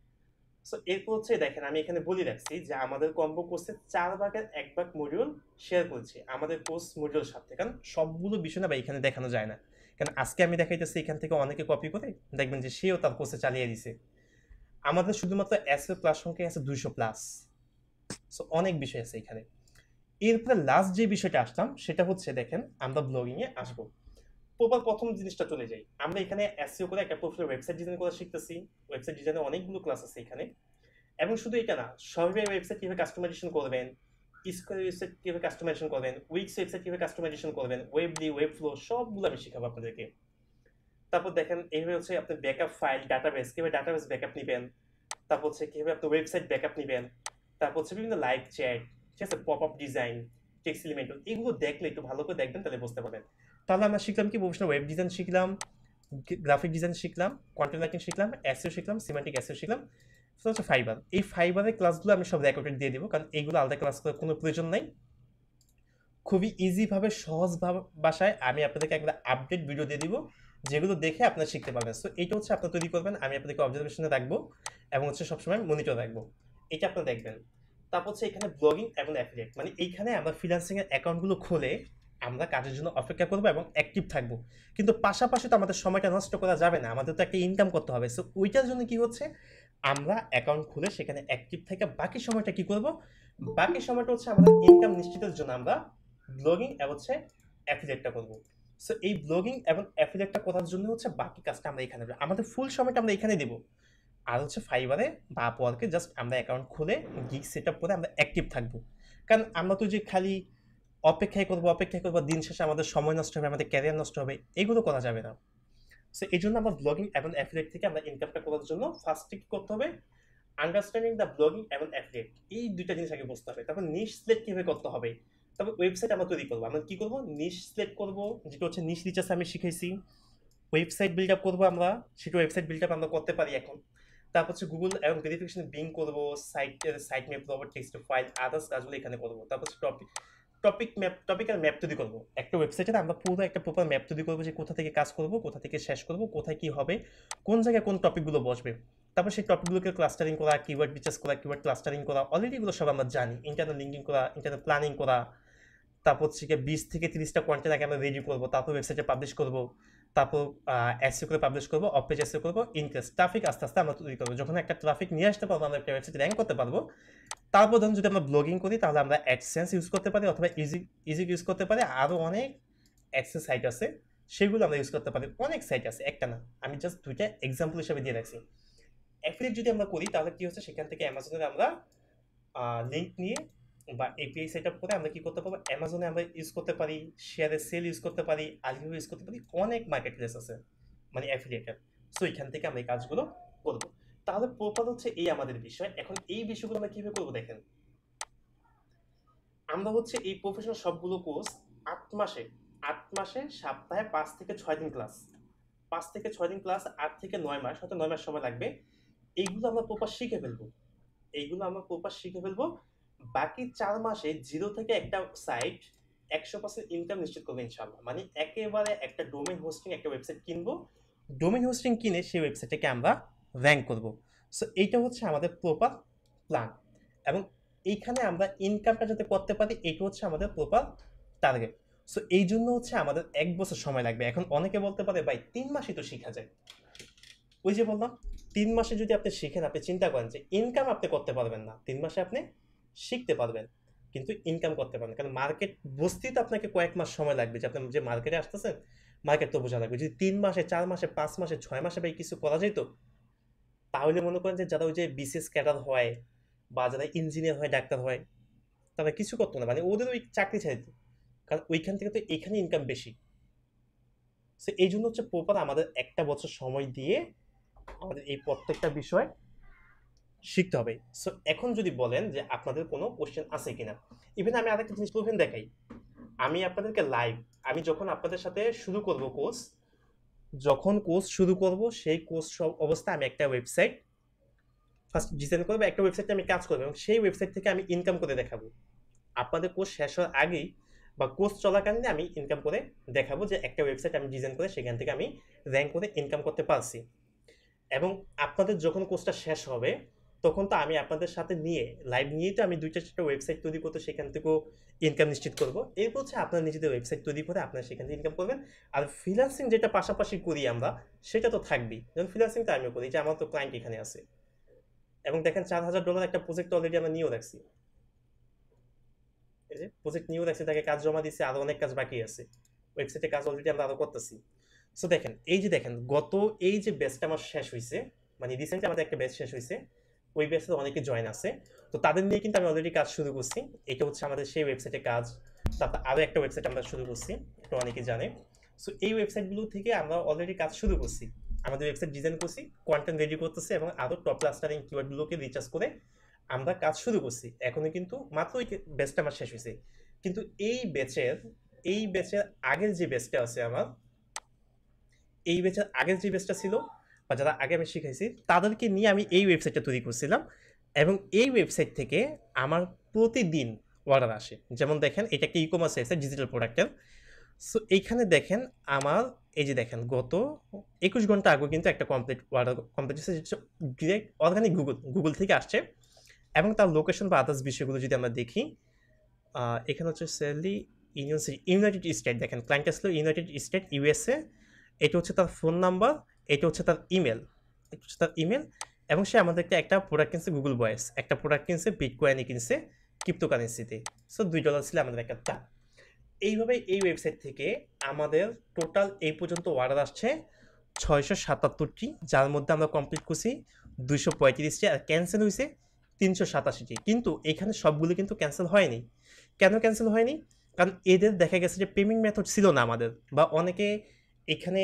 সো এরপর হচ্ছে দেখেন, আমি এখানে বলে রাখছি যে আমাদের কম্বো কোর্সে 4 ভাগের 1 ভাগ মডিউল শেয়ার করছি আমাদের কোর্স মডিউল সাথে, কারণ সবগুলো বিষয় না বা এখানে দেখানো যায় না, কারণ আজকে আমি দেখাইতেছি, এখান থেকে অনেকে কপি করে দেখবেন যে সেও তার কোর্সে চালিয়ে দিছে। আমাদের শুধুমাত্র এসএ প্লাস সংখ্যা আছে 200+। সো অনেক বিষয় আছে এখানে। এরপরে লাস্ট যে বিষয়টা আসলাম সেটা হচ্ছে দেখেন, আমরা ব্লগিংয়ে আসবো। প্রথম জিনিসটা চলে যাই, আমরা এখানে এসইও করে একটা প্রফেশনাল ওয়েবসাইট ডিজাইন করা শিখতেছি। ওয়েবসাইট ডিজাইনে অনেকগুলো ক্লাস আছে এখানে, এবং শুধু এটা না, সবাই ওয়েবসাইট কীভাবে কাস্টমাইজেশন করবেন, স্কোয়ার ওয়েবসাইট কীভাবে কাস্টমাইজেশন করবেন, উইক্স ওয়েবসাইট কীভাবে কাস্টমাইজেশন করবেন, ওয়েবলি, ওয়েব ফ্লো, সবগুলো আমি শেখাবো আপনাদেরকে। তারপর দেখেন এইভাবে হচ্ছে আপনার ব্যাকআপ ফাইল, ডাটাবেস, কীভাবে ডাটাবেস ব্যাকআপ নেবেন, তারপর হচ্ছে কীভাবে আপনার ওয়েবসাইট ব্যাকআপ নেবেন, তারপর হচ্ছে বিভিন্ন লাইভ চ্যাট, ঠিক আছে, pop up design, text element, এগুলো দেখলে একটু ভালো করে দেখবেন, তাহলে বুঝতে পারবেন। তাহলে আমরা শিখলাম কি, প্রফেশনাল ওয়েব ডিজাইন শিখলাম, গ্রাফিক ডিজাইন শিখলাম, কন্টেন্ট রাইটিং শিখলাম, এসইও শিখলাম, সিমেন্টিক এসইও শিখলাম। সেটা হচ্ছে ফাইবার। এই ফাইবারের ক্লাসগুলো আমি সব রেকর্ডেড দিয়ে দিব, কারণ এইগুলো আলাদা ক্লাস করার কোনো প্রয়োজন নাই। খুবই ইজিভাবে, সহজ ভাষায় আমি আপনাদেরকে একটা আপডেট ভিডিও দিয়ে দিব, যেগুলো দেখে আপনারা শিখতে পারবেন। সো এইটা হচ্ছে আপনারা তৈরি করবেন, আমি আপনাদেরকে অবজারভেশনে রাখবো এবং হচ্ছে সবসময় মনিটর রাখবো, এটা আপনারা দেখবেন। তারপর হচ্ছে এখানে ব্লগিং এবং অ্যাফিলিয়েট, মানে এইখানে আমরা ফ্রিল্যান্সিং এর অ্যাকাউন্টগুলো খুলে আমরা কাজের জন্য অপেক্ষা করবো এবং অ্যাক্টিভ থাকবো, কিন্তু পাশাপাশি তো আমাদের সময়টা নষ্ট করা যাবে না, আমাদের তো একটা ইনকাম করতে হবে। সো ওইটার জন্য কি হচ্ছে, আমরা অ্যাকাউন্ট খুলে সেখানে অ্যাক্টিভ থেকে বাকি সময়টা কি করব, বাকি সময়টা হচ্ছে আমাদের ইনকাম নিশ্চিতের জন্য আমরা ব্লগিং এবং হচ্ছে অ্যাফিলিয়েটটা করব। সো এই ব্লগিং এবং অ্যাফিলিয়েটটা করার জন্য হচ্ছে বাকি কাজটা আমরা এখানে দেব। আমাদের ফুল সময়টা আমরা এখানে দেব। আর হচ্ছে ফাইবারে বা আপওয়ার্কে জাস্ট আমরা অ্যাকাউন্ট খুলে গিগ সেট আপ করে আমরা অ্যাক্টিভ থাকবো। কারণ আমরা তো যে খালি অপেক্ষায় করবো, দিন শেষে আমাদের সময় নষ্ট হবে, আমাদের ক্যারিয়ার নষ্ট হবে, এগুলো করা যাবে না। সো এই জন্য আমরা ব্লগিং এবং অ্যাফিলিয়েট থেকে আমরা ইনকামটা করার জন্য ফার্স্টে কি করতে হবে, আন্ডারস্ট্যান্ডিং দ্য ব্লগিং এবং অ্যাফিলিয়েট, এই দুইটা জিনিস আগে বুঝতে হবে। তারপর নিশ সিলেক্ট কিভাবে করতে হবে, তারপর ওয়েবসাইট আমরা তৈরি করবো। আমরা কি করবো, নিশ সিলেক্ট করবো, যেটা হচ্ছে নিশ রিচার্জ আমি শিখেছি। ওয়েবসাইট বিল্ড আপ করবো আমরা, সেটা ওয়েবসাইট বিল্ড আপ আমরা করতে পারি এখন। তারপর হচ্ছে গুগল এবং ভেরিফিকেশন বিং করবো, সাইট ম্যাপ করবো, টেক্সট ফাইল, আদার্স কাজগুলো এখানে করবো। তারপর হচ্ছে টপিক্যাল ম্যাপ তৈরি করবো। একটা ওয়েবসাইটে আমরা পুরো একটা প্রপার ম্যাপ তৈরি করবো, যে কোথা থেকে কাজ করবো, কোথা থেকে শেষ করবো, কোথায় কি হবে, কোন জায়গায় কোন টপিকগুলো বসবে। তারপর সেই টপিকগুলোকে ক্লাস্টারিং করা, কিওয়ার্ড রিসার্চ করা, কিওয়ার্ড ক্লাস্টারিং করা, অলরেডি এগুলো সব আমরা জানি। ইন্টারনাল লিঙ্কিং করা, ইন্টারনাল প্ল্যানিং করা, তারপর হচ্ছে 20 থেকে 30টা কন্টেন্ট আগে আমরা রেডি করবো, তারপর ওয়েবসাইটে পাবলিশ করবো, তারপর এসইও করে পাবলিশ করবো, অফ পেজ এসইও করবো, ইনক্রিজ ট্রাফিক আস্তে আস্তে আমরা তৈরি করবো। যখন একটা ট্রাফিক নিয়ে আসতে পারবো, আমরা একটা ওয়েবসাইট র্যাঙ্ক করতে পারবো। তারপর ধরুন যদি আমরা ব্লগিং করি, তাহলে আমরা অ্যাডসেন্স ইউজ করতে পারি, অথবা ইজি ইউজ করতে পারি। আরও অনেক অ্যাক্সেস সাইট আছে, সেগুলো আমরা ইউজ করতে পারি। অনেক সাইট আছে, একটা না, আমি জাস্ট দুইটা এক্সাম্পল হিসেবে দিয়ে রাখছি। অ্যাফিলিয়েট যদি আমরা করি, তাহলে কি হচ্ছে, সেখান থেকে অ্যামাজনের আমরা লিঙ্ক নিয়ে বা এপিআই সেট আপ করে আমরা কি করতে পারবো, অ্যামাজনে আমরা ইউজ করতে পারি, শেয়ারে সেল ইউজ করতে পারি, আলিভাবা ইউজ করতে পারি। অনেক মার্কেট প্লেস আছে মানে অ্যাফিলিয়েটের। সো এখান থেকে আমরা এই কাজগুলো করবো। তাহলে প্রপার হচ্ছে এই আমাদের বিষয়। এখন এই বিষয়গুলো আমরা কিভাবে করবো দেখেন, আমরা হচ্ছে এই প্রফেশনাল সবগুলো কোর্স 8 মাসে 8 মাসে সপ্তাহে 5 থেকে 6 দিন ক্লাস, 5 থেকে 6 দিন ক্লাস, 8 থেকে 9 মাস, হয়তো 9 মাস সময় লাগবে। এইগুলো আমরা প্রপার শিখে ফেলবো, এইগুলো আমরা প্রপার শিখে ফেলবো। বাকি 4 মাসে জিরো থেকে একটা সাইট 100% ইনকাম নিশ্চিত করবো ইনশাল্লাহ। মানে একেবারে একটা ডোমেইন হোস্টিং, একটা ওয়েবসাইট কিনবো, ডোমেইন হোস্টিং কিনে সেই ওয়েবসাইটটাকে আমরা র্যাঙ্ক করব। সো এইটা হচ্ছে আমাদের প্রপার প্ল্যান, এবং এইখানে আমরা ইনকামটা যাতে করতে পারি, এইটা হচ্ছে আমাদের প্রপার টার্গেট। সো এই জন্য হচ্ছে আমাদের 1 বছর সময় লাগবে। এখন অনেকে বলতে পারে ভাই 3 মাসই তো শেখা যায়। ওই যে বললাম, 3 মাসে যদি আপনি শিখেন, আপনি চিন্তা করেন যে ইনকাম আপনি করতে পারবেন না, 3 মাসে আপনি শিখতে পারবেন কিন্তু ইনকাম করতে পারবেন। কারণ মার্কেট বুঝতেই তো আপনাকে কয়েক মাস সময় লাগবে, যে আপনি যে মার্কেটে আসতেছেন, মার্কেট তো বোঝা লাগবে। যদি 3 মাসে, 4 মাসে, 5 মাসে, 6 মাসে ভাই কিছু করা যেত, তাহলে মনে করেন যে যারা ওই যে বিসিএস ক্যাডার হয় বা যারা ইঞ্জিনিয়ার হয়, ডাক্তার হয়, তারা কিছু করতো না, মানে ওদের ওই চাকরি ছেড়ে দিত। কারণ ওইখান থেকে তো এখানে ইনকাম বেশি। সো এই জন্য হচ্ছে প্রপার আমাদের 1 বছর সময় দিয়ে আমাদের এই প্রত্যেকটা বিষয় শিখতে হবে। সো এখন যদি বলেন যে আপনাদের কোনো কোশ্চেন আছে কিনা, ইভেন আমি আরেকটা জিনিস প্রুফেন দেখাই। আমি আপনাদেরকে লাইভ, আমি যখন আপনাদের সাথে শুরু করব কোর্স, যখন কোর্স শুরু করব, সেই কোর্স অবস্থায় আমি একটা ওয়েবসাইট ফার্স্ট ডিজাইন করবো, একটা ওয়েবসাইটে আমি কাজ করবো, এবং সেই ওয়েবসাইট থেকে আমি ইনকাম করে দেখাবো। আপনাদের কোর্স শেষ হওয়ার আগেই বা কোর্স চলাকালীন আমি ইনকাম করে দেখাবো, যে একটা ওয়েবসাইট আমি ডিজাইন করে সেখান থেকে আমি র্যাঙ্ক করে ইনকাম করতে পারছি। এবং আপনাদের যখন কোর্সটা শেষ হবে, তখন তো আমি আপনাদের সাথে নিয়ে লাইভ নিয়েই তো আমি 2-4টা ওয়েবসাইট তৈরি করতে, সেখান থেকেও ইনকাম নিশ্চিত করবো। এরপর হচ্ছে আপনারা নিজেদের ওয়েবসাইট তৈরি করে আপনারা সেখান থেকে ইনকাম করবেন। আর ফ্রিল্যান্সিং যেটা পাশাপাশি করি আমরা, সেটা তো থাকবেই। যেমন ফ্রিল্যান্সিংটা আমিও করি, যে আমার তো ক্লায়েন্ট এখানে আছে, এবং দেখেন $4000 একটা প্রজেক্ট অলরেডি আমরা নিয়েও রাখছি। এই যে প্রজেক্ট নিয়েও রাখছি, তাকে কাজ জমা দিচ্ছে, আরো অনেক কাজ বাকি আছে, ওয়েবসাইটে কাজ অলরেডি আমরা আরো করতেছি। সো দেখেন, এই যে দেখেন গত এই যে ব্যাচটা আমার শেষ হয়েছে, মানে রিসেন্টলি আমাদের একটা ব্যাচ শেষ হয়েছে, ওই ব্যাচে অনেকে জয়েন আছে। তো তাদের নিয়ে কিন্তু আমি অলরেডি কাজ শুরু করছি। এটা হচ্ছে আমাদের সেই ওয়েবসাইটে কাজ। তারপর আরও একটা ওয়েবসাইট আমরা শুরু করছি, এটা অনেকে জানে। সো এই ওয়েবসাইটগুলো থেকে আমরা অলরেডি কাজ শুরু করছি, আমাদের ওয়েবসাইট ডিজাইন করছি, কন্টেন্ট রেডি করতেছি, এবং আরও টপ ক্লাস্টারিং কিওয়ার্ডগুলোকে রিচার্জ করে আমরা কাজ শুরু করছি। এখনো কিন্তু মাত্র ওই ব্যাচটা আমার শেষ হয়েছে। কিন্তু এই ব্যাচের আগের যে ব্যাচটা আছে আমার, এই ব্যাচের আগের যে ব্যাচটা ছিল বা যারা আগে আমি শিখাইছি, তাদেরকে নিয়ে আমি এই ওয়েবসাইটটা তৈরি করছিলাম। এবং এই ওয়েবসাইট থেকে আমার প্রতিদিন অর্ডার আসে। যেমন দেখেন, এটা একটা ই-কমার্স ওয়েবসাইট, ডিজিটাল প্রোডাক্টের। সো এইখানে দেখেন আমার, এই যে দেখেন গত 21 ঘন্টা আগে কিন্তু একটা অর্ডার কমপ্লিট হচ্ছে, ডিরেক্ট অর্গানিক গুগল থেকে আসছে। এবং তার লোকেশন বা আদার্স বিষয়গুলো যদি আমরা দেখি, এখানে হচ্ছে স্যালারি ইউনাইটেড স্টেট, দেখেন ক্লায়েন্ট আসলো ইউনাইটেড স্টেট ইউএসএ, এটা হচ্ছে তার ফোন নাম্বার, এটা হচ্ছে তার ইমেল, এটা হচ্ছে তার ইমেল, এবং সে আমাদেরকে একটা প্রোডাক্ট কিনছে গুগল ভয়েস, একটা প্রোডাক্ট কিনছে বিটকয়েনে কিনছে ক্রিপ্টোকারেন্সিতে। সো $2 ছিল আমাদের একটা দাম। এইভাবে এই ওয়েবসাইট থেকে আমাদের টোটাল এই পর্যন্ত অর্ডার আসছে 677টি, যার মধ্যে আমরা কমপ্লিট করছি 235টি, আর ক্যান্সেল হয়েছে 387টি। কিন্তু এখানে সবগুলো কিন্তু ক্যান্সেল হয়নি। কেন ক্যান্সেল হয়নি? কারণ এদের দেখা গেছে যে পেমেন্ট মেথড ছিল না আমাদের, বা অনেকে এখানে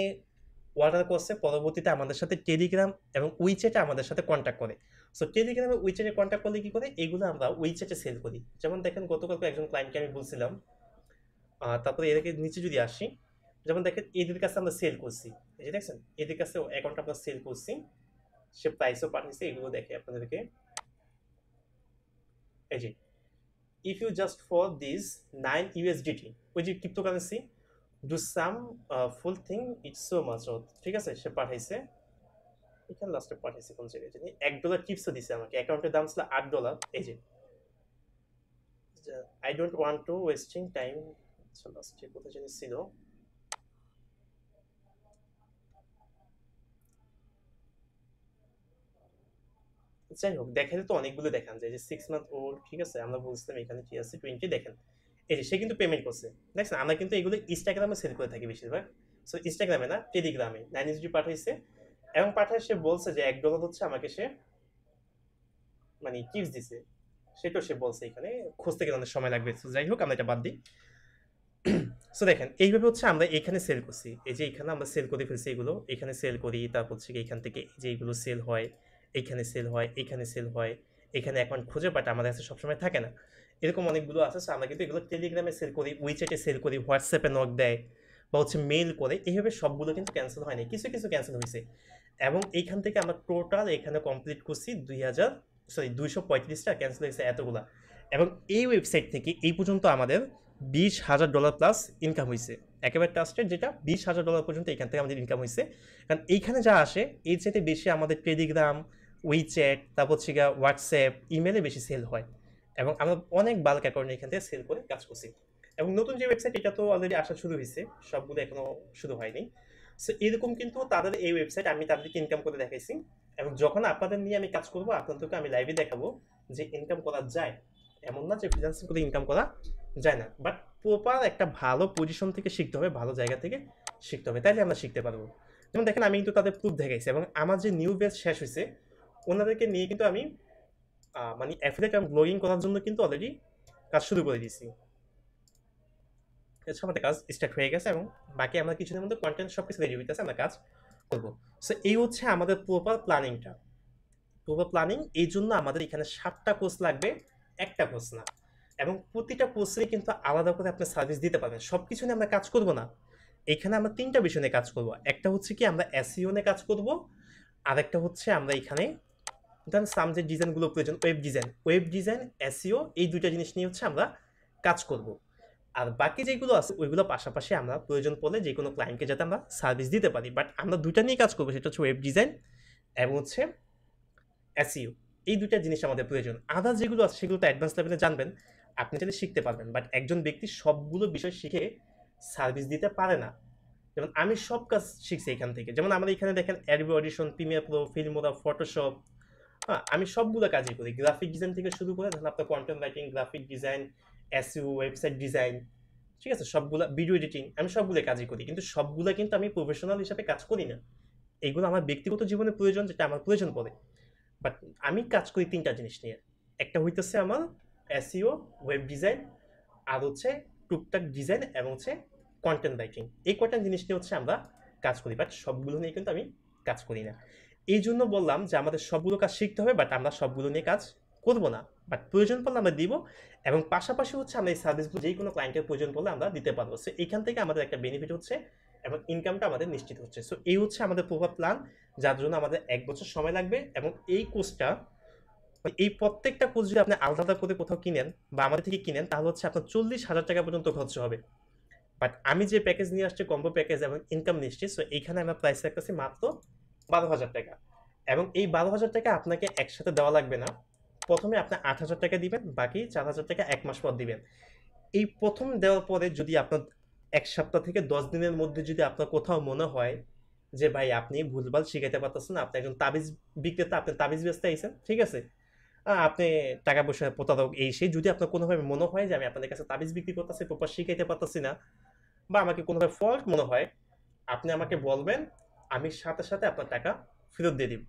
অর্ডার করছে পরবর্তীতে আমাদের সাথে টেলিগ্রাম এবং উইচ্যাটে আমাদের সাথে কন্ট্যাক্ট করে। সো টেলিগ্রামে উইচ্যাটে কন্ট্যাক্ট করলে কী করে, এগুলো আমরা উইচ্যাটে সেল করি। যেমন দেখেন গতকালকে একজন ক্লায়েন্টকে আমি বলছিলাম, তারপরে এদেরকে নিচে যদি আসি, যেমন দেখেন এদের কাছে আমরা সেল করছি, এই যে দেখছেন এদের কাছে অ্যাকাউন্ট আমরা সেল করছি, সে প্রাইসও পাঠিয়েছে, এগুলো দেখে আপনাদেরকে। এই যে if you just for this 9 USDT which is cryptocurrency do some full thing it's so much of, ঠিক আছে সে পাঠাইছে, এখানে লাস্টে পাঠাইছে কোন জায়গায় জানি $1 টিপসও দিছে আমাকে, অ্যাকাউন্টের দাম ছিল $8। এই যে I don't want to wasting time, so লাস্টে কোথায় জানি ছিল, যাই হোক দেখাতে তো অনেকগুলো দেখান যায় যে 6 মান্থ ওল্ড, ঠিক আছে আমরা বলছিলাম এখানে কি আছে 20, দেখেন এই যে সে কিন্তু পেমেন্ট করছে, দেখছেন আমরা কিন্তু এগুলো ইনস্টাগ্রামে সেল করে থাকি বেশিরভাগ। সো ইনস্টাগ্রামে না, টেলিগ্রামে 9 USD পাঠাইছে, এবং পাঠায় সে বলছে যে $1 হচ্ছে আমাকে সে মানে টিপস দিছে, সেটাও সে বলছে, এখানে খুঁজতে গেলে অনেক সময় লাগবে। সো যাই হোক আমরা এটা বাদ দিই। সো দেখেন এইভাবে হচ্ছে আমরা এখানে সেল করছি, এই যে এখানে আমরা সেল করে ফেলছি, এগুলো এখানে সেল করি, তারপর হচ্ছে এখান থেকে যে এগুলো সেল হয়, এখানে সেল হয়, এখানে সেল হয়, এখানে অ্যাকাউন্ট খুঁজে, বাট আমাদের কাছে সবসময় থাকে না, এরকম অনেকগুলো আছে। সো আমরা কিন্তু এগুলো টেলিগ্রামে সেল করি, উইচ্যাটে সেল করি, হোয়াটসঅ্যাপে নক দেয়, বা হচ্ছে মেল করে, এইভাবে সবগুলো কিন্তু ক্যান্সেল হয়নি, কিছু কিছু ক্যান্সেল হয়েছে। এবং এইখান থেকে আমরা টোটাল এখানে কমপ্লিট করছি 235টা, ক্যান্সেল হয়েছে এতগুলা। এবং এই ওয়েবসাইট থেকে এই পর্যন্ত আমাদের $20,000 প্লাস ইনকাম হয়েছে, একেবারে ট্রাস্টেড, যেটা $20,000 পর্যন্ত এখান থেকে আমাদের ইনকাম হয়েছে। কারণ এইখানে যা আসে এর চাইতে বেশি আমাদের টেলিগ্রাম, উইচ্যাট, তারপর হচ্ছে গিয়ে হোয়াটসঅ্যাপ, ইমেলে বেশি সেল হয়, এবং আমরা অনেক বাল্ক অ্যাকাউন্টে এখান থেকে সেল করে কাজ করছি। এবং নতুন যে ওয়েবসাইট, এটা তো অলরেডি আসা শুরু হয়েছে, সবগুলো এখনো শুরু হয়নি। সো এরকম কিন্তু তাদের এই ওয়েবসাইট আমি তাদেরকে ইনকাম করে দেখাইছি, এবং যখন আপনাদের নিয়ে আমি কাজ করবো আপনাদেরকে আমি লাইভে দেখাবো যে ইনকাম করা যায়। এমন না যে ফ্রিল্যান্সিং করে ইনকাম করা যায় না, বাট প্রপার একটা ভালো পজিশন থেকে শিখতে হবে, ভালো জায়গা থেকে শিখতে হবে, তাইলে আমরা শিখতে পারবো। যেমন দেখেন আমি কিন্তু তাদের প্রুফ দেখাইছি, এবং আমার যে নিউ ব্যাচ শেষ হয়েছে ওনাদেরকে নিয়ে কিন্তু আমি মানে অ্যাফিলিয়েট এবং ব্লগিং করার জন্য কিন্তু অলরেডি কাজ শুরু করে দিয়েছি। আমাদের কাজ স্টার্ট হয়ে গেছে, এবং বাকি আমরা কিছুদিনের মধ্যে কন্টেন্ট সব কিছু রেডি হইতেছে, আমরা কাজ করবো। সো এই হচ্ছে আমাদের প্রপার প্ল্যানিংটা। প্রপার প্ল্যানিং, এই জন্য আমাদের এখানে 7টা কোর্স লাগবে, একটা কোর্স না, এবং প্রতিটা কোর্সে কিন্তু আলাদা করে আপনি সার্ভিস দিতে পারবেন। সব কিছু নিয়ে আমরা কাজ করব না, এখানে আমরা 3টা বিষয় নিয়ে কাজ করব। একটা হচ্ছে কি আমরা এসইও নিয়ে কাজ করব, আর একটা হচ্ছে আমরা এখানে ধরেন সাম যে ডিজাইনগুলো প্রয়োজন, ওয়েব ডিজাইন এসইও, এই 2টা জিনিস নিয়ে হচ্ছে আমরা কাজ করব। আর বাকি যেগুলো আছে ওইগুলো পাশাপাশি আমরা প্রয়োজন পড়লে যে কোনো ক্লায়েন্টকে যাতে আমরা সার্ভিস দিতে পারি, বাট আমরা 2টা নিয়ে কাজ করবো, সেটা হচ্ছে ওয়েব ডিজাইন এবং হচ্ছে এসইও, এই 2টা জিনিস আমাদের প্রয়োজন। আদার যেগুলো আছে সেগুলো তো অ্যাডভান্স লেভেলে জানবেন, আপনি চাইলে শিখতে পারবেন, বাট একজন ব্যক্তি সবগুলো বিষয় শিখে সার্ভিস দিতে পারে না। যেমন আমি সব কাজ শিখছি এখান থেকে, যেমন আমাদের এখানে দেখেন Adobe audition, Premiere Pro, Filmora, Photoshop, হ্যাঁ আমি সবগুলো কাজই করি, গ্রাফিক ডিজাইন থেকে শুরু করে ধরেন আপনার content writing, graphic design, SEO, website design, ঠিক আছে সবগুলা, ভিডিও এডিটিং, আমি সবগুলো কাজই করি, কিন্তু সবগুলো কিন্তু আমি প্রফেশনাল হিসাবে কাজ করি না। এইগুলো আমার ব্যক্তিগত জীবনে প্রয়োজন, যেটা আমার প্রয়োজন পড়ে, বাট আমি কাজ করি 3টা জিনিস নিয়ে। একটা হইতেছে আমার এসইও, ওয়েব ডিজাইন, আর হচ্ছে টুকটাক ডিজাইন এবং হচ্ছে কন্টেন্ট রাইটিং, এই কয়টা জিনিস নিয়ে হচ্ছে আমরা কাজ করি, বাট সবগুলো নিয়ে কিন্তু আমি কাজ করি না। এই জন্য বললাম যে আমাদের সবগুলো কাজ শিখতে হবে, বাট আমরা সবগুলো নিয়ে কাজ করবো না, বাট প্রয়োজন পড়লে আমরা দিব, এবং পাশাপাশি হচ্ছে আমরা এই সার্ভিসগুলো যেই কোনো ক্লায়েন্টের প্রয়োজন পড়লে আমরা দিতে পারবো। সো এখান থেকে আমাদের একটা বেনিফিট হচ্ছে এবং ইনকামটা আমাদের নিশ্চিত হচ্ছে। সো এই হচ্ছে আমাদের প্রভাব প্ল্যান, যার জন্য আমাদের 1 বছর সময় লাগবে, এবং এই কোর্সটা, এই প্রত্যেকটা কোর্স যদি আপনি আলাদা আলাদা করে কোথাও কিনেন বা আমাদের থেকে কিনেন, তাহলে হচ্ছে আপনার 40,000 টাকা পর্যন্ত খরচ হবে। বাট আমি যে প্যাকেজ নিয়ে আসছি, কম্বো প্যাকেজ এবং ইনকাম নিশ্চিত, সো এইখানে আমরা প্রাইস রাখতেছি মাত্র 12,000 টাকা, এবং এই 12,000 টাকা আপনাকে একসাথে দেওয়া লাগবে না। প্রথমে আপনি 8,000 টাকা দিবেন, বাকি 4,000 টাকা 1 মাস পর দিবেন। এই প্রথম দেওয়ার পরে যদি আপনার 1 সপ্তাহ থেকে 10 দিনের মধ্যে যদি আপনার কোথাও মনে হয় যে ভাই আপনি ভুলভাল শিখাইতে পারতেছেন, আপনি একজন তাবিজ বিক্রেতা, আপনি তাবিজ বেচতে আইছেন, ঠিক আছে, আপনি টাকা পয়সা প্রতারক এই সেই, যদি আপনার কোনোভাবে মনে হয় যে আমি আপনাদের কাছে তাবিজ বিক্রি করতেছি, প্রপার শিখাইতে পারতেছি না, বা আমাকে কোনোভাবে ফল্ট মনে হয়, আপনি আমাকে বলবেন, আমি সাথে সাথে আপনার টাকা ফেরত দিয়ে দিব।